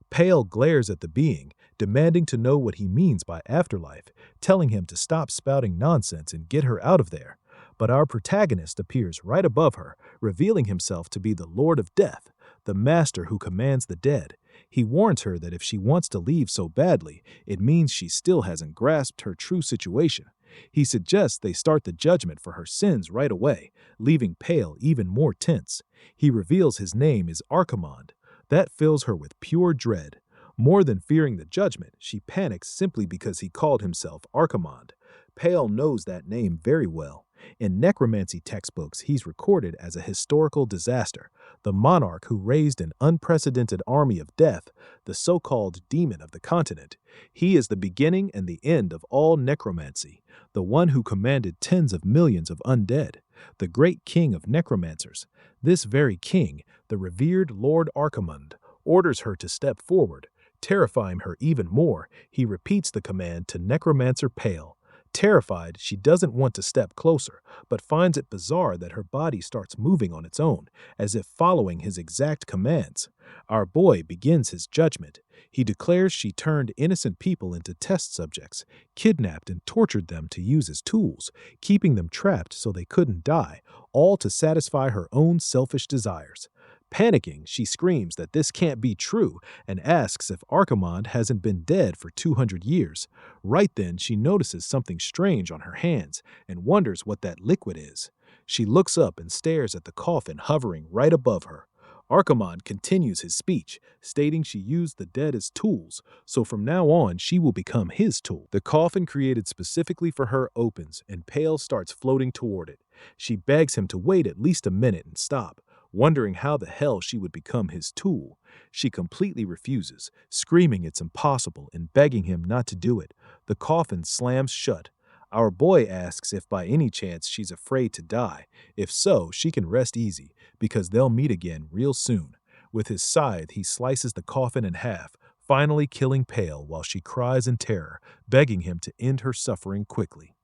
[SPEAKER 1] Pale glares at the being, demanding to know what he means by afterlife, telling him to stop spouting nonsense and get her out of there. But our protagonist appears right above her, revealing himself to be the Lord of Death, the master who commands the dead. He warns her that if she wants to leave so badly, it means she still hasn't grasped her true situation. He suggests they start the judgment for her sins right away, leaving Pale even more tense. He reveals his name is Archimond. That fills her with pure dread. More than fearing the judgment, she panics simply because he called himself Archimond. Pale knows that name very well. In necromancy textbooks, he's recorded as a historical disaster, the monarch who raised an unprecedented army of death, the so-called demon of the continent. He is the beginning and the end of all necromancy, the one who commanded tens of millions of undead, the great king of necromancers. This very king, the revered Lord Archimond, orders her to step forward. Terrifying her even more, he repeats the command to Necromancer Pale. Terrified, she doesn't want to step closer, but finds it bizarre that her body starts moving on its own, as if following his exact commands. Our boy begins his judgment. He declares she turned innocent people into test subjects, kidnapped and tortured them to use as tools, keeping them trapped so they couldn't die, all to satisfy her own selfish desires. Panicking, she screams that this can't be true and asks if Archimond hasn't been dead for 200 years. Right then, she notices something strange on her hands and wonders what that liquid is. She looks up and stares at the coffin hovering right above her. Archimond continues his speech, stating she used the dead as tools, so from now on she will become his tool. The coffin created specifically for her opens, and Pale starts floating toward it. She begs him to wait at least a minute and stop, wondering how the hell she would become his tool. She completely refuses, screaming it's impossible and begging him not to do it. The coffin slams shut. Our boy asks if by any chance she's afraid to die. If so, she can rest easy, because they'll meet again real soon. With his scythe, he slices the coffin in half, finally killing Pale while she cries in terror, begging him to end her suffering quickly.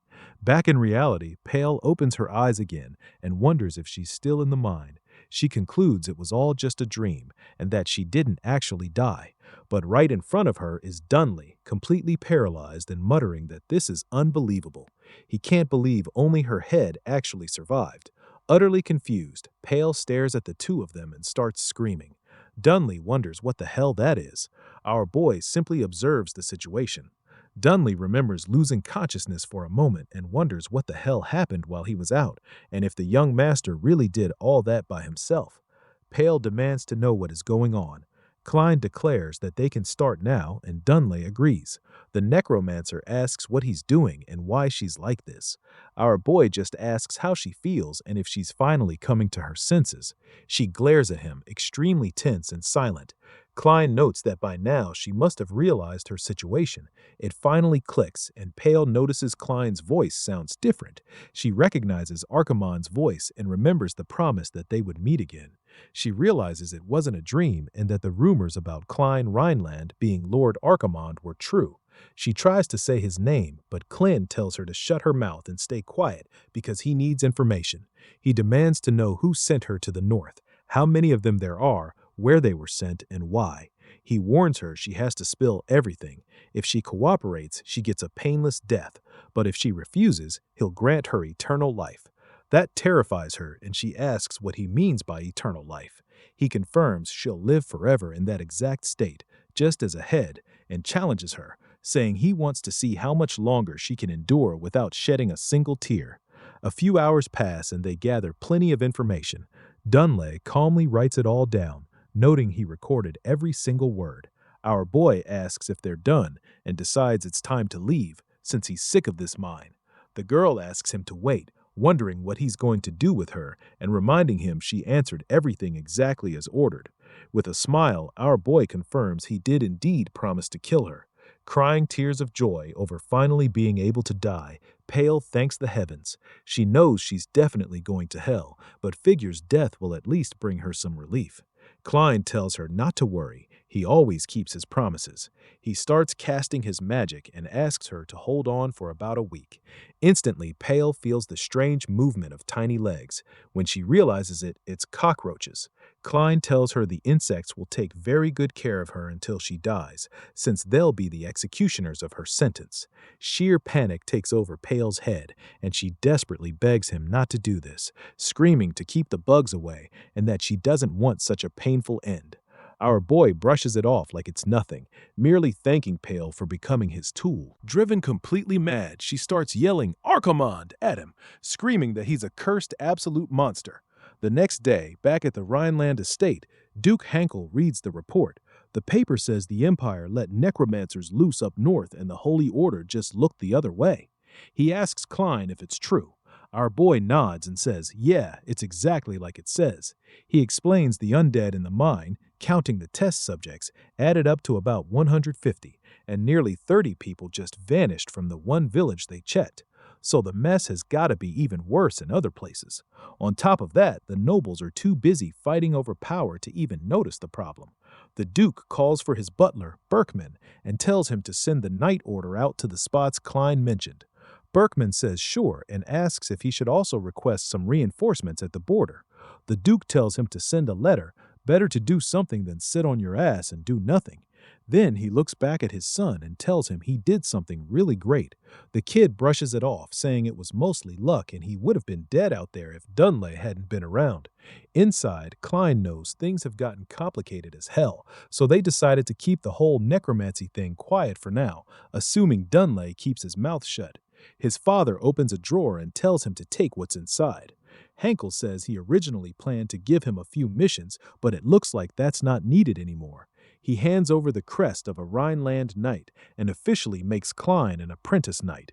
[SPEAKER 1] Back in reality, Pale opens her eyes again and wonders if she's still in the mine. She concludes it was all just a dream and that she didn't actually die. But right in front of her is Dunley, completely paralyzed and muttering that this is unbelievable. He can't believe only her head actually survived. Utterly confused, Pale stares at the two of them and starts screaming. Dunley wonders what the hell that is. Our boy simply observes the situation. Dunley remembers losing consciousness for a moment and wonders what the hell happened while he was out, and if the young master really did all that by himself. Pale demands to know what is going on. Klein declares that they can start now, and Dunley agrees. The necromancer asks what he's doing and why she's like this. Our boy just asks how she feels and if she's finally coming to her senses. She glares at him, extremely tense and silent. Klein notes that by now she must have realized her situation. It finally clicks, and Pale notices Klein's voice sounds different. She recognizes Archimonde's voice and remembers the promise that they would meet again. She realizes it wasn't a dream and that the rumors about Klein Rhineland being Lord Archimonde were true. She tries to say his name, but Klein tells her to shut her mouth and stay quiet because he needs information. He demands to know who sent her to the north, how many of them there are, where they were sent, and why. He warns her she has to spill everything. If she cooperates, she gets a painless death, but if she refuses, he'll grant her eternal life. That terrifies her, and she asks what he means by eternal life. He confirms she'll live forever in that exact state, just as ahead, and challenges her, saying he wants to see how much longer she can endure without shedding a single tear. A few hours pass and they gather plenty of information. Dunley calmly writes it all down, noting he recorded every single word. Our boy asks if they're done and decides it's time to leave, since he's sick of this mine. The girl asks him to wait, wondering what he's going to do with her and reminding him she answered everything exactly as ordered. With a smile, our boy confirms he did indeed promise to kill her. Crying tears of joy over finally being able to die, Pale thanks the heavens. She knows she's definitely going to hell, but figures death will at least bring her some relief. Klein tells her not to worry. He always keeps his promises. He starts casting his magic and asks her to hold on for about a week. Instantly, Pale feels the strange movement of tiny legs. When she realizes it, it's cockroaches. Klein tells her the insects will take very good care of her until she dies, since they'll be the executioners of her sentence. Sheer panic takes over Pale's head, and she desperately begs him not to do this, screaming to keep the bugs away and that she doesn't want such a painful end. Our boy brushes it off like it's nothing, merely thanking Pale for becoming his tool. Driven completely mad, she starts yelling Archimonde at him, screaming that he's a cursed absolute monster. The next day, back at the Rhineland estate, Duke Hankel reads the report. The paper says the Empire let necromancers loose up north and the Holy Order just looked the other way. He asks Klein if it's true. Our boy nods and says, yeah, it's exactly like it says. He explains the undead in the mine, counting the test subjects, added up to about 150, and nearly 30 people just vanished from the one village they checked. So the mess has got to be even worse in other places. On top of that, the nobles are too busy fighting over power to even notice the problem. The Duke calls for his butler, Berkman, and tells him to send the night order out to the spots Klein mentioned. Berkman says sure and asks if he should also request some reinforcements at the border. The Duke tells him to send a letter, better to do something than sit on your ass and do nothing. Then he looks back at his son and tells him he did something really great. The kid brushes it off, saying it was mostly luck and he would have been dead out there if Dunley hadn't been around. Inside, Klein knows things have gotten complicated as hell, so they decided to keep the whole necromancy thing quiet for now, assuming Dunley keeps his mouth shut. His father opens a drawer and tells him to take what's inside. Hankel says he originally planned to give him a few missions, but it looks like that's not needed anymore. He hands over the crest of a Rhineland knight and officially makes Klein an apprentice knight.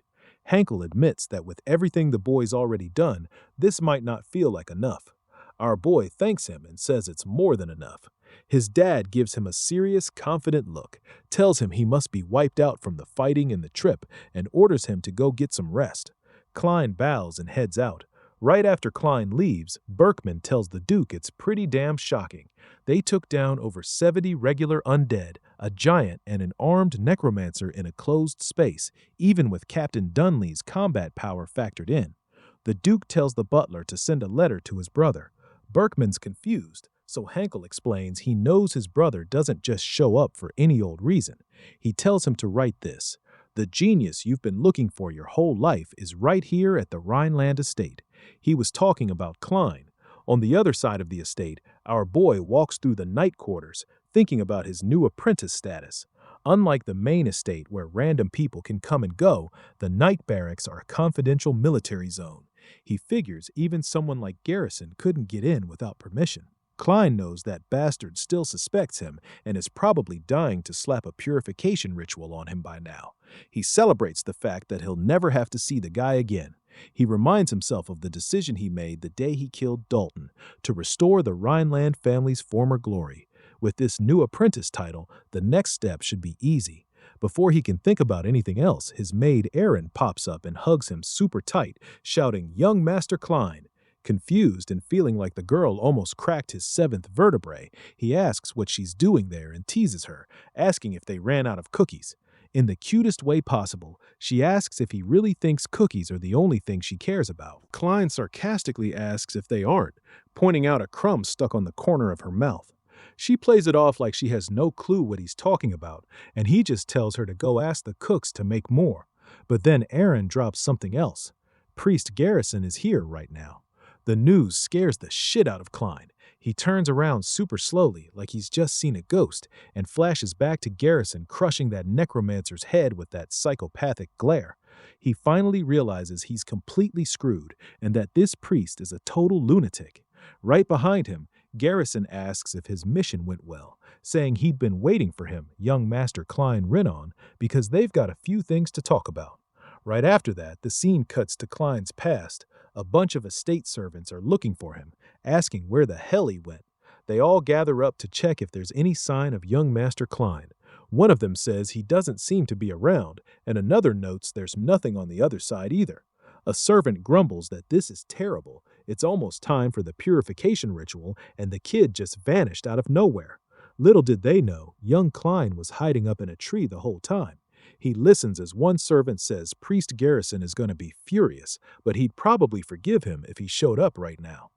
[SPEAKER 1] Hankel admits that with everything the boy's already done, this might not feel like enough. Our boy thanks him and says it's more than enough. His dad gives him a serious, confident look, tells him he must be wiped out from the fighting and the trip, and orders him to go get some rest. Klein bows and heads out. Right after Klein leaves, Berkman tells the Duke it's pretty damn shocking. They took down over 70 regular undead, a giant, and an armed necromancer in a closed space, even with Captain Dunley's combat power factored in. The Duke tells the butler to send a letter to his brother. Berkman's confused, so Hankel explains he knows his brother doesn't just show up for any old reason. He tells him to write this. The genius you've been looking for your whole life is right here at the Rhineland estate. He was talking about Klein. On the other side of the estate, our boy walks through the night quarters, thinking about his new apprentice status. Unlike the main estate where random people can come and go, the night barracks are a confidential military zone. He figures even someone like Garrison couldn't get in without permission. Klein knows that bastard still suspects him and is probably dying to slap a purification ritual on him by now. He celebrates the fact that he'll never have to see the guy again. He reminds himself of the decision he made the day he killed Dalton to restore the Rhineland family's former glory. With this new apprentice title, the next step should be easy. Before he can think about anything else, his maid Erin pops up and hugs him super tight, shouting, "Young Master Klein." Confused and feeling like the girl almost cracked his seventh vertebrae, he asks what she's doing there and teases her, asking if they ran out of cookies. In the cutest way possible, she asks if he really thinks cookies are the only thing she cares about. Klein sarcastically asks if they aren't, pointing out a crumb stuck on the corner of her mouth. She plays it off like she has no clue what he's talking about, and he just tells her to go ask the cooks to make more. But then Erin drops something else. Priest Garrison is here right now. The news scares the shit out of Klein. He turns around super slowly, like he's just seen a ghost, and flashes back to Garrison crushing that necromancer's head with that psychopathic glare. He finally realizes he's completely screwed, and that this priest is a total lunatic. Right behind him, Garrison asks if his mission went well, saying he'd been waiting for him, young Master Klein Renon, because they've got a few things to talk about. Right after that, the scene cuts to Klein's past. A bunch of estate servants are looking for him, asking where the hell he went. They all gather up to check if there's any sign of young Master Klein. One of them says he doesn't seem to be around, and another notes there's nothing on the other side either. A servant grumbles that this is terrible. It's almost time for the purification ritual, and the kid just vanished out of nowhere. Little did they know, young Klein was hiding up in a tree the whole time. He listens as one servant says Priest Garrison is going to be furious, but he'd probably forgive him if he showed up right now.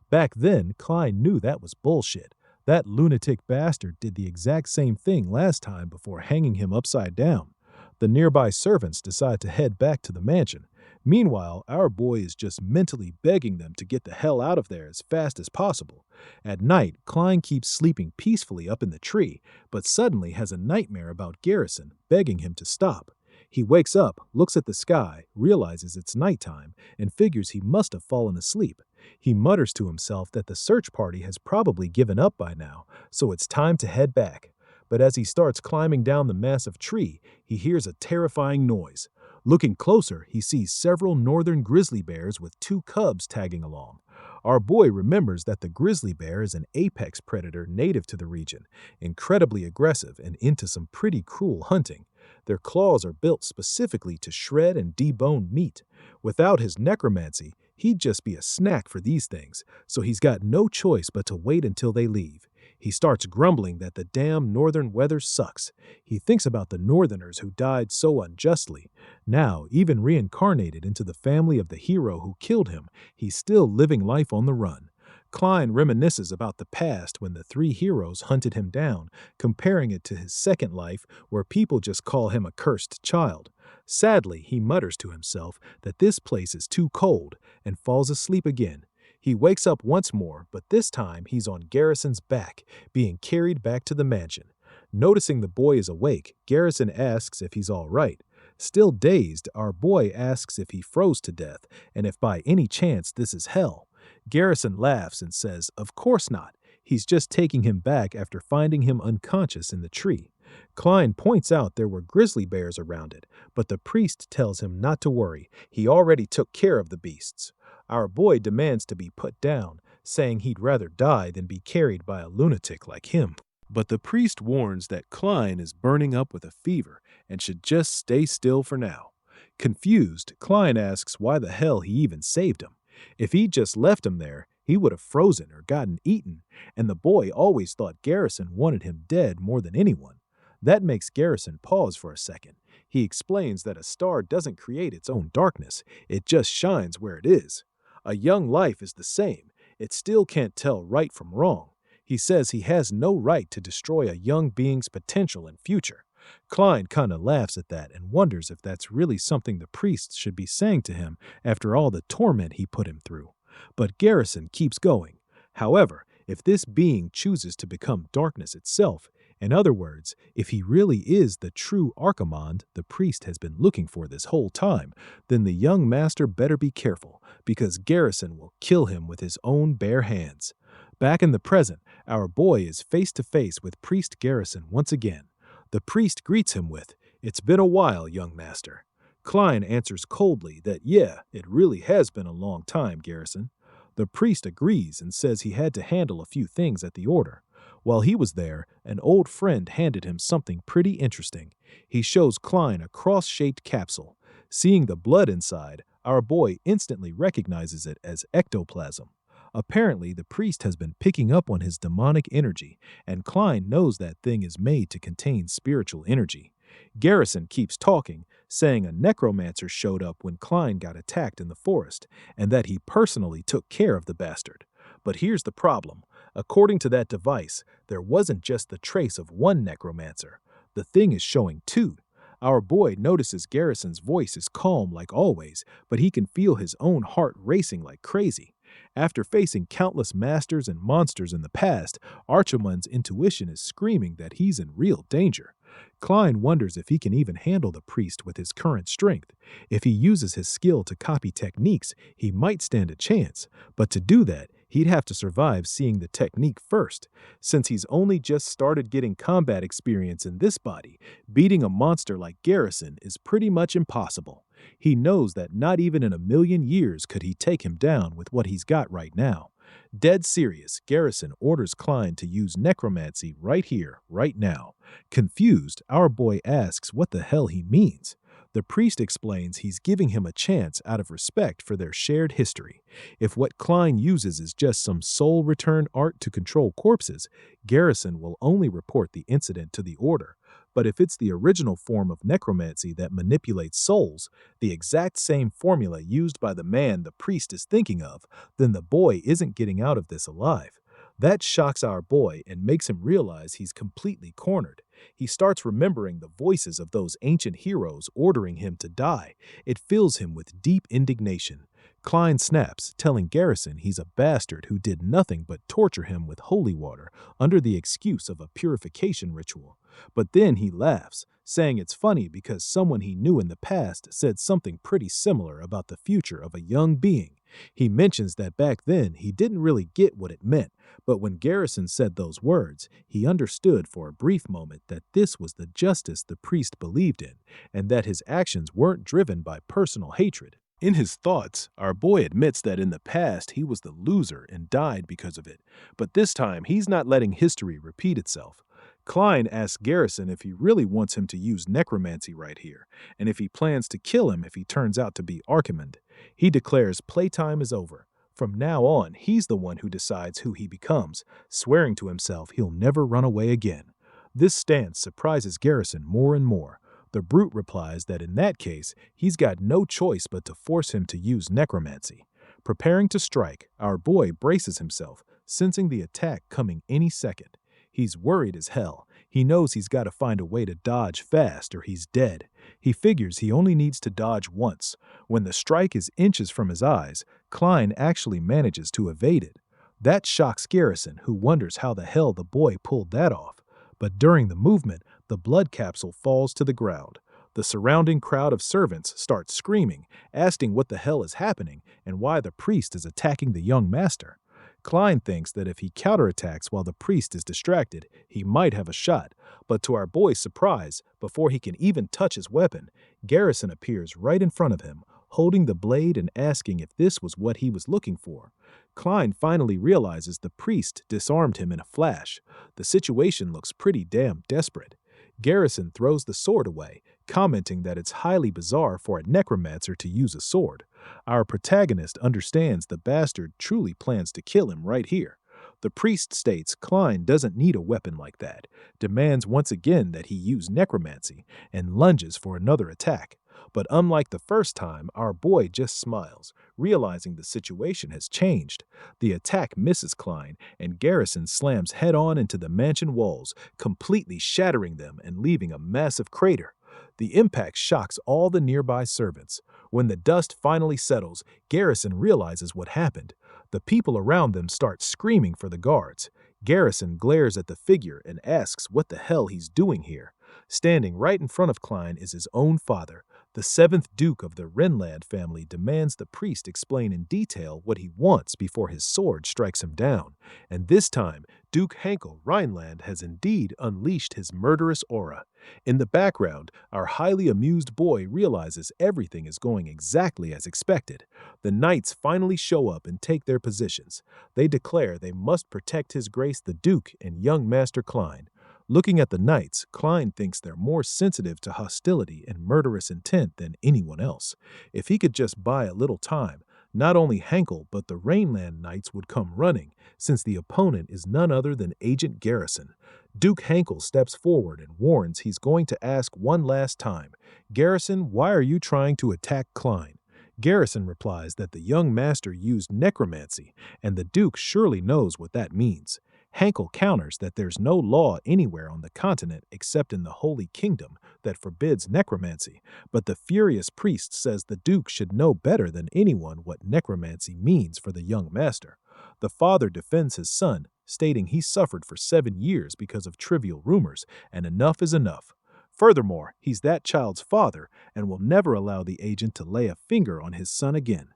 [SPEAKER 1] Back then, Klein knew that was bullshit. That lunatic bastard did the exact same thing last time before hanging him upside down. The nearby servants decide to head back to the mansion. Meanwhile, our boy is just mentally begging them to get the hell out of there as fast as possible. At night, Klein keeps sleeping peacefully up in the tree, but suddenly has a nightmare about Garrison, begging him to stop. He wakes up, looks at the sky, realizes it's nighttime, and figures he must have fallen asleep. He mutters to himself that the search party has probably given up by now, so it's time to head back. But as he starts climbing down the massive tree, he hears a terrifying noise. Looking closer, he sees several northern grizzly bears with 2 cubs tagging along. Our boy remembers that the grizzly bear is an apex predator native to the region, incredibly aggressive and into some pretty cruel hunting. Their claws are built specifically to shred and debone meat. Without his necromancy, he'd just be a snack for these things, so he's got no choice but to wait until they leave. He starts grumbling that the damn northern weather sucks. He thinks about the northerners who died so unjustly. Now, even reincarnated into the family of the hero who killed him, he's still living life on the run. Klein reminisces about the past when the 3 heroes hunted him down, comparing it to his second life where people just call him a cursed child. Sadly, he mutters to himself that this place is too cold and falls asleep again. He wakes up once more, but this time he's on Garrison's back, being carried back to the mansion. Noticing the boy is awake, Garrison asks if he's all right. Still dazed, our boy asks if he froze to death, and if by any chance this is hell. Garrison laughs and says, of course not. He's just taking him back after finding him unconscious in the tree. Klein points out there were grizzly bears around it, but the priest tells him not to worry. He already took care of the beasts. Our boy demands to be put down, saying he'd rather die than be carried by a lunatic like him. But the priest warns that Klein is burning up with a fever and should just stay still for now. Confused, Klein asks why the hell he even saved him. If he'd just left him there, he would have frozen or gotten eaten, and the boy always thought Garrison wanted him dead more than anyone. That makes Garrison pause for a second. He explains that a star doesn't create its own darkness, it just shines where it is. A young life is the same. It still can't tell right from wrong. He says he has no right to destroy a young being's potential and future. Klein kinda laughs at that and wonders if that's really something the priest should be saying to him after all the torment he put him through. But Garrison keeps going. However, if this being chooses to become darkness itself, in other words, if he really is the true Archimand the priest has been looking for this whole time, then the young master better be careful, because Garrison will kill him with his own bare hands. Back in the present, our boy is face to face with Priest Garrison once again. The priest greets him with, "It's been a while, young master." Klein answers coldly that, yeah, it really has been a long time, Garrison. The priest agrees and says he had to handle a few things at the order. While he was there, an old friend handed him something pretty interesting. He shows Klein a cross-shaped capsule. Seeing the blood inside, our boy instantly recognizes it as ectoplasm. Apparently, the priest has been picking up on his demonic energy, and Klein knows that thing is made to contain spiritual energy. Garrison keeps talking, saying a necromancer showed up when Klein got attacked in the forest, and that he personally took care of the bastard. But here's the problem. According to that device, there wasn't just the trace of one necromancer. The thing is showing two. Our boy notices Garrison's voice is calm like always, but he can feel his own heart racing like crazy. After facing countless masters and monsters in the past, Archimand's intuition is screaming that he's in real danger. Klein wonders if he can even handle the priest with his current strength. If he uses his skill to copy techniques, he might stand a chance, but to do that, he'd have to survive seeing the technique first. Since he's only just started getting combat experience in this body, beating a monster like Garrison is pretty much impossible. He knows that not even in a million years could he take him down with what he's got right now. Dead serious, Garrison orders Klein to use necromancy right here, right now. Confused, our boy asks what the hell he means. The priest explains he's giving him a chance out of respect for their shared history. If what Klein uses is just some soul-return art to control corpses, Garrison will only report the incident to the Order. But if it's the original form of necromancy that manipulates souls, the exact same formula used by the man the priest is thinking of, then the boy isn't getting out of this alive. That shocks our boy and makes him realize he's completely cornered. He starts remembering the voices of those ancient heroes ordering him to die. It fills him with deep indignation. Klein snaps, telling Garrison he's a bastard who did nothing but torture him with holy water under the excuse of a purification ritual. But then he laughs, saying it's funny because someone he knew in the past said something pretty similar about the future of a young being. He mentions that back then he didn't really get what it meant, but when Garrison said those words, he understood for a brief moment that this was the justice the priest believed in, and that his actions weren't driven by personal hatred. In his thoughts, our boy admits that in the past he was the loser and died because of it, but this time he's not letting history repeat itself. Klein asks Garrison if he really wants him to use necromancy right here, and if he plans to kill him if he turns out to be Archimand. He declares playtime is over. From now on, he's the one who decides who he becomes, swearing to himself he'll never run away again. This stance surprises Garrison more and more. The brute replies that in that case, he's got no choice but to force him to use necromancy. Preparing to strike, our boy braces himself, sensing the attack coming any second. He's worried as hell. He knows he's got to find a way to dodge fast or he's dead. He figures he only needs to dodge once. When the strike is inches from his eyes, Klein actually manages to evade it. That shocks Garrison, who wonders how the hell the boy pulled that off. But during the movement, the blood capsule falls to the ground. The surrounding crowd of servants starts screaming, asking what the hell is happening and why the priest is attacking the young master. Klein thinks that if he counterattacks while the priest is distracted, he might have a shot, but to our boy's surprise, before he can even touch his weapon, Garrison appears right in front of him, holding the blade and asking if this was what he was looking for. Klein finally realizes the priest disarmed him in a flash. The situation looks pretty damn desperate. Garrison throws the sword away, commenting that it's highly bizarre for a necromancer to use a sword. Our protagonist understands the bastard truly plans to kill him right here. The priest states Klein doesn't need a weapon like that, demands once again that he use necromancy, and lunges for another attack. But unlike the first time, our boy just smiles, realizing the situation has changed. The attack misses Klein, and Garrison slams head-on into the mansion walls, completely shattering them and leaving a massive crater. The impact shocks all the nearby servants. When the dust finally settles, Garrison realizes what happened. The people around them start screaming for the guards. Garrison glares at the figure and asks what the hell he's doing here. Standing right in front of Klein is his own father. The seventh Duke of the Renland family demands the priest explain in detail what he wants before his sword strikes him down. And this time, Duke Hankel Rhineland has indeed unleashed his murderous aura. In the background, our highly amused boy realizes everything is going exactly as expected. The knights finally show up and take their positions. They declare they must protect His Grace the Duke and young Master Klein. Looking at the knights, Klein thinks they're more sensitive to hostility and murderous intent than anyone else. If he could just buy a little time, not only Hankel but the Rainland Knights would come running, since the opponent is none other than Agent Garrison. Duke Hankel steps forward and warns he's going to ask one last time, "Garrison, why are you trying to attack Klein?" Garrison replies that the young master used necromancy, and the Duke surely knows what that means. Hankel counters that there's no law anywhere on the continent except in the Holy Kingdom that forbids necromancy, but the furious priest says the Duke should know better than anyone what necromancy means for the young master. The father defends his son, stating he suffered for 7 years because of trivial rumors, and enough is enough. Furthermore, he's that child's father and will never allow the agent to lay a finger on his son again.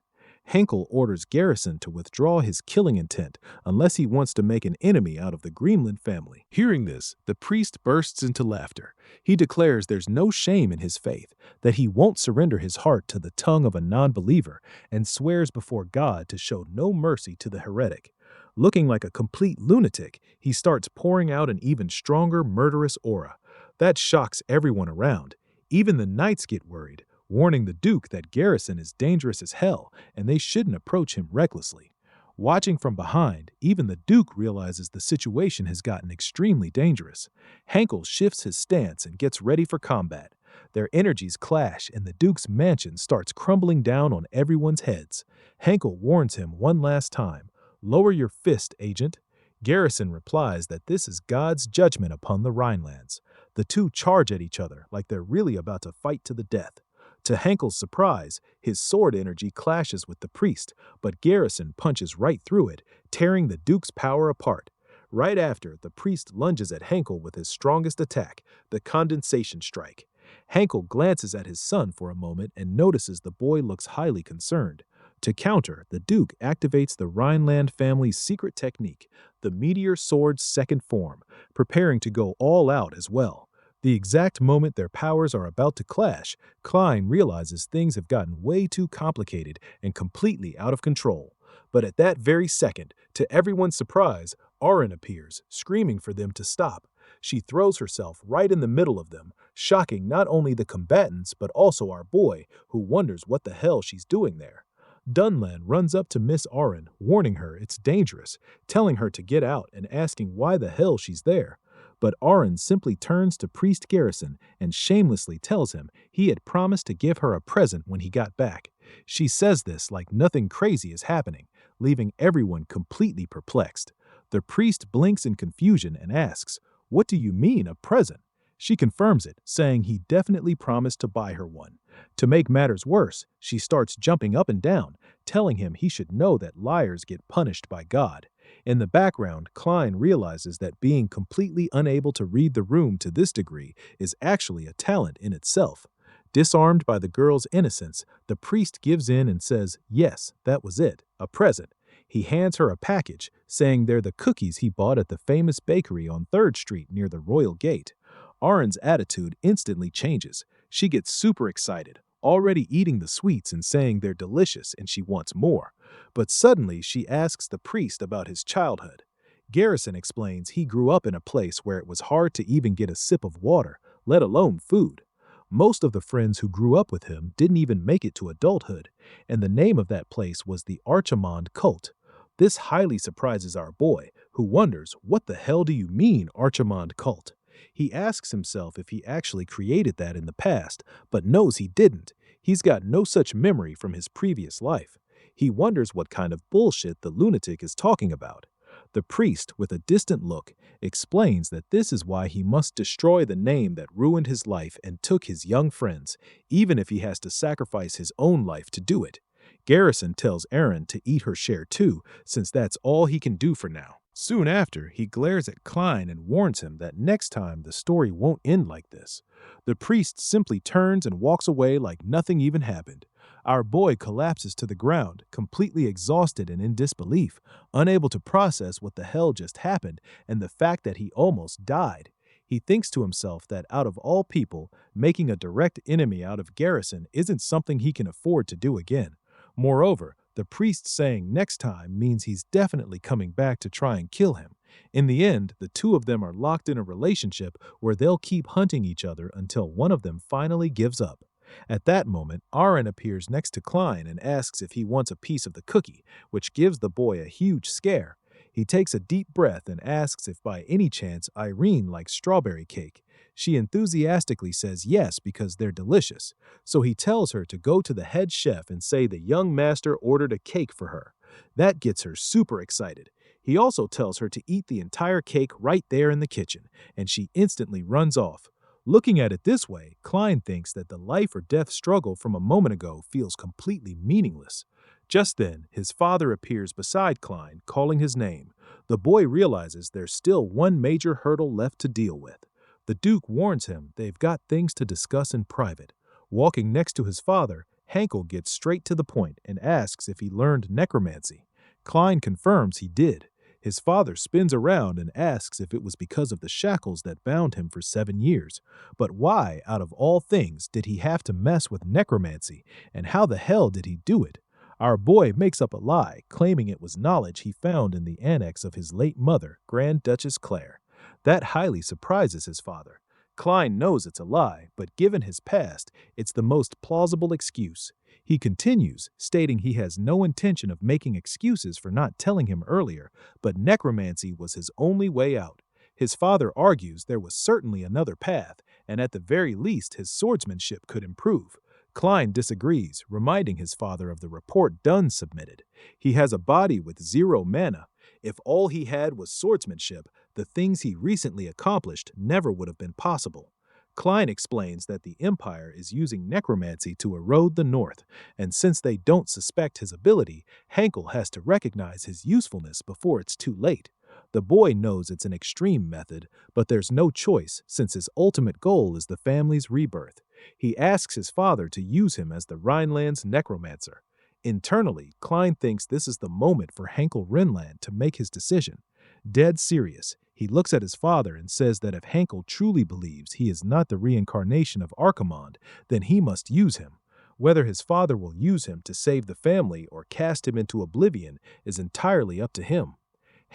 [SPEAKER 1] Henkel orders Garrison to withdraw his killing intent unless he wants to make an enemy out of the Greenland family. Hearing this, the priest bursts into laughter. He declares there's no shame in his faith, that he won't surrender his heart to the tongue of a non-believer, and swears before God to show no mercy to the heretic. Looking like a complete lunatic, he starts pouring out an even stronger murderous aura. That shocks everyone around. Even the knights get worried, warning the Duke that Garrison is dangerous as hell and they shouldn't approach him recklessly. Watching from behind, even the Duke realizes the situation has gotten extremely dangerous. Hankel shifts his stance and gets ready for combat. Their energies clash and the Duke's mansion starts crumbling down on everyone's heads. Hankel warns him one last time, "Lower your fist, agent." Garrison replies that this is God's judgment upon the Rhinelands. The two charge at each other like they're really about to fight to the death. To Hankel's surprise, his sword energy clashes with the priest, but Garrison punches right through it, tearing the Duke's power apart. Right after, the priest lunges at Hankel with his strongest attack, the condensation strike. Hankel glances at his son for a moment and notices the boy looks highly concerned. To counter, the Duke activates the Rhineland family's secret technique, the Meteor Sword's second form, preparing to go all out as well. The exact moment their powers are about to clash, Klein realizes things have gotten way too complicated and completely out of control. But at that very second, to everyone's surprise, Arin appears, screaming for them to stop. She throws herself right in the middle of them, shocking not only the combatants but also our boy, who wonders what the hell she's doing there. Dunlan runs up to Miss Arin, warning her it's dangerous, telling her to get out and asking why the hell she's there. But Arin simply turns to Priest Garrison and shamelessly tells him he had promised to give her a present when he got back. She says this like nothing crazy is happening, leaving everyone completely perplexed. The priest blinks in confusion and asks, "What do you mean, a present?" She confirms it, saying he definitely promised to buy her one. To make matters worse, she starts jumping up and down, telling him he should know that liars get punished by God. In the background, Klein realizes that being completely unable to read the room to this degree is actually a talent in itself. Disarmed by the girl's innocence, the priest gives in and says, yes, that was it, a present. He hands her a package, saying they're the cookies he bought at the famous bakery on 3rd Street near the Royal Gate. Arin's attitude instantly changes. She gets super excited, already eating the sweets and saying they're delicious and she wants more. But suddenly she asks the priest about his childhood. Garrison explains he grew up in a place where it was hard to even get a sip of water, let alone food. Most of the friends who grew up with him didn't even make it to adulthood, and the name of that place was the Archimond cult. This highly surprises our boy, who wonders, what the hell do you mean, Archimond cult? He asks himself if he actually created that in the past, but knows he didn't. He's got no such memory from his previous life. He wonders what kind of bullshit the lunatic is talking about. The priest, with a distant look, explains that this is why he must destroy the name that ruined his life and took his young friends, even if he has to sacrifice his own life to do it. Garrison tells Aaron to eat her share too, since that's all he can do for now. Soon after, he glares at Klein and warns him that next time the story won't end like this. The priest simply turns and walks away like nothing even happened. Our boy collapses to the ground, completely exhausted and in disbelief, unable to process what the hell just happened and the fact that he almost died. He thinks to himself that out of all people, making a direct enemy out of Garrison isn't something he can afford to do again. Moreover, the priest saying next time means he's definitely coming back to try and kill him. In the end, the two of them are locked in a relationship where they'll keep hunting each other until one of them finally gives up. At that moment, Aaron appears next to Klein and asks if he wants a piece of the cookie, which gives the boy a huge scare. He takes a deep breath and asks if by any chance Irene likes strawberry cake. She enthusiastically says yes because they're delicious, so he tells her to go to the head chef and say the young master ordered a cake for her. That gets her super excited. He also tells her to eat the entire cake right there in the kitchen, and she instantly runs off. Looking at it this way, Klein thinks that the life or death struggle from a moment ago feels completely meaningless. Just then, his father appears beside Klein, calling his name. The boy realizes there's still one major hurdle left to deal with. The Duke warns him they've got things to discuss in private. Walking next to his father, Hankel gets straight to the point and asks if he learned necromancy. Klein confirms he did. His father spins around and asks if it was because of the shackles that bound him for 7 years. But why, out of all things, did he have to mess with necromancy, and how the hell did he do it? Our boy makes up a lie, claiming it was knowledge he found in the annex of his late mother, Grand Duchess Claire. That highly surprises his father. Klein knows it's a lie, but given his past, it's the most plausible excuse. He continues, stating he has no intention of making excuses for not telling him earlier, but necromancy was his only way out. His father argues there was certainly another path, and at the very least his swordsmanship could improve. Klein disagrees, reminding his father of the report Dunn submitted. He has a body with 0 mana. If all he had was swordsmanship, the things he recently accomplished never would have been possible. Klein explains that the Empire is using necromancy to erode the North, and since they don't suspect his ability, Hankel has to recognize his usefulness before it's too late. The boy knows it's an extreme method, but there's no choice since his ultimate goal is the family's rebirth. He asks his father to use him as the Rhineland's necromancer. Internally, Klein thinks this is the moment for Hankel Rhineland to make his decision. Dead serious, he looks at his father and says that if Hankel truly believes he is not the reincarnation of Archimonde, then he must use him. Whether his father will use him to save the family or cast him into oblivion is entirely up to him.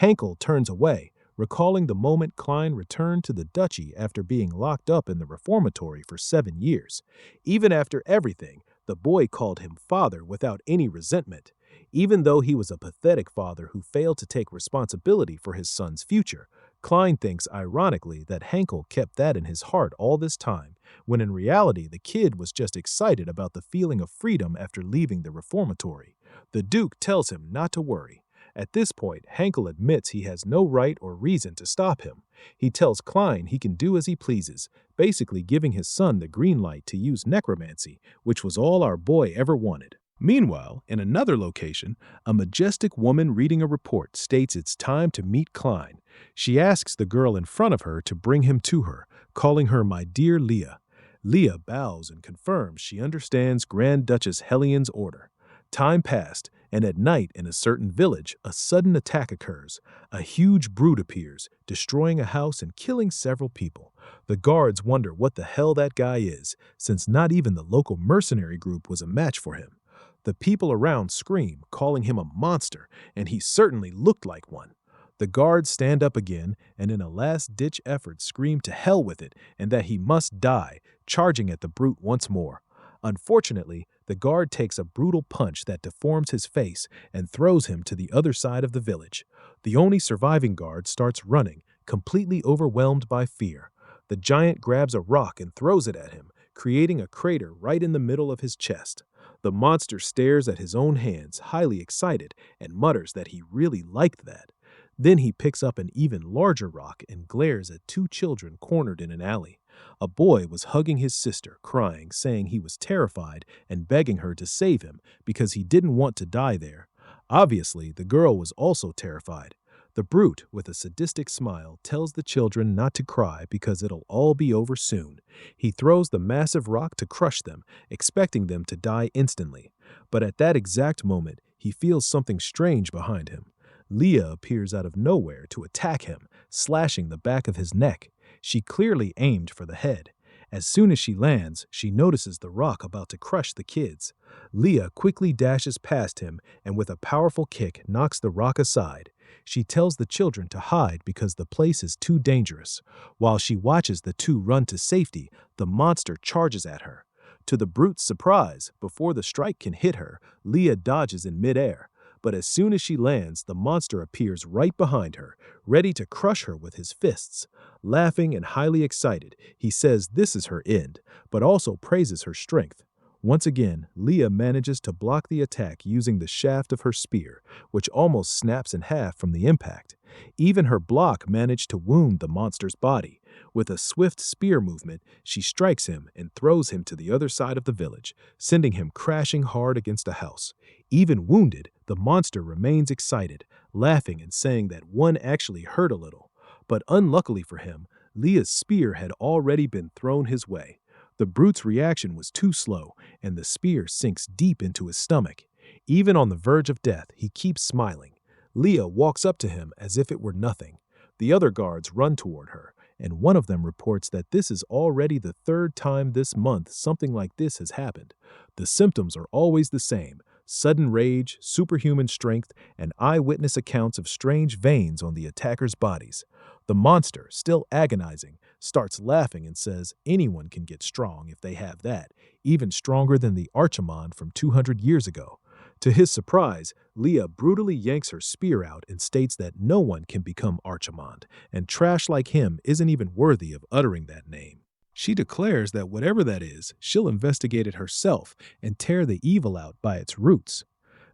[SPEAKER 1] Hankel turns away, recalling the moment Klein returned to the duchy after being locked up in the reformatory for 7 years. Even after everything, the boy called him father without any resentment. Even though he was a pathetic father who failed to take responsibility for his son's future, Klein thinks ironically that Hankel kept that in his heart all this time, when in reality the kid was just excited about the feeling of freedom after leaving the reformatory. The Duke tells him not to worry. At this point, Hankel admits he has no right or reason to stop him. He tells Klein he can do as he pleases, basically giving his son the green light to use necromancy, which was all our boy ever wanted. Meanwhile, in another location, a majestic woman reading a report states it's time to meet Klein. She asks the girl in front of her to bring him to her, calling her my dear Leah. Leah bows and confirms she understands Grand Duchess Helien's order. Time passed, and at night in a certain village, a sudden attack occurs. A huge brute appears, destroying a house and killing several people. The guards wonder what the hell that guy is, since not even the local mercenary group was a match for him. The people around scream, calling him a monster, and he certainly looked like one. The guards stand up again, and in a last-ditch effort scream to hell with it and that he must die, charging at the brute once more. Unfortunately, the guard takes a brutal punch that deforms his face and throws him to the other side of the village. The only surviving guard starts running, completely overwhelmed by fear. The giant grabs a rock and throws it at him, creating a crater right in the middle of his chest. The monster stares at his own hands, highly excited, and mutters that he really liked that. Then he picks up an even larger rock and glares at two children cornered in an alley. A boy was hugging his sister, crying, saying he was terrified and begging her to save him because he didn't want to die there. Obviously, the girl was also terrified. The brute, with a sadistic smile, tells the children not to cry because it'll all be over soon. He throws the massive rock to crush them, expecting them to die instantly. But at that exact moment, he feels something strange behind him. Leah appears out of nowhere to attack him, slashing the back of his neck. She clearly aimed for the head. As soon as she lands, she notices the rock about to crush the kids. Leah quickly dashes past him and with a powerful kick knocks the rock aside. She tells the children to hide because the place is too dangerous. While she watches the two run to safety, the monster charges at her. To the brute's surprise, before the strike can hit her, Leah dodges in midair. But as soon as she lands, the monster appears right behind her, ready to crush her with his fists. Laughing and highly excited, he says this is her end, but also praises her strength. Once again, Leah manages to block the attack using the shaft of her spear, which almost snaps in half from the impact. Even her block managed to wound the monster's body. With a swift spear movement, she strikes him and throws him to the other side of the village, sending him crashing hard against a house. Even wounded, the monster remains excited, laughing and saying that one actually hurt a little. But unluckily for him, Leah's spear had already been thrown his way. The brute's reaction was too slow, and the spear sinks deep into his stomach. Even on the verge of death, he keeps smiling. Leah walks up to him as if it were nothing. The other guards run toward her, and one of them reports that this is already the third time this month something like this has happened. The symptoms are always the same: sudden rage, superhuman strength, and eyewitness accounts of strange veins on the attackers' bodies. The monster, still agonizing, starts laughing and says anyone can get strong if they have that, even stronger than the Archimon from 200 years ago. To his surprise, Leah brutally yanks her spear out and states that no one can become Archimon, and trash like him isn't even worthy of uttering that name. She declares that whatever that is, she'll investigate it herself and tear the evil out by its roots.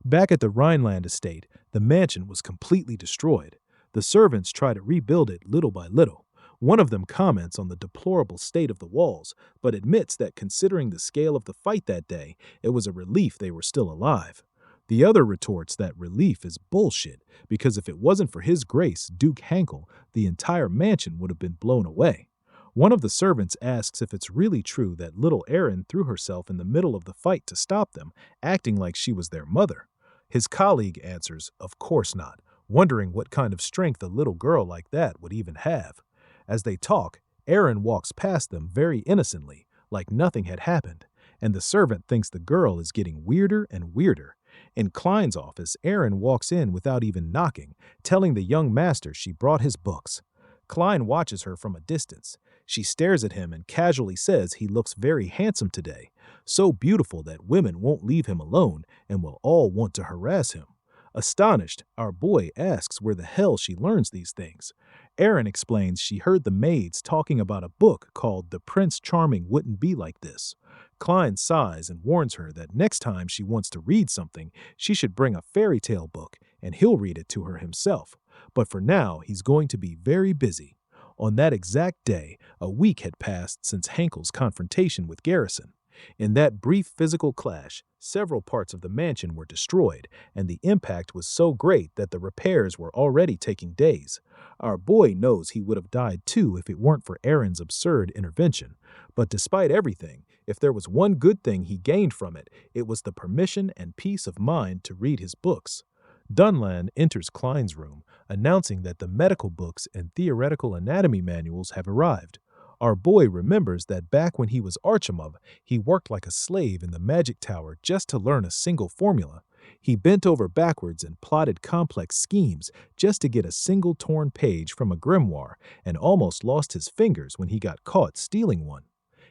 [SPEAKER 1] Back at the Rhineland estate, the mansion was completely destroyed. The servants try to rebuild it little by little. One of them comments on the deplorable state of the walls, but admits that considering the scale of the fight that day, it was a relief they were still alive. The other retorts that relief is bullshit, because if it wasn't for his grace, Duke Hankel, the entire mansion would have been blown away. One of the servants asks if it's really true that little Erin threw herself in the middle of the fight to stop them, acting like she was their mother. His colleague answers, of course not, wondering what kind of strength a little girl like that would even have. As they talk, Erin walks past them very innocently, like nothing had happened, and the servant thinks the girl is getting weirder and weirder. In Klein's office, Erin walks in without even knocking, telling the young master she brought his books. Klein watches her from a distance. She stares at him and casually says he looks very handsome today, so beautiful that women won't leave him alone and will all want to harass him. Astonished, our boy asks where the hell she learns these things. Erin explains she heard the maids talking about a book called The Prince Charming Wouldn't Be Like This. Klein sighs and warns her that next time she wants to read something, she should bring a fairy tale book and he'll read it to her himself. But for now, he's going to be very busy. On that exact day, a week had passed since Hankel's confrontation with Garrison. In that brief physical clash, several parts of the mansion were destroyed, and the impact was so great that the repairs were already taking days. Our boy knows he would have died too if it weren't for Erin's absurd intervention. But despite everything, if there was one good thing he gained from it, it was the permission and peace of mind to read his books. Dunlan enters Klein's room, announcing that the medical books and theoretical anatomy manuals have arrived. Our boy remembers that back when he was Archimov, he worked like a slave in the magic tower just to learn a single formula. He bent over backwards and plotted complex schemes just to get a single torn page from a grimoire and almost lost his fingers when he got caught stealing one.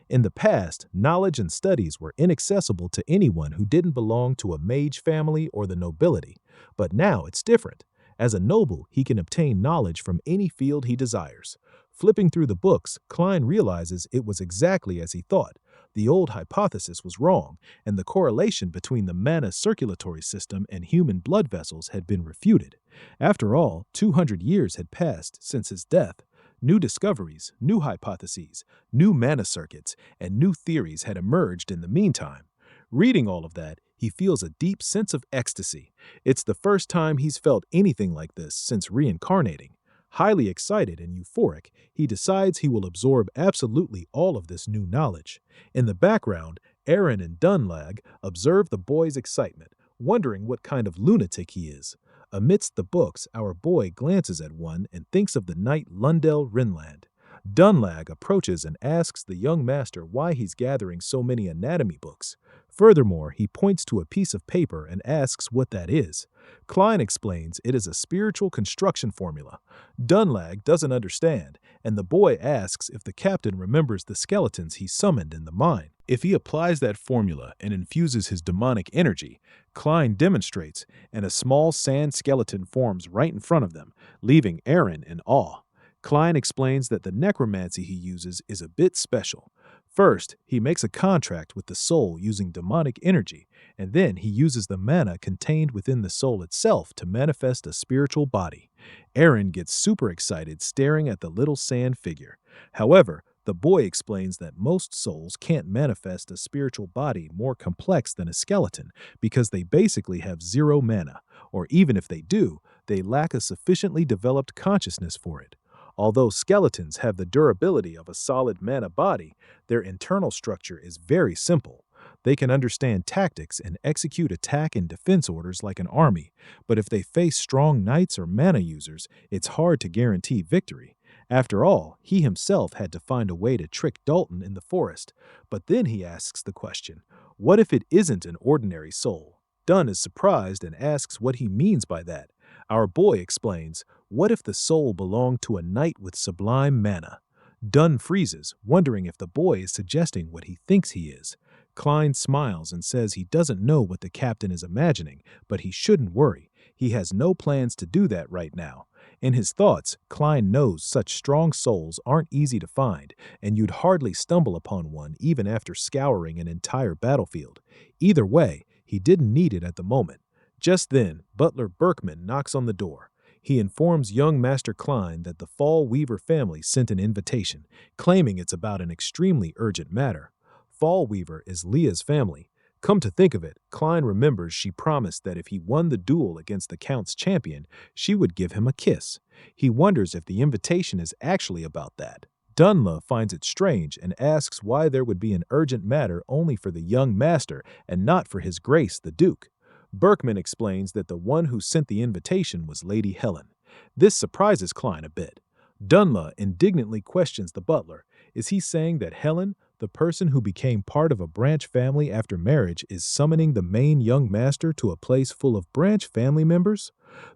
[SPEAKER 1] In the past, knowledge and studies were inaccessible to anyone who didn't belong to a mage family or the nobility. But now it's different. As a noble, he can obtain knowledge from any field he desires. Flipping through the books, Klein realizes it was exactly as he thought. The old hypothesis was wrong, and the correlation between the mana circulatory system and human blood vessels had been refuted. After all, 200 years had passed since his death. New discoveries, new hypotheses, new mana circuits, and new theories had emerged in the meantime. Reading all of that, he feels a deep sense of ecstasy. It's the first time he's felt anything like this since reincarnating. Highly excited and euphoric, he decides he will absorb absolutely all of this new knowledge. In the background, Aaron and Dunlag observe the boy's excitement, wondering what kind of lunatic he is. Amidst the books, our boy glances at one and thinks of the knight Lundell Rinland. Dunlag approaches and asks the young master why he's gathering so many anatomy books. Furthermore, he points to a piece of paper and asks what that is. Klein explains it is a spiritual construction formula. Dunlag doesn't understand, and the boy asks if the captain remembers the skeletons he summoned in the mine. If he applies that formula and infuses his demonic energy, Klein demonstrates, and a small sand skeleton forms right in front of them, leaving Aaron in awe. Klein explains that the necromancy he uses is a bit special. First, he makes a contract with the soul using demonic energy, and then he uses the mana contained within the soul itself to manifest a spiritual body. Aaron gets super excited staring at the little sand figure. However, the boy explains that most souls can't manifest a spiritual body more complex than a skeleton because they basically have zero mana, or even if they do, they lack a sufficiently developed consciousness for it. Although skeletons have the durability of a solid mana body, their internal structure is very simple. They can understand tactics and execute attack and defense orders like an army, but if they face strong knights or mana users, it's hard to guarantee victory. After all, he himself had to find a way to trick Dalton in the forest. But then he asks the question, what if it isn't an ordinary soul? Dunn is surprised and asks what he means by that. Our boy explains, what if the soul belonged to a knight with sublime mana? Dunn freezes, wondering if the boy is suggesting what he thinks he is. Klein smiles and says he doesn't know what the captain is imagining, but he shouldn't worry. He has no plans to do that right now. In his thoughts, Klein knows such strong souls aren't easy to find, and you'd hardly stumble upon one even after scouring an entire battlefield. Either way, he didn't need it at the moment. Just then, Butler Berkman knocks on the door. He informs young Master Klein that the Fall Weaver family sent an invitation, claiming it's about an extremely urgent matter. Fall Weaver is Leah's family. Come to think of it, Klein remembers she promised that if he won the duel against the Count's champion, she would give him a kiss. He wonders if the invitation is actually about that. Dunla finds it strange and asks why there would be an urgent matter only for the young master and not for His Grace the Duke. Berkman explains that the one who sent the invitation was Lady Helen. This surprises Klein a bit. Dunla indignantly questions the butler. Is he saying that Helen, the person who became part of a branch family after marriage, is summoning the main young master to a place full of branch family members?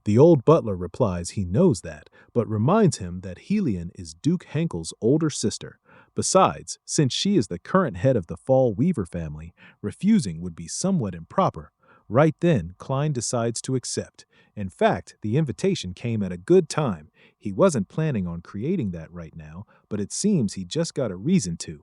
[SPEAKER 1] The old butler replies he knows that, but reminds him that Helion is Duke Henkel's older sister. Besides, since she is the current head of the Fall Weaver family, refusing would be somewhat improper. Right then, Klein decides to accept. In fact, the invitation came at a good time. He wasn't planning on creating that right now, but it seems he just got a reason to.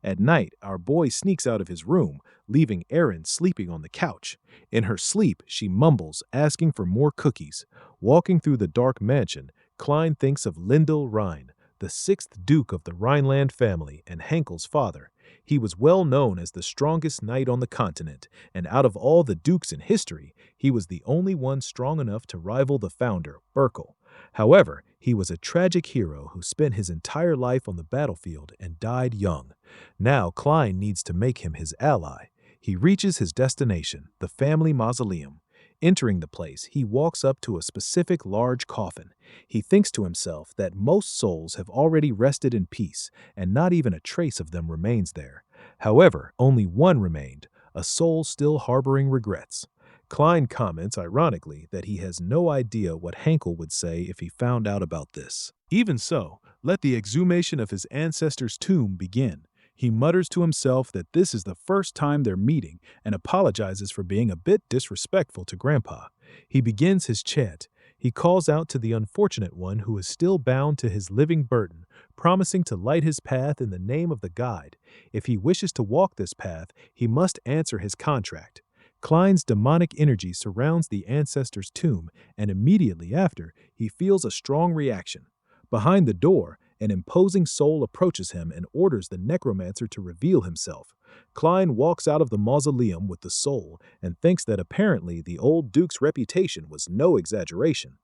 [SPEAKER 1] At night, our boy sneaks out of his room, leaving Erin sleeping on the couch. In her sleep, she mumbles, asking for more cookies. Walking through the dark mansion, Klein thinks of Lyndel Rhine, the sixth Duke of the Rhineland family and Henkel's father. He was well known as the strongest knight on the continent, and out of all the dukes in history, he was the only one strong enough to rival the founder, Berkel. However, he was a tragic hero who spent his entire life on the battlefield and died young. Now Klein needs to make him his ally. He reaches his destination, the family mausoleum. Entering the place, he walks up to a specific large coffin. He thinks to himself that most souls have already rested in peace, and not even a trace of them remains there. However, only one remained, a soul still harboring regrets. Klein comments, ironically, that he has no idea what Henkel would say if he found out about this. Even so, let the exhumation of his ancestor's tomb begin. He mutters to himself that this is the first time they're meeting and apologizes for being a bit disrespectful to Grandpa. He begins his chant. He calls out to the unfortunate one who is still bound to his living burden, promising to light his path in the name of the guide. If he wishes to walk this path, he must answer his contract. Klein's demonic energy surrounds the ancestor's tomb, and immediately after, he feels a strong reaction. Behind the door, an imposing soul approaches him and orders the necromancer to reveal himself. Klein walks out of the mausoleum with the soul and thinks that apparently the old duke's reputation was no exaggeration.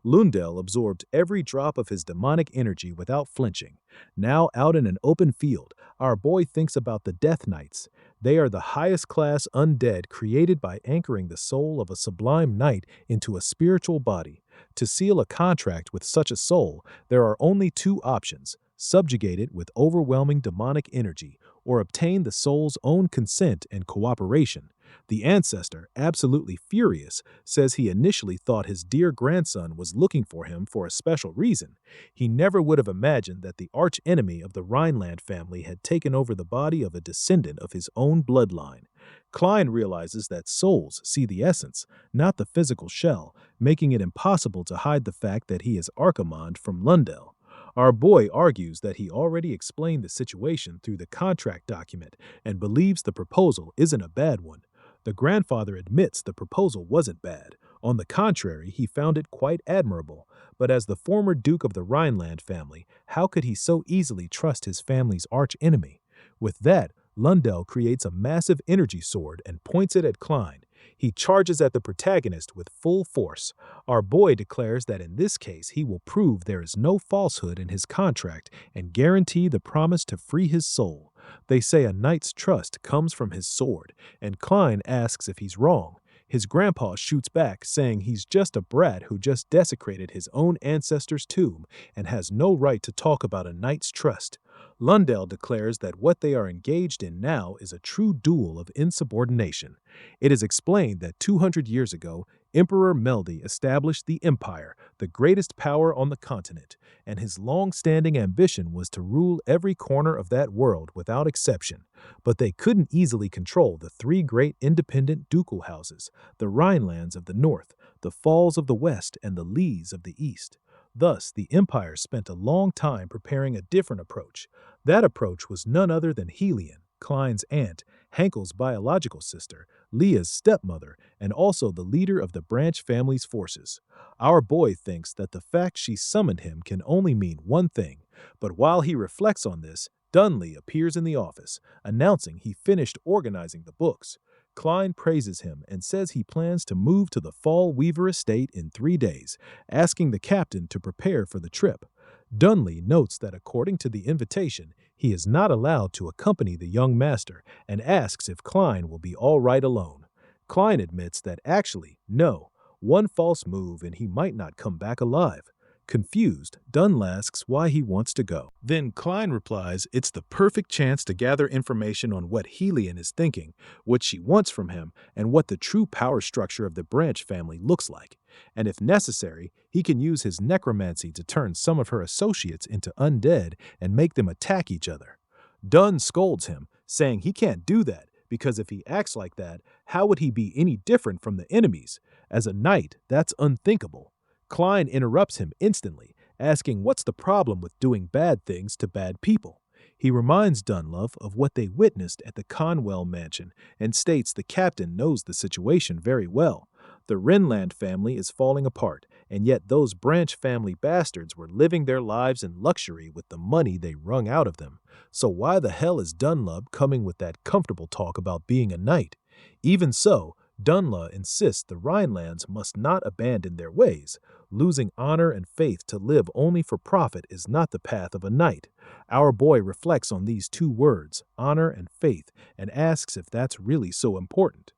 [SPEAKER 1] Lundell absorbed every drop of his demonic energy without flinching. Now out in an open field, our boy thinks about the Death Knights. They are the highest class undead created by anchoring the soul of a sublime knight into a spiritual body. To seal a contract with such a soul, there are only two options: subjugate it with overwhelming demonic energy, or obtain the soul's own consent and cooperation. The ancestor, absolutely furious, says he initially thought his dear grandson was looking for him for a special reason. He never would have imagined that the arch-enemy of the Rhineland family had taken over the body of a descendant of his own bloodline. Klein realizes that souls see the essence, not the physical shell, making it impossible to hide the fact that he is Archimonde from Lundell. Our boy argues that he already explained the situation through the contract document and believes the proposal isn't a bad one. The grandfather admits the proposal wasn't bad. On the contrary, he found it quite admirable. But as the former Duke of the Rhineland family, how could he so easily trust his family's arch-enemy? With that, Lundell creates a massive energy sword and points it at Klein. He charges at the protagonist with full force. Our boy declares that in this case he will prove there is no falsehood in his contract and guarantee the promise to free his soul. They say a knight's trust comes from his sword, and Klein asks if he's wrong. His grandpa shoots back, saying he's just a brat who just desecrated his own ancestor's tomb and has no right to talk about a knight's trust. Lundell declares that what they are engaged in now is a true duel of insubordination. It is explained that 200 years ago, Emperor Meldy established the Empire, the greatest power on the continent, and his long-standing ambition was to rule every corner of that world without exception. But they couldn't easily control the three great independent ducal houses, the Rhinelands of the north, the Falls of the west, and the Lees of the east. Thus, the Empire spent a long time preparing a different approach. That approach was none other than Helion, Klein's aunt, Hankel's biological sister, Leah's stepmother, and also the leader of the Branch family's forces. Our boy thinks that the fact she summoned him can only mean one thing, but while he reflects on this, Dunley appears in the office, announcing he finished organizing the books. Klein praises him and says he plans to move to the Fall Weaver estate in 3 days, asking the captain to prepare for the trip. Dunley notes that according to the invitation, he is not allowed to accompany the young master and asks if Klein will be all right alone. Klein admits that actually, no, one false move and he might not come back alive. Confused, Dunn asks why he wants to go. Then Klein replies it's the perfect chance to gather information on what Helion is thinking, what she wants from him, and what the true power structure of the Branch family looks like. And if necessary, he can use his necromancy to turn some of her associates into undead and make them attack each other. Dunn scolds him, saying he can't do that, because if he acts like that, how would he be any different from the enemies? As a knight, that's unthinkable. Klein interrupts him instantly, asking what's the problem with doing bad things to bad people. He reminds Dunlove of what they witnessed at the Conwell mansion and states the captain knows the situation very well. The Rhineland family is falling apart, and yet those Branch family bastards were living their lives in luxury with the money they wrung out of them. So why the hell is Dunlove coming with that comfortable talk about being a knight? Even so, Dunlove insists the Rhinelands must not abandon their ways. Losing honor and faith to live only for profit is not the path of a knight. Our boy reflects on these two words, honor and faith, and asks if that's really so important.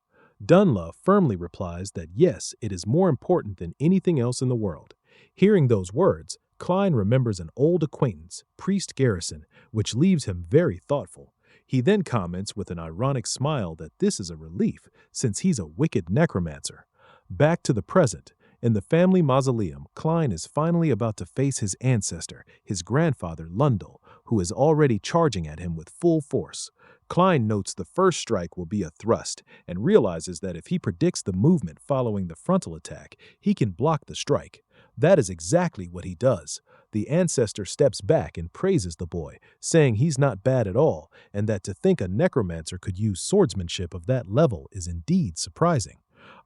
[SPEAKER 1] Dunlove firmly replies that yes, it is more important than anything else in the world. Hearing those words, Klein remembers an old acquaintance, Priest Garrison, which leaves him very thoughtful. He then comments with an ironic smile that this is a relief, since he's a wicked necromancer. Back to the present. In the family mausoleum, Klein is finally about to face his ancestor, his grandfather Lundell, who is already charging at him with full force. Klein notes the first strike will be a thrust and realizes that if he predicts the movement following the frontal attack, he can block the strike. That is exactly what he does. The ancestor steps back and praises the boy, saying he's not bad at all, and that to think a necromancer could use swordsmanship of that level is indeed surprising.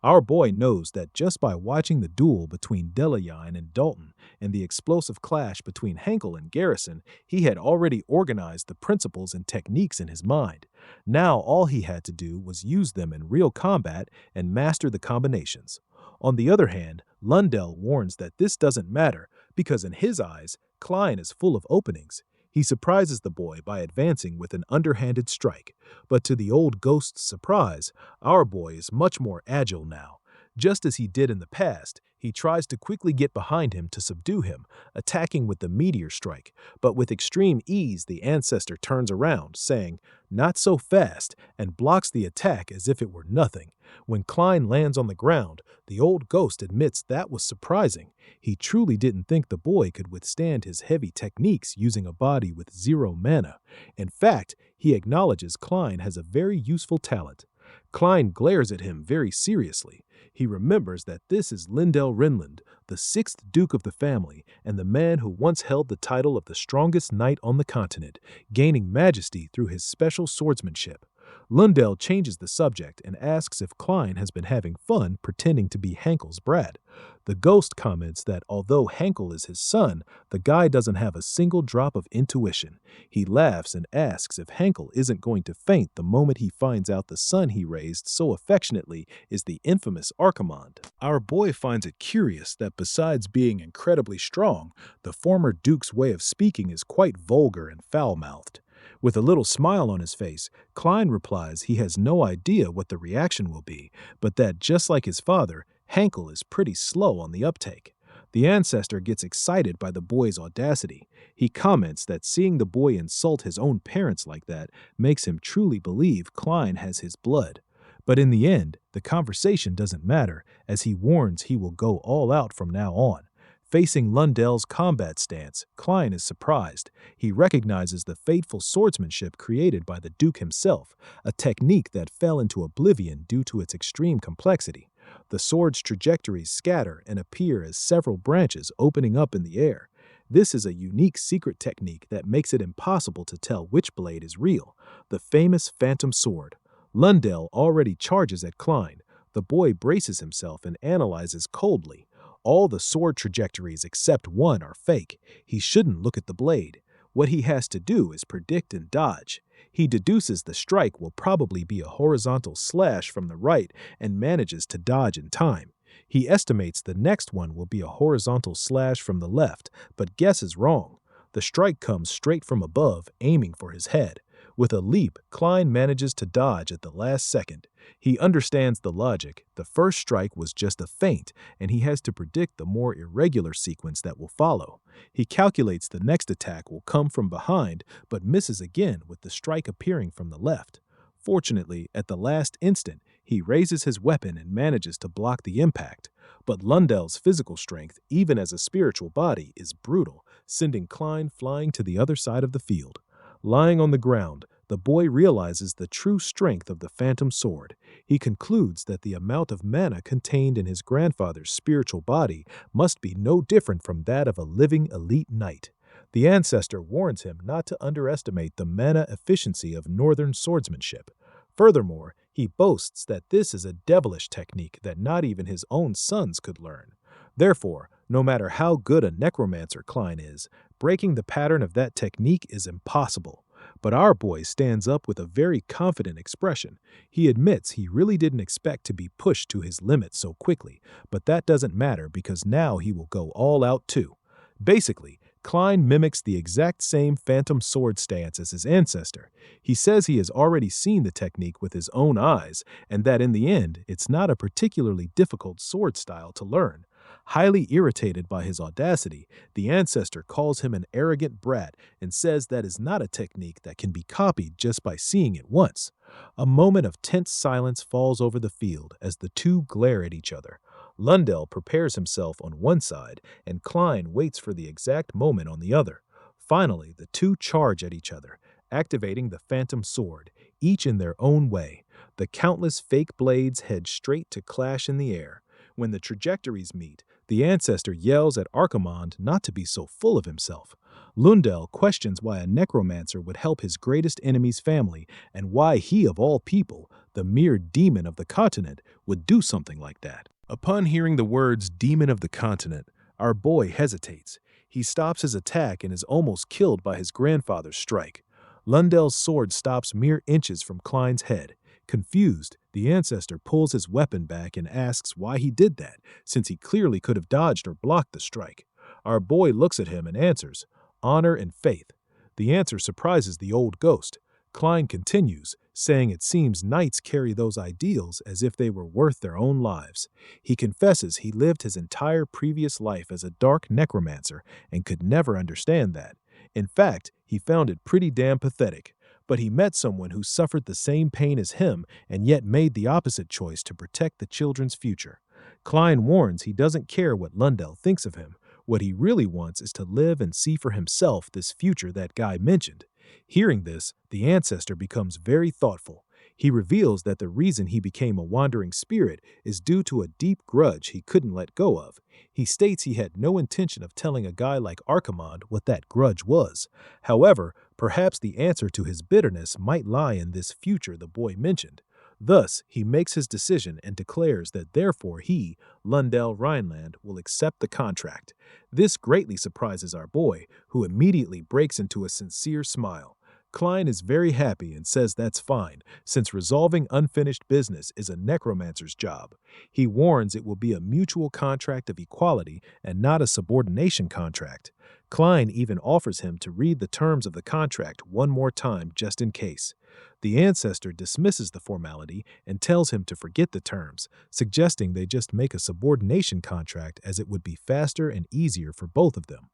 [SPEAKER 1] Our boy knows that just by watching the duel between Delayine and Dalton and the explosive clash between Henkel and Garrison, he had already organized the principles and techniques in his mind. Now all he had to do was use them in real combat and master the combinations. On the other hand, Lundell warns that this doesn't matter because in his eyes, Klein is full of openings. He surprises the boy by advancing with an underhanded strike, but to the old ghost's surprise, our boy is much more agile now. Just as he did in the past, he tries to quickly get behind him to subdue him, attacking with the meteor strike, but with extreme ease the ancestor turns around, saying, "Not so fast," and blocks the attack as if it were nothing. When Klein lands on the ground, the old ghost admits that was surprising. He truly didn't think the boy could withstand his heavy techniques using a body with 0 mana. In fact, he acknowledges Klein has a very useful talent. Klein glares at him very seriously. He remembers that this is Lindell Renland, the 6th Duke of the family, and the man who once held the title of the strongest knight on the continent, gaining majesty through his special swordsmanship. Lundell changes the subject and asks if Klein has been having fun pretending to be Hankel's brat. The ghost comments that although Henkel is his son, the guy doesn't have a single drop of intuition. He laughs and asks if Henkel isn't going to faint the moment he finds out the son he raised so affectionately is the infamous Archimond. Our boy finds it curious that besides being incredibly strong, the former Duke's way of speaking is quite vulgar and foul-mouthed. With a little smile on his face, Klein replies he has no idea what the reaction will be, but that just like his father, Henkel is pretty slow on the uptake. The ancestor gets excited by the boy's audacity. He comments that seeing the boy insult his own parents like that makes him truly believe Klein has his blood. But in the end, the conversation doesn't matter, as he warns he will go all out from now on. Facing Lundell's combat stance, Klein is surprised. He recognizes the fateful swordsmanship created by the Duke himself, a technique that fell into oblivion due to its extreme complexity. The sword's trajectories scatter and appear as several branches opening up in the air. This is a unique secret technique that makes it impossible to tell which blade is real, the famous phantom sword. Lundell already charges at Klein. The boy braces himself and analyzes coldly. All the sword trajectories except one are fake. He shouldn't look at the blade. What he has to do is predict and dodge. He deduces the strike will probably be a horizontal slash from the right and manages to dodge in time. He estimates the next one will be a horizontal slash from the left, but guesses wrong. The strike comes straight from above, aiming for his head. With a leap, Klein manages to dodge at the last second. He understands the logic. The first strike was just a feint, and he has to predict the more irregular sequence that will follow. He calculates the next attack will come from behind, but misses again with the strike appearing from the left. Fortunately, at the last instant, he raises his weapon and manages to block the impact. But Lundell's physical strength, even as a spiritual body, is brutal, sending Klein flying to the other side of the field. Lying on the ground, the boy realizes the true strength of the phantom sword. He concludes that the amount of mana contained in his grandfather's spiritual body must be no different from that of a living elite knight. The ancestor warns him not to underestimate the mana efficiency of northern swordsmanship. Furthermore, he boasts that this is a devilish technique that not even his own sons could learn. Therefore, no matter how good a necromancer Klein is, breaking the pattern of that technique is impossible. But our boy stands up with a very confident expression. He admits he really didn't expect to be pushed to his limit so quickly, but that doesn't matter because now he will go all out too. Basically, Klein mimics the exact same phantom sword stance as his ancestor. He says he has already seen the technique with his own eyes, and that in the end, it's not a particularly difficult sword style to learn. Highly irritated by his audacity, the ancestor calls him an arrogant brat and says that is not a technique that can be copied just by seeing it once. A moment of tense silence falls over the field as the two glare at each other. Lundell prepares himself on one side, and Klein waits for the exact moment on the other. Finally, the two charge at each other, activating the phantom sword, each in their own way. The countless fake blades head straight to clash in the air. When the trajectories meet, The ancestor yells at Archimonde not to be so full of himself. Lundell questions why a necromancer would help his greatest enemy's family and why he, of all people, the mere demon of the continent, would do something like that. Upon hearing the words demon of the continent, our boy hesitates. He stops his attack and is almost killed by his grandfather's strike. Lundell's sword stops mere inches from Klein's head. Confused, the ancestor pulls his weapon back and asks why he did that, since he clearly could have dodged or blocked the strike. Our boy looks at him and answers, "Honor and faith." The answer surprises the old ghost. Klein continues, saying it seems knights carry those ideals as if they were worth their own lives. He confesses he lived his entire previous life as a dark necromancer and could never understand that. In fact, he found it pretty damn pathetic. But he met someone who suffered the same pain as him and yet made the opposite choice to protect the children's future. Klein warns he doesn't care what Lundell thinks of him. What he really wants is to live and see for himself this future that guy mentioned. Hearing this, the ancestor becomes very thoughtful. He reveals that the reason he became a wandering spirit is due to a deep grudge he couldn't let go of. He states he had no intention of telling a guy like Archimonde what that grudge was. However, perhaps the answer to his bitterness might lie in this future the boy mentioned. Thus, he makes his decision and declares that therefore he, Lundell Rhineland, will accept the contract. This greatly surprises our boy, who immediately breaks into a sincere smile. Klein is very happy and says that's fine, since resolving unfinished business is a necromancer's job. He warns it will be a mutual contract of equality and not a subordination contract. Klein even offers him to read the terms of the contract one more time just in case. The ancestor dismisses the formality and tells him to forget the terms, suggesting they just make a subordination contract as it would be faster and easier for both of them.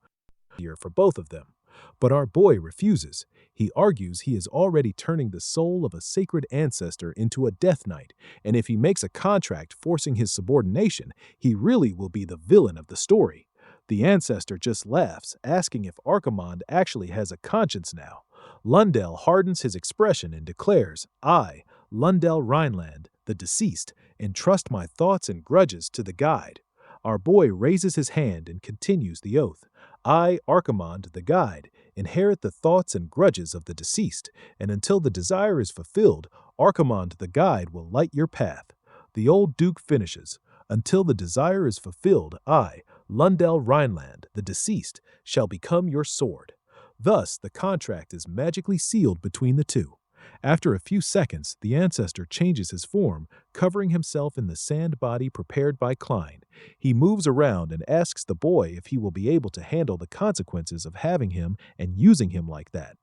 [SPEAKER 1] But our boy refuses. He argues he is already turning the soul of a sacred ancestor into a death knight, and if he makes a contract forcing his subordination, he really will be the villain of the story. The ancestor just laughs, asking if Archimonde actually has a conscience now. Lundell hardens his expression and declares, "I, Lundell Rhineland, the deceased, entrust my thoughts and grudges to the guide." Our boy raises his hand and continues the oath. "I, Archimonde, the guide, inherit the thoughts and grudges of the deceased, and until the desire is fulfilled, Archimonde, the guide, will light your path." The old duke finishes, "Until the desire is fulfilled, I, Lundell Rhineland, the deceased, shall become your sword." Thus, the contract is magically sealed between the two. After a few seconds, the ancestor changes his form, covering himself in the sand body prepared by Klein. He moves around and asks the boy if he will be able to handle the consequences of having him and using him like that.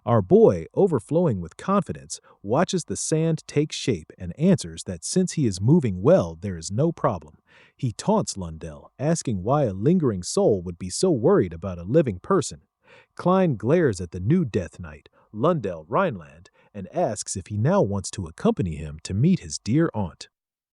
[SPEAKER 1] Our boy, overflowing with confidence, watches the sand take shape and answers that since he is moving well, there is no problem. He taunts Lundell, asking why a lingering soul would be so worried about a living person. Klein glares at the new Death Knight, Lundell Rhineland, and asks if he now wants to accompany him to meet his dear aunt.